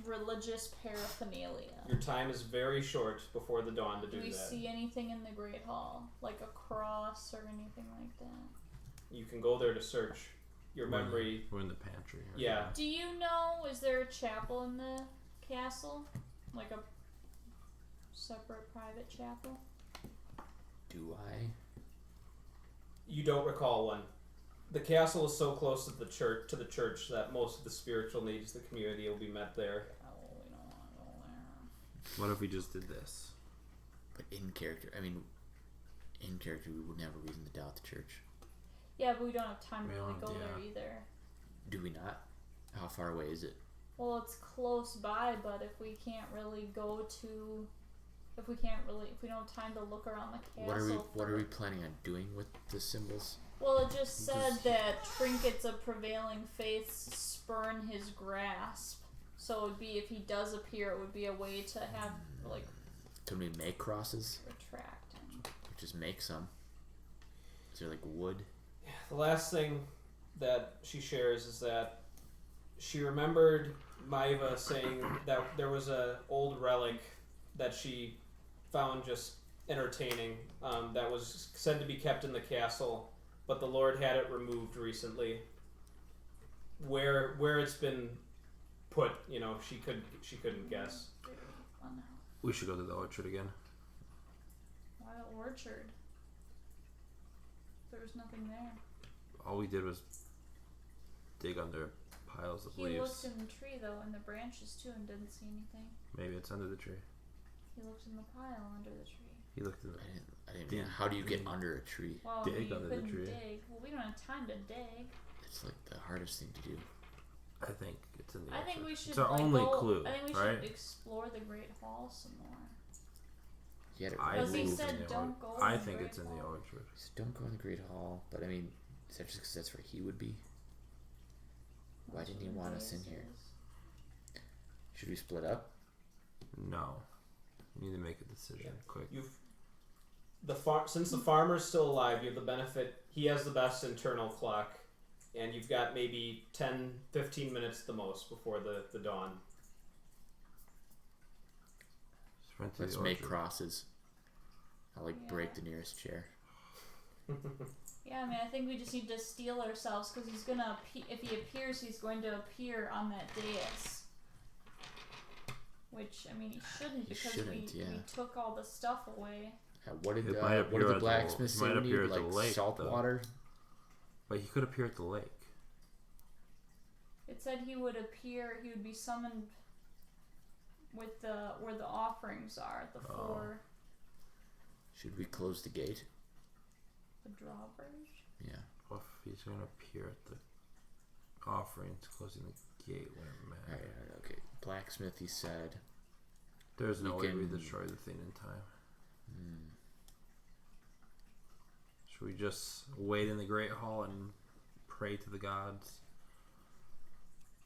religious paraphernalia? Your time is very short before the dawn to do Do we that. see anything in the Great Hall? Like a cross or anything like that? You can go there to search. Your memory. We're in the pantry. Right Yeah. now. Do you know, is there a chapel in the castle? Like a separate private chapel? Do I? You don't recall one. The castle is so close to the church that most of the spiritual needs of the community will be met there. Oh, we don't want to go there. What if we just did this? But in character, we would never reason to doubt the church. Yeah, but we don't have time to We really don't, go yeah. there either. Do we not? How far away is it? Well, it's close by, but if we can't really go to, if we don't have time to look around the castle. What are we planning on doing with the symbols? Well, it just said that trinkets of prevailing faiths spurn his grasp. So it would be, if he does appear, it would be a way to have, like, Can we make crosses? retract him. Or just make some? Is there like wood? The last thing that she shares is that she remembered Maiva saying that there was a old relic that she found just entertaining that was said to be kept in the castle, but the Lord had it removed recently. Where it's been put, she couldn't guess. Oh, no. We should go to the orchard again. Why the orchard? There was nothing there. All we did was dig under piles of He leaves. looked in the tree though, in the branches too, and didn't see anything. Maybe it's under the tree. He looked in the pile under the tree. He looked in the. I didn't. Yeah, how do you get under a tree? Well, Dig you under the couldn't tree. dig. Well, we don't have time to dig. It's like the hardest thing to do. I think it's in the. I think orchard. we should. It's our like, only go, clue, I think we right? should explore the Great Hall some more. Yeah, Because he believe said in the don't go. I in the think Great it's in the Hall. orchard. So don't go in the Great Hall, but I mean, is that just because that's where he would be? Why That's didn't he what want the us in dais here? is. Should we split up? No, you need to make a decision quick. Since the farmer's still alive, you have the benefit. He has the best internal clock, and you've got maybe 10, 15 minutes the most before the dawn. Sprint to Let's the make orchard. crosses. I'll break Yeah. the nearest chair. Yeah, I mean, I think we just need to steel ourselves because he's gonna. If he appears, he's going to appear on that dais. Which I mean, he shouldn't because we took all the stuff away. What did It might appear the at blacksmith he say? might We appear need, at the like lake, salt though. water. But he could appear at the lake. It said he would appear. He would be summoned with the where the offerings are, the four. Should we close the gate? The drawbridge. Yeah. Well, if he's going to appear at the offerings, closing the gate wouldn't matter. Alright, okay. Blacksmith, he said. There's no way we can- destroy the thing in time. Should we just wait in the Great Hall and pray to the gods?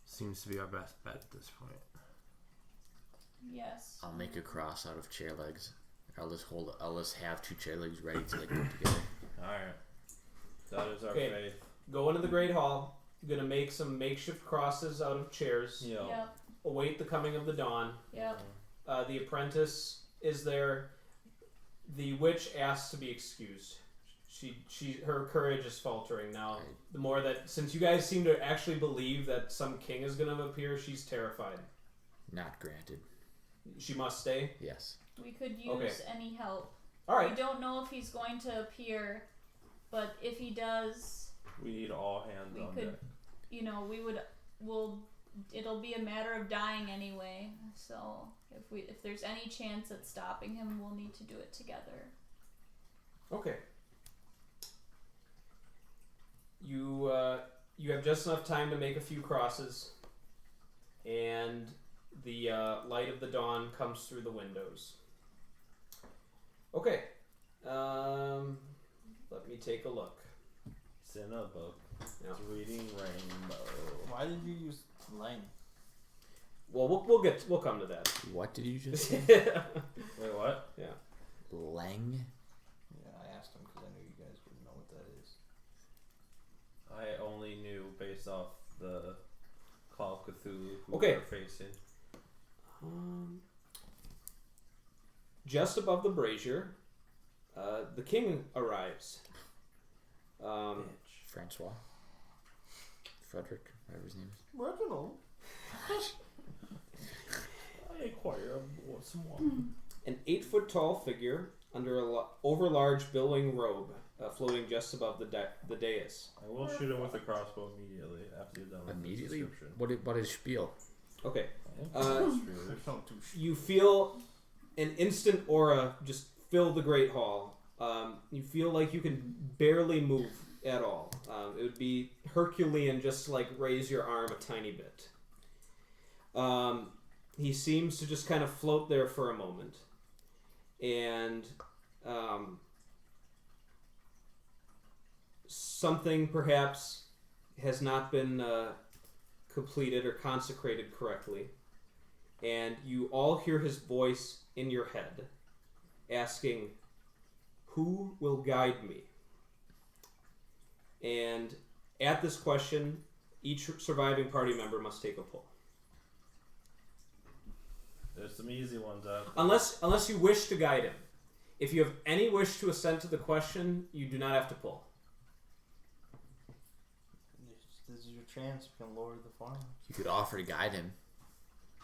Seems to be our best bet at this point. Yes. I'll make a cross out of chair legs. I'll just have two chair legs ready to like put together. Alright. That is our Okay. faith. Go into the Great Hall. Gonna make some makeshift crosses out of chairs. Yeah. Yep. Await the coming of the dawn. Yep. The apprentice is there. The witch asks to be excused. Her courage is faltering now. Right. The more that, since you guys seem to actually believe that some king is going to appear, she's terrified. Not granted. She must stay. Yes. We could use any help. All right. We don't know if he's going to appear, but if he does, We need all hands we on could. deck. You know, it'll be a matter of dying anyway. So if there's any chance at stopping him, we'll need to do it together. Okay. You have just enough time to make a few crosses, and the light of the dawn comes through the windows. Okay. Let me take a look. It's in a book. Yeah. It's reading Rainbow. Why did you use Lang? Well, we'll come to that. What did you just say? Wait, what? Lang? Yeah, I asked him because I knew you guys wouldn't know what that is. I only knew based off the Call of Cthulhu who Okay. we're facing. Just above the brazier, the king arrives. Francois? Frederick? Whatever his name is. Reginald. I inquire of some wine. An 8-foot tall figure under over large billowing robe, floating just above the dais. I will shoot him with a crossbow immediately after you're done with Immediately? the description. What is spiel? Okay. I am There's no two You feel an instant aura just fill the great hall. You feel like you can barely move at all. It would be Herculean just to like raise your arm a tiny bit. He seems to just kind of float there for a moment. And something perhaps has not been completed or consecrated correctly. And you all hear his voice in your head asking, "Who will guide me?" And at this question, each surviving party member must take a pull. There's some easy ones out there. Unless you wish to guide him. If you have any wish to assent to the question, you do not have to pull. This is your chance. You can lower the farm. You could offer to guide him.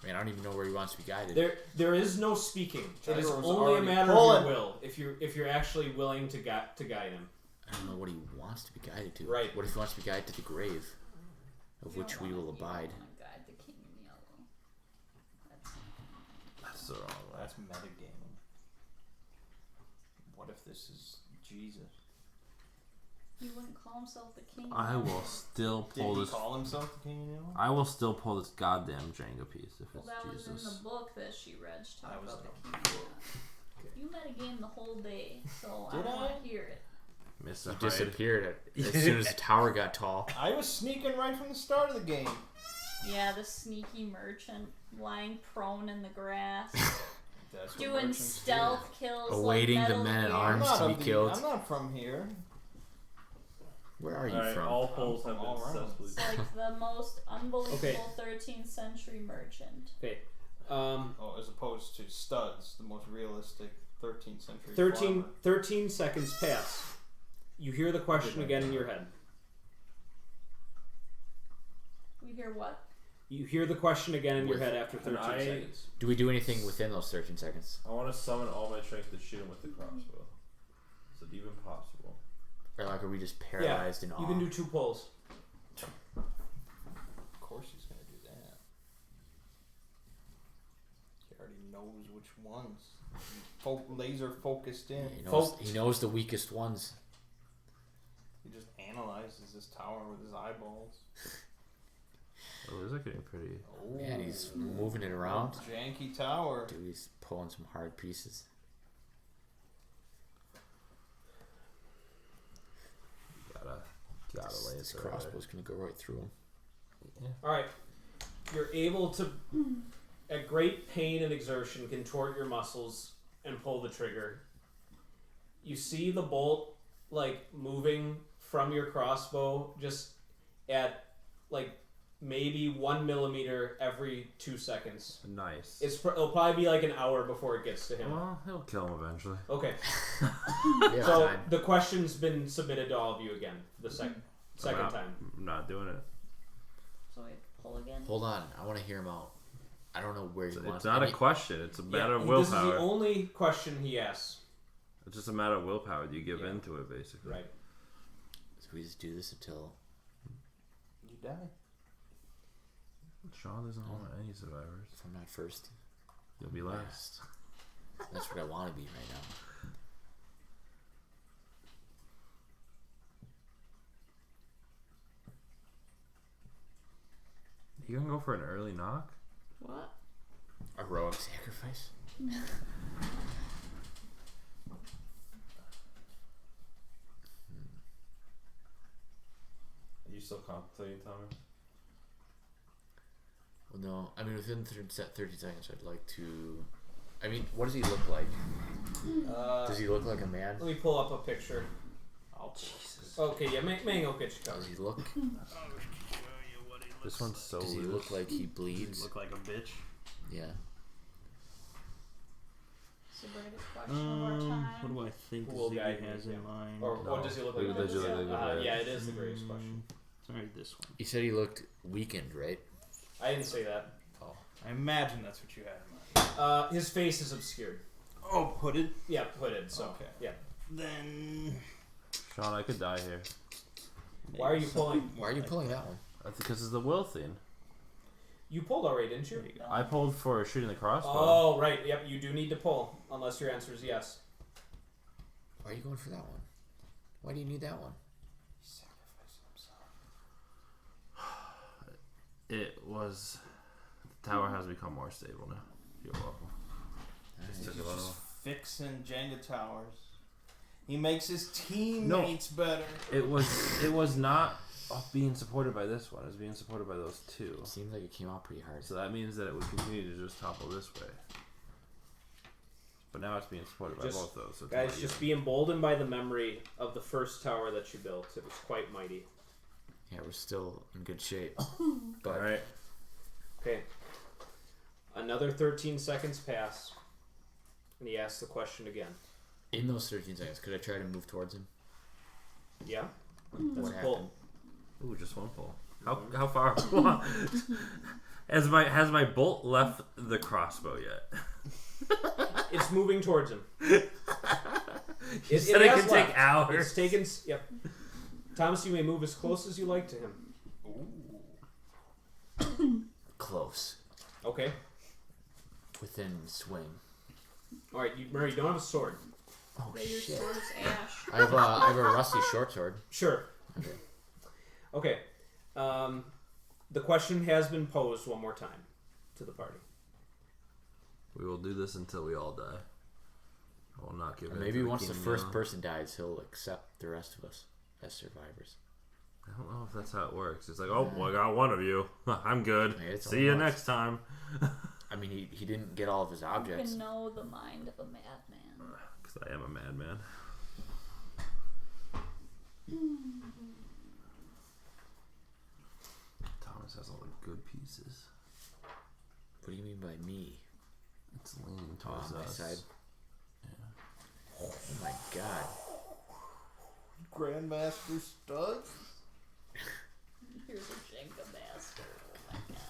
I mean, I don't even know where he wants to be guided. There is no speaking. It is Gyro's only a already matter of pulling. your will. If you're actually willing to guide him. I don't know what he wants to be guided to. Right. What if he wants to be guided to the grave of which we will abide. You don't wanna guide the king in yellow. That's the wrong way. That's metagaming. What if this is Jesus? He wouldn't call himself the king. I in will yellow. still Did pull he this. call himself the King of Yellow? I will still pull this goddamn Jenga piece if Well, it's that was Jesus. in the book that she read. She talked That was about the the king. You metagame the whole day, so Did I don't want I? to hear it. Mr. You Hyde. disappeared as soon as the tower got tall. I was sneaking right from the start of the game. Yeah, the sneaky merchant lying prone in the grass, That's what doing merchants stealth kills, Awaiting like the Metal men at Gear. do. arms to be of the- killed. I'm not from here. Where are you Alright, from? all polls have from all been around. successfully. It's like the most unbelievable Okay. 13th century merchant. Okay. Oh, as opposed to Studs, the most realistic 13th century 13 seconds pass. You hear the question again in your head. We hear what? You hear the question again in your head after 13 I- seconds. Do we do anything within those 13 seconds? I want to summon all my strength to shoot him with the crossbow. Is it even possible? Or like, are we just paralyzed in awe? You can do 2 pulls. Of course he's going to do that. He already knows which ones. Laser focused in. He knows the weakest ones. He just analyzes this tower with his eyeballs. Oh, these are getting pretty. Oh, Man, he's moving it around. Janky tower. Dude, he's pulling some hard pieces. Gotta lay This it crossbow's gonna go right through him. Alright. You're able to, at great pain and exertion, contort your muscles and pull the trigger. You see the bolt, like, moving from your crossbow just at, like, maybe 1 millimeter every 2 seconds. Nice. It'll probably be like an hour before it gets to him. Well, he'll kill him eventually. Okay. Yeah, So time. the question's been submitted to all of you again. The second time. I'm not doing it. So we have to pull again. Hold on, I want to hear him out. I don't know where he wants. It's not a question. It's a matter of This is the willpower. only question he asks. It's just a matter of willpower. Do you give Yeah. in to it, basically? Right. So we just do this until You die. Sean doesn't want any survivors. if I'm not first. You'll be last. That's what I want to be right now. You gonna go for an early knock? What? Heroic sacrifice. Are you still contemplating, Thomas? Well, no. I mean, within 30 seconds, I'd like to. I mean, what does he look like? Does he look like a man? Let me pull up a picture. Oh, Jesus. Okay, yeah, Mango will get you Does covered. he look? This one's so Does he loose. look like he Does bleeds? he look like a bitch? Yeah. It's the greatest question of our time. What do I think Who will Ziggy guide me, has yeah. in mind? Or No. what does he look like? Who does he look like? Yeah, it is the greatest question. Sorry, this one. You said he looked weakened, right? I didn't say that. I imagine that's what you had in mind. His face is obscured. Oh, hooded? Yeah, hooded. So Okay. yeah. Then... Sean, I could die here. Why are you pulling? Why are you pulling that one? That's because it's the will thing. You pulled already, didn't you? There you go. I pulled for shooting the crossbow. Oh right. Yep. You do need to pull unless your answer is yes. Why are you going for that one? Why do you need that one? It was. The tower has become more stable now. You're welcome. Nice. Took He's a little- just fixing Jenga towers. He makes his teammates better. It was not being supported by this one. It was being supported by those two. It seems like it came out pretty hard. So that means that it would continue to just topple this way. But now it's being supported by Just- both those. So it's Guys, not just even. be emboldened by the memory of the first tower that you built. It was quite mighty. Yeah, we're still in good shape. But Alright. Okay. Another 13 seconds pass, and he asks the question again. in those 13 seconds, could I try to move towards him? Yeah. That's What a pull. happened? Ooh, just one pull. How far? has my bolt left the crossbow yet? It's moving towards him. You said it has could take left. hours. It's taken. Yep. Thomas, you may move as close as you like to him. Ooh. Close. Okay. Within swing. All right, Murray, you don't have a sword. Oh But your shit. sword is ash. I have a rusty short sword. Sure. Okay. Okay. The question has been posed one more time to the party. We will do this until we all die. I will not give in. Maybe to once the King first Yellow. person dies, he'll accept the rest of us as survivors. I don't know if that's how it works. It's like, oh, well, I got one of you. I'm good. Yeah, it's See you almost- next time. I mean, he didn't get all of his You objects. can know the mind of a madman. Because I am a madman. Thomas has all the good pieces. What do you mean by me? It's leaning Oh, towards on my us. side. Yeah. Oh my god. Grandmaster Studs? Here's a Jenga master. Oh my god.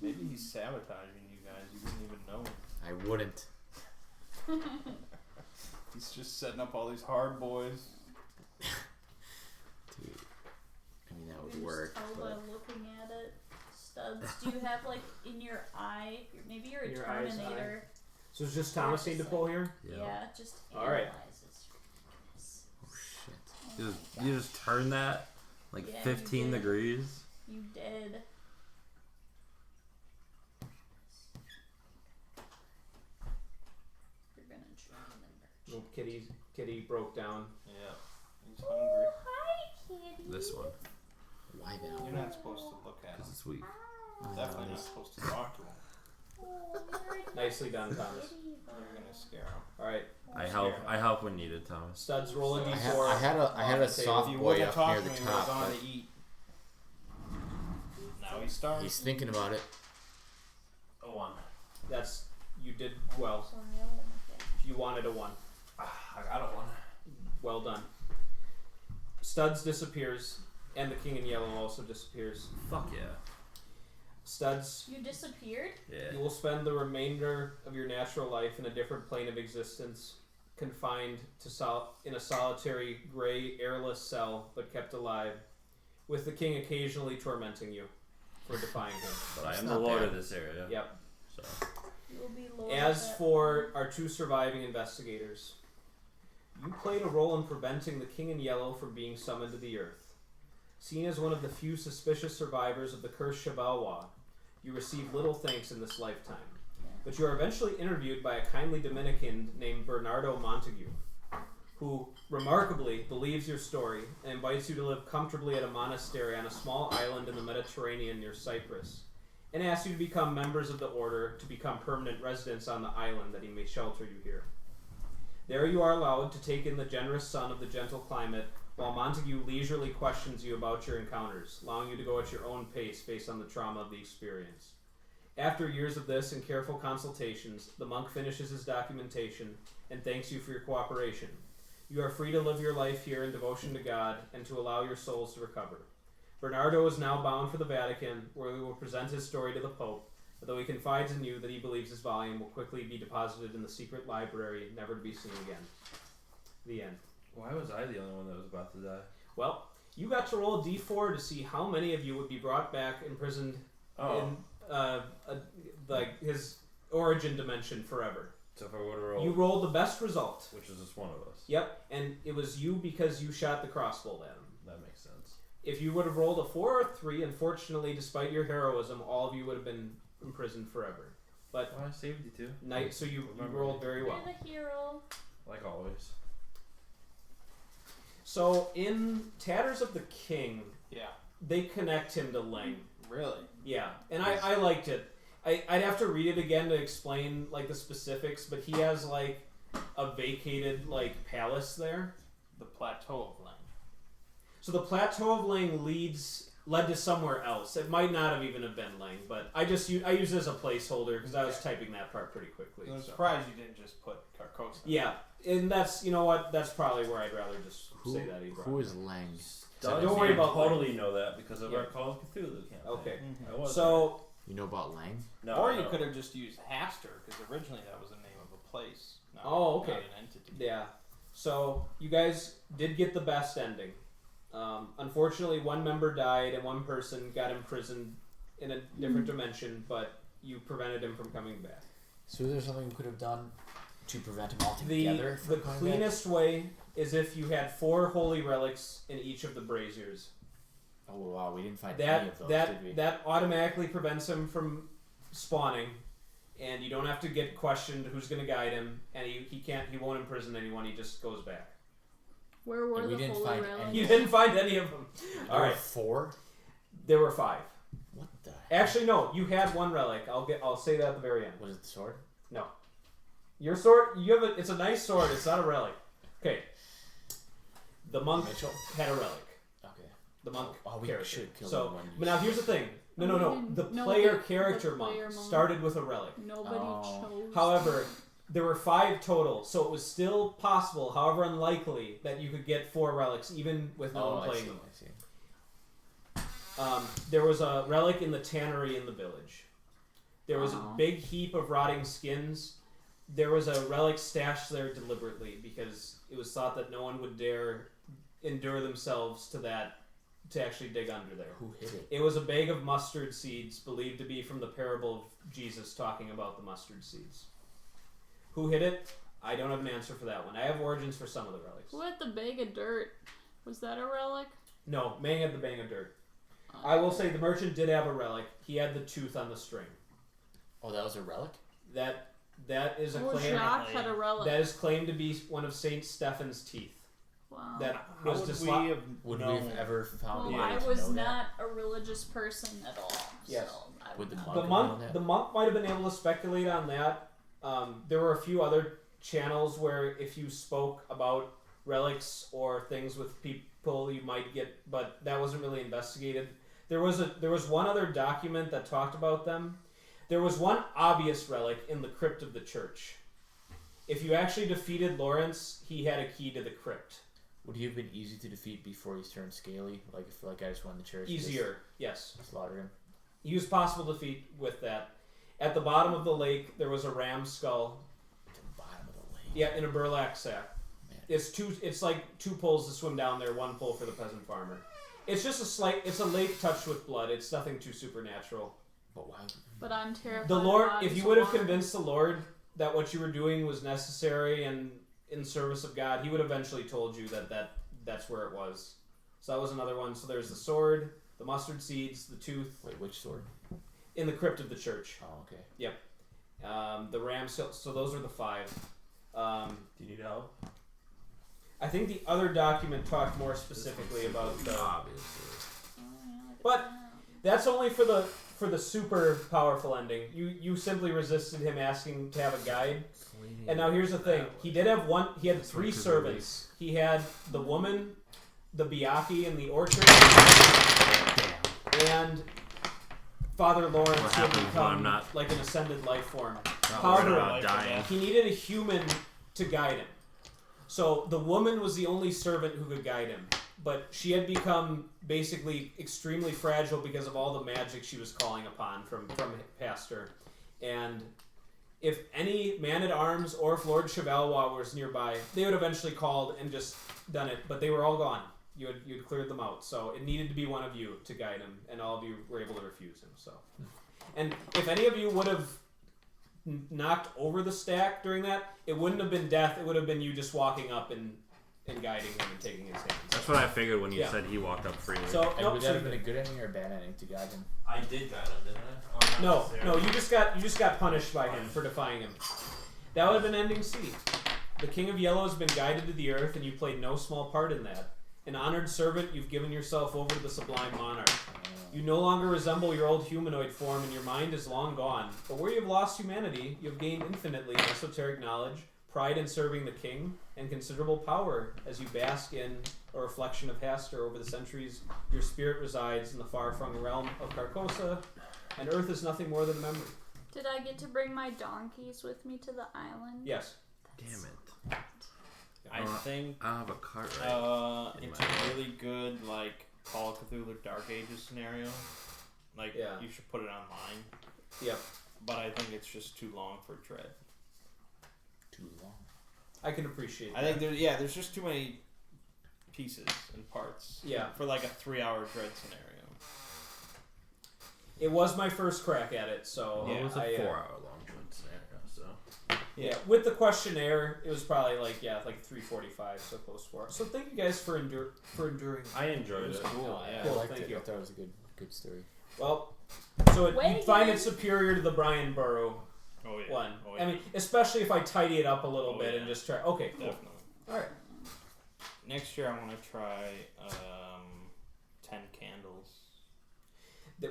Maybe he's sabotaging you guys. You wouldn't even know. I wouldn't. He's just setting up all these hard boys. Dude. I mean, that You would can work. just tell by But looking at it. Studs, do you have like in your eye? Maybe you're a In your eye's Terminator. So it's just Thomas need to pull here? Yeah, just All right. analyzes. Ridiculous. oh shit. Oh You my just, you just turn that like Yeah, you 15 did. degrees. You did. You're gonna join the merch. Oh, Kitty broke down. Yeah. He's hungry. Oh, hi, kitty. This one. Why now? You're not supposed to look at him. Because it's weak. Definitely not supposed to talk to him. Oh, you're a Nicely done, kitty Thomas. bug. You're gonna scare him. All right. I help when needed, Thomas. Studs, roll a I d4. had a on the table. soft If you boy wouldn't have up near talked the to me, he was top, on but to eat. Now he's starving. he's thinking about it. A 1. That's you did well. Sorry, I won't look at You wanted a 1. I got a 1. Well done. Studs disappears, and the king in yellow also disappears. Fuck yeah. Studs, you. You disappeared? Yeah. you will spend the remainder of your natural life in a different plane of existence, confined to in a solitary, gray, airless cell, but kept alive, with the king occasionally tormenting you for defying him. But I It's am the not lord bad. of this area. Yep. So. You will be Lord As of for our 2 surviving investigators, you played a role in preventing the King in Yellow from being summoned to the earth. Seen as one of the few suspicious survivors of the cursed Chevalois, you received little thanks in this lifetime. But you are eventually interviewed by a kindly Dominican named Bernardo Montague, who remarkably believes your story and invites you to live comfortably at a monastery on a small island in the Mediterranean near Cyprus, and asks you to become members of the order to become permanent residents on the island that he may shelter you here. There you are allowed to take in the generous sun of the gentle climate, while Montague leisurely questions you about your encounters, allowing you to go at your own pace based on the trauma of the experience. After years of this and careful consultations, the monk finishes his documentation and thanks you for your cooperation. You are free to live your life here in devotion to God and to allow your souls to recover. Bernardo is now bound for the Vatican, where he will present his story to the Pope, although he confides in you that he believes his volume will quickly be deposited in the secret library, never to be seen again. The end. Why was I the only one that was about to die? Well, you got to roll a d4 to see how many of you would be brought back imprisoned in like his origin dimension forever. So if I would have rolled, You rolled the best result. which is just one of us. Yep, and it was you because you shot the crossbow at him. That makes sense. If you would have rolled a 4 or a 3, unfortunately, despite your heroism, all of you would have been imprisoned forever. But Oh, I saved you too. so you Remember rolled me. very well. You're the hero. Like always. So in Tatters of the King, Yeah. they connect him to Lang. Really? Yeah, and I liked it. I'd have to read it again to explain like the specifics, but he has like a vacated like palace there. The Plateau of Lang. So the Plateau of Lang led to somewhere else. It might not have even have been Lang, but I used it as a placeholder because I was typing that part pretty quickly. I'm so. surprised you didn't just put Carcosa. Yeah, and that's that's probably where I'd rather just say that. Who is Lang? Don't worry about totally know that because of Yeah. our Call of Cthulhu campaign. Okay, I was so You know about Lang? there. Or No, you no. could have just used Haster, because originally that was the name of a place. Not, Oh, okay. Not an entity. yeah, so you guys did get the best ending. Unfortunately, one member died and one person got imprisoned in a different dimension, but you prevented him from coming back. So is there something we could have done to prevent him altogether from The coming cleanest way is if you had 4 holy relics in each of the braziers. back? Oh wow, we didn't find any of those, did we? That automatically prevents him from spawning, and you don't have to get questioned who's going to guide him, and he won't imprison anyone. He just goes back. Where were And we the didn't holy find relics? any. You didn't find any of them. There All were right, 4? there were 5. What the heck? Actually, no. You had 1 relic. I'll say that at the very end. Was it the sword? No. Your sword. It's a nice sword. It's not a relic. Okay. The monk Mitchell? had a relic. Okay. The monk we character. should kill So, him when but now here's the thing. No. The No, player the character player monk monk. started with a relic. Nobody chose. However, there were 5 total, so it was still possible, however unlikely, that you could get 4 relics even with no one playing them. I see. There was a relic in the tannery in the village. There was a Aw. big heap of rotting skins. There was a relic stashed there deliberately because it was thought that no one would dare endure themselves to actually dig under there. Who hid it? It was a bag of mustard seeds believed to be from the parable of Jesus talking about the mustard seeds. Who hid it? I don't have an answer for that one. I have origins for some of the relics. Who had the bag of dirt? Was that a relic? No, Mang had the bang of dirt. I will say the merchant did have a relic. He had the tooth on the string. Oh, that was a relic? That is a claim. Jacques had a relic. That is claimed to be one of Saint Stephen's teeth. Wow. That How was would we dislodged. have Would we known? have ever found Well, a way I to was know not a religious person at all. Yes. So I Would the would monk The have monk, known that? the monk might have been able to speculate on that. There were a few other channels where if you spoke about relics or things with people, you might get, but that wasn't really investigated. There was one other document that talked about them. There was one obvious relic in the crypt of the church. If you actually defeated Lawrence, he had a key to the crypt. Would he have been easy to defeat before he's turned scaly? Like if I just won the church? Easier, yes. Just slaughter him. He was possible to defeat with that. At the bottom of the lake, there was a ram's skull. At the bottom of the lake. Yeah, in a burlap sack. Man. It's like 2 poles to swim down there, 1 pole for the peasant farmer. It's just it's a lake touched with blood. It's nothing too supernatural. But why? But I'm terrified. The Lord, of if you bodies would have of water. convinced the Lord that what you were doing was necessary and in service of God, he would have eventually told you that's where it was. So that was another one. So there's the sword, the mustard seeds, the tooth Wait, which sword? in the crypt of the church. Oh, okay. The ram. So those are the 5. Do you need help? I think the other document talked more specifically about the. Obviously. Oh, yeah, But that's only for the super powerful ending. You simply resisted him asking to have a guide. And now here's the thing. He did have one. He had 3 servants. He had the woman, the Biaki in the orchard, and Father Lawrence What had happens when become I'm not- like an ascended life form. Not However, worried about dying. he needed a human to guide him. So the woman was the only servant who could guide him. But she had become basically extremely fragile because of all the magic she was calling upon from past her. And if any man-at-arms or if Lord Chevalois was nearby, they would eventually called and just done it. But they were all gone. You'd cleared them out. So it needed to be one of you to guide him. And all of you were able to refuse him. So, and if any of you would have knocked over the stack during that, it wouldn't have been death. It would have been you just walking up and guiding him and taking his hands. That's what I figured when you Yeah. said he walked up freely. So And nope, would so that have been a good ending or a bad ending to guide him? I did guide him, didn't I? Or not no, necessarily? you just got punished by him for defying him. That would have been ending C. The King of Yellow has been guided to the earth, and you played no small part in that. An honored servant, you've given yourself over to the sublime monarch. You no longer resemble your old humanoid form, and your mind is long gone. But where you have lost humanity, you have gained infinitely in esoteric knowledge, pride in serving the king, and considerable power as you bask in a reflection of Hastur over the centuries. Your spirit resides in the far-flung realm of Carcosa, and Earth is nothing more than a memory. Did I get to bring my donkeys with me to the island? Yes. Damn it. I think I don't have a cart right. it's a really good like Call of Cthulhu Dark Ages scenario. Like Yeah. you should put it online. Yep. But I think it's just too long for Dread. Too long. I can appreciate I that. think there's just too many pieces and parts. Yeah. For like a 3-hour dread scenario. It was my first crack at it, so Well, it was a I, 4-hour-long scenario, so. Yeah, with the questionnaire, it was probably like 3:45, so close to 4 hours. So thank you guys for enduring. I enjoyed it. Cool. Yeah, Cool, I liked thank it. you. I thought it was a good story. Well, so you Way find again. it superior to the Brian Burrow Oh yeah. one. Oh, yeah. I mean, especially if I tidy it up a little Oh, bit yeah. and just try. Okay, cool. Definitely. All right. Next year I want to try 10 candles.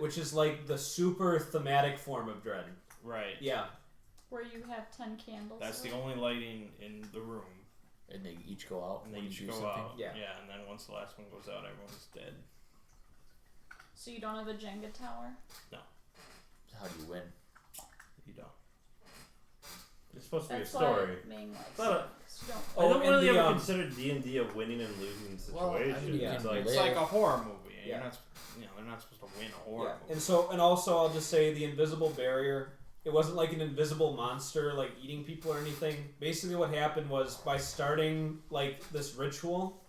Which is like the super thematic form of dread. Right. Yeah. Where you have 10 candles. That's the lit. only lighting in the room. And they each go out And they when each you do go something. out. Yeah. And then once the last one goes out, everyone's dead. So you don't have a Jenga tower? How do you win? You don't. It's supposed to be a That's story. why Ming likes But, it, 'cause you don't. I don't and really the, ever consider D&D a winning and losing Well, I mean, situation. Yeah. It's like, It's like a horror movie. And Yeah. You're not, they're not supposed to win a horror movie. And also I'll just say the invisible barrier. It wasn't like an invisible monster like eating people or anything. Basically, what happened was by starting like this ritual,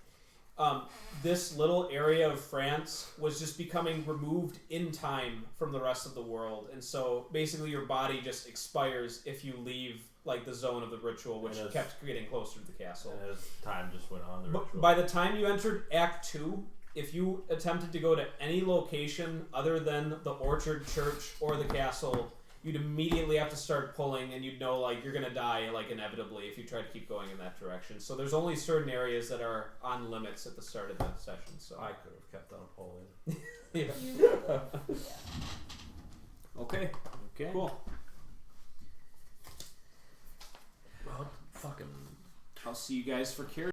this little area of France was just becoming removed in time from the rest of the world, and so basically your body just expires if you leave like the zone of the ritual, which And as- kept getting closer to the castle. and as time just went on, the But ritual. by the time you entered Act 2, if you attempted to go to any location other than the Orchard Church or the castle, you'd immediately have to start pulling, and you'd know like you're gonna die like inevitably if you try to keep going in that direction. So there's only certain areas that are on limits at the start of the session. So I could have kept on pulling. yeah. You, yeah. Okay. Okay. Cool. Well, fucking I'll see you guys for care.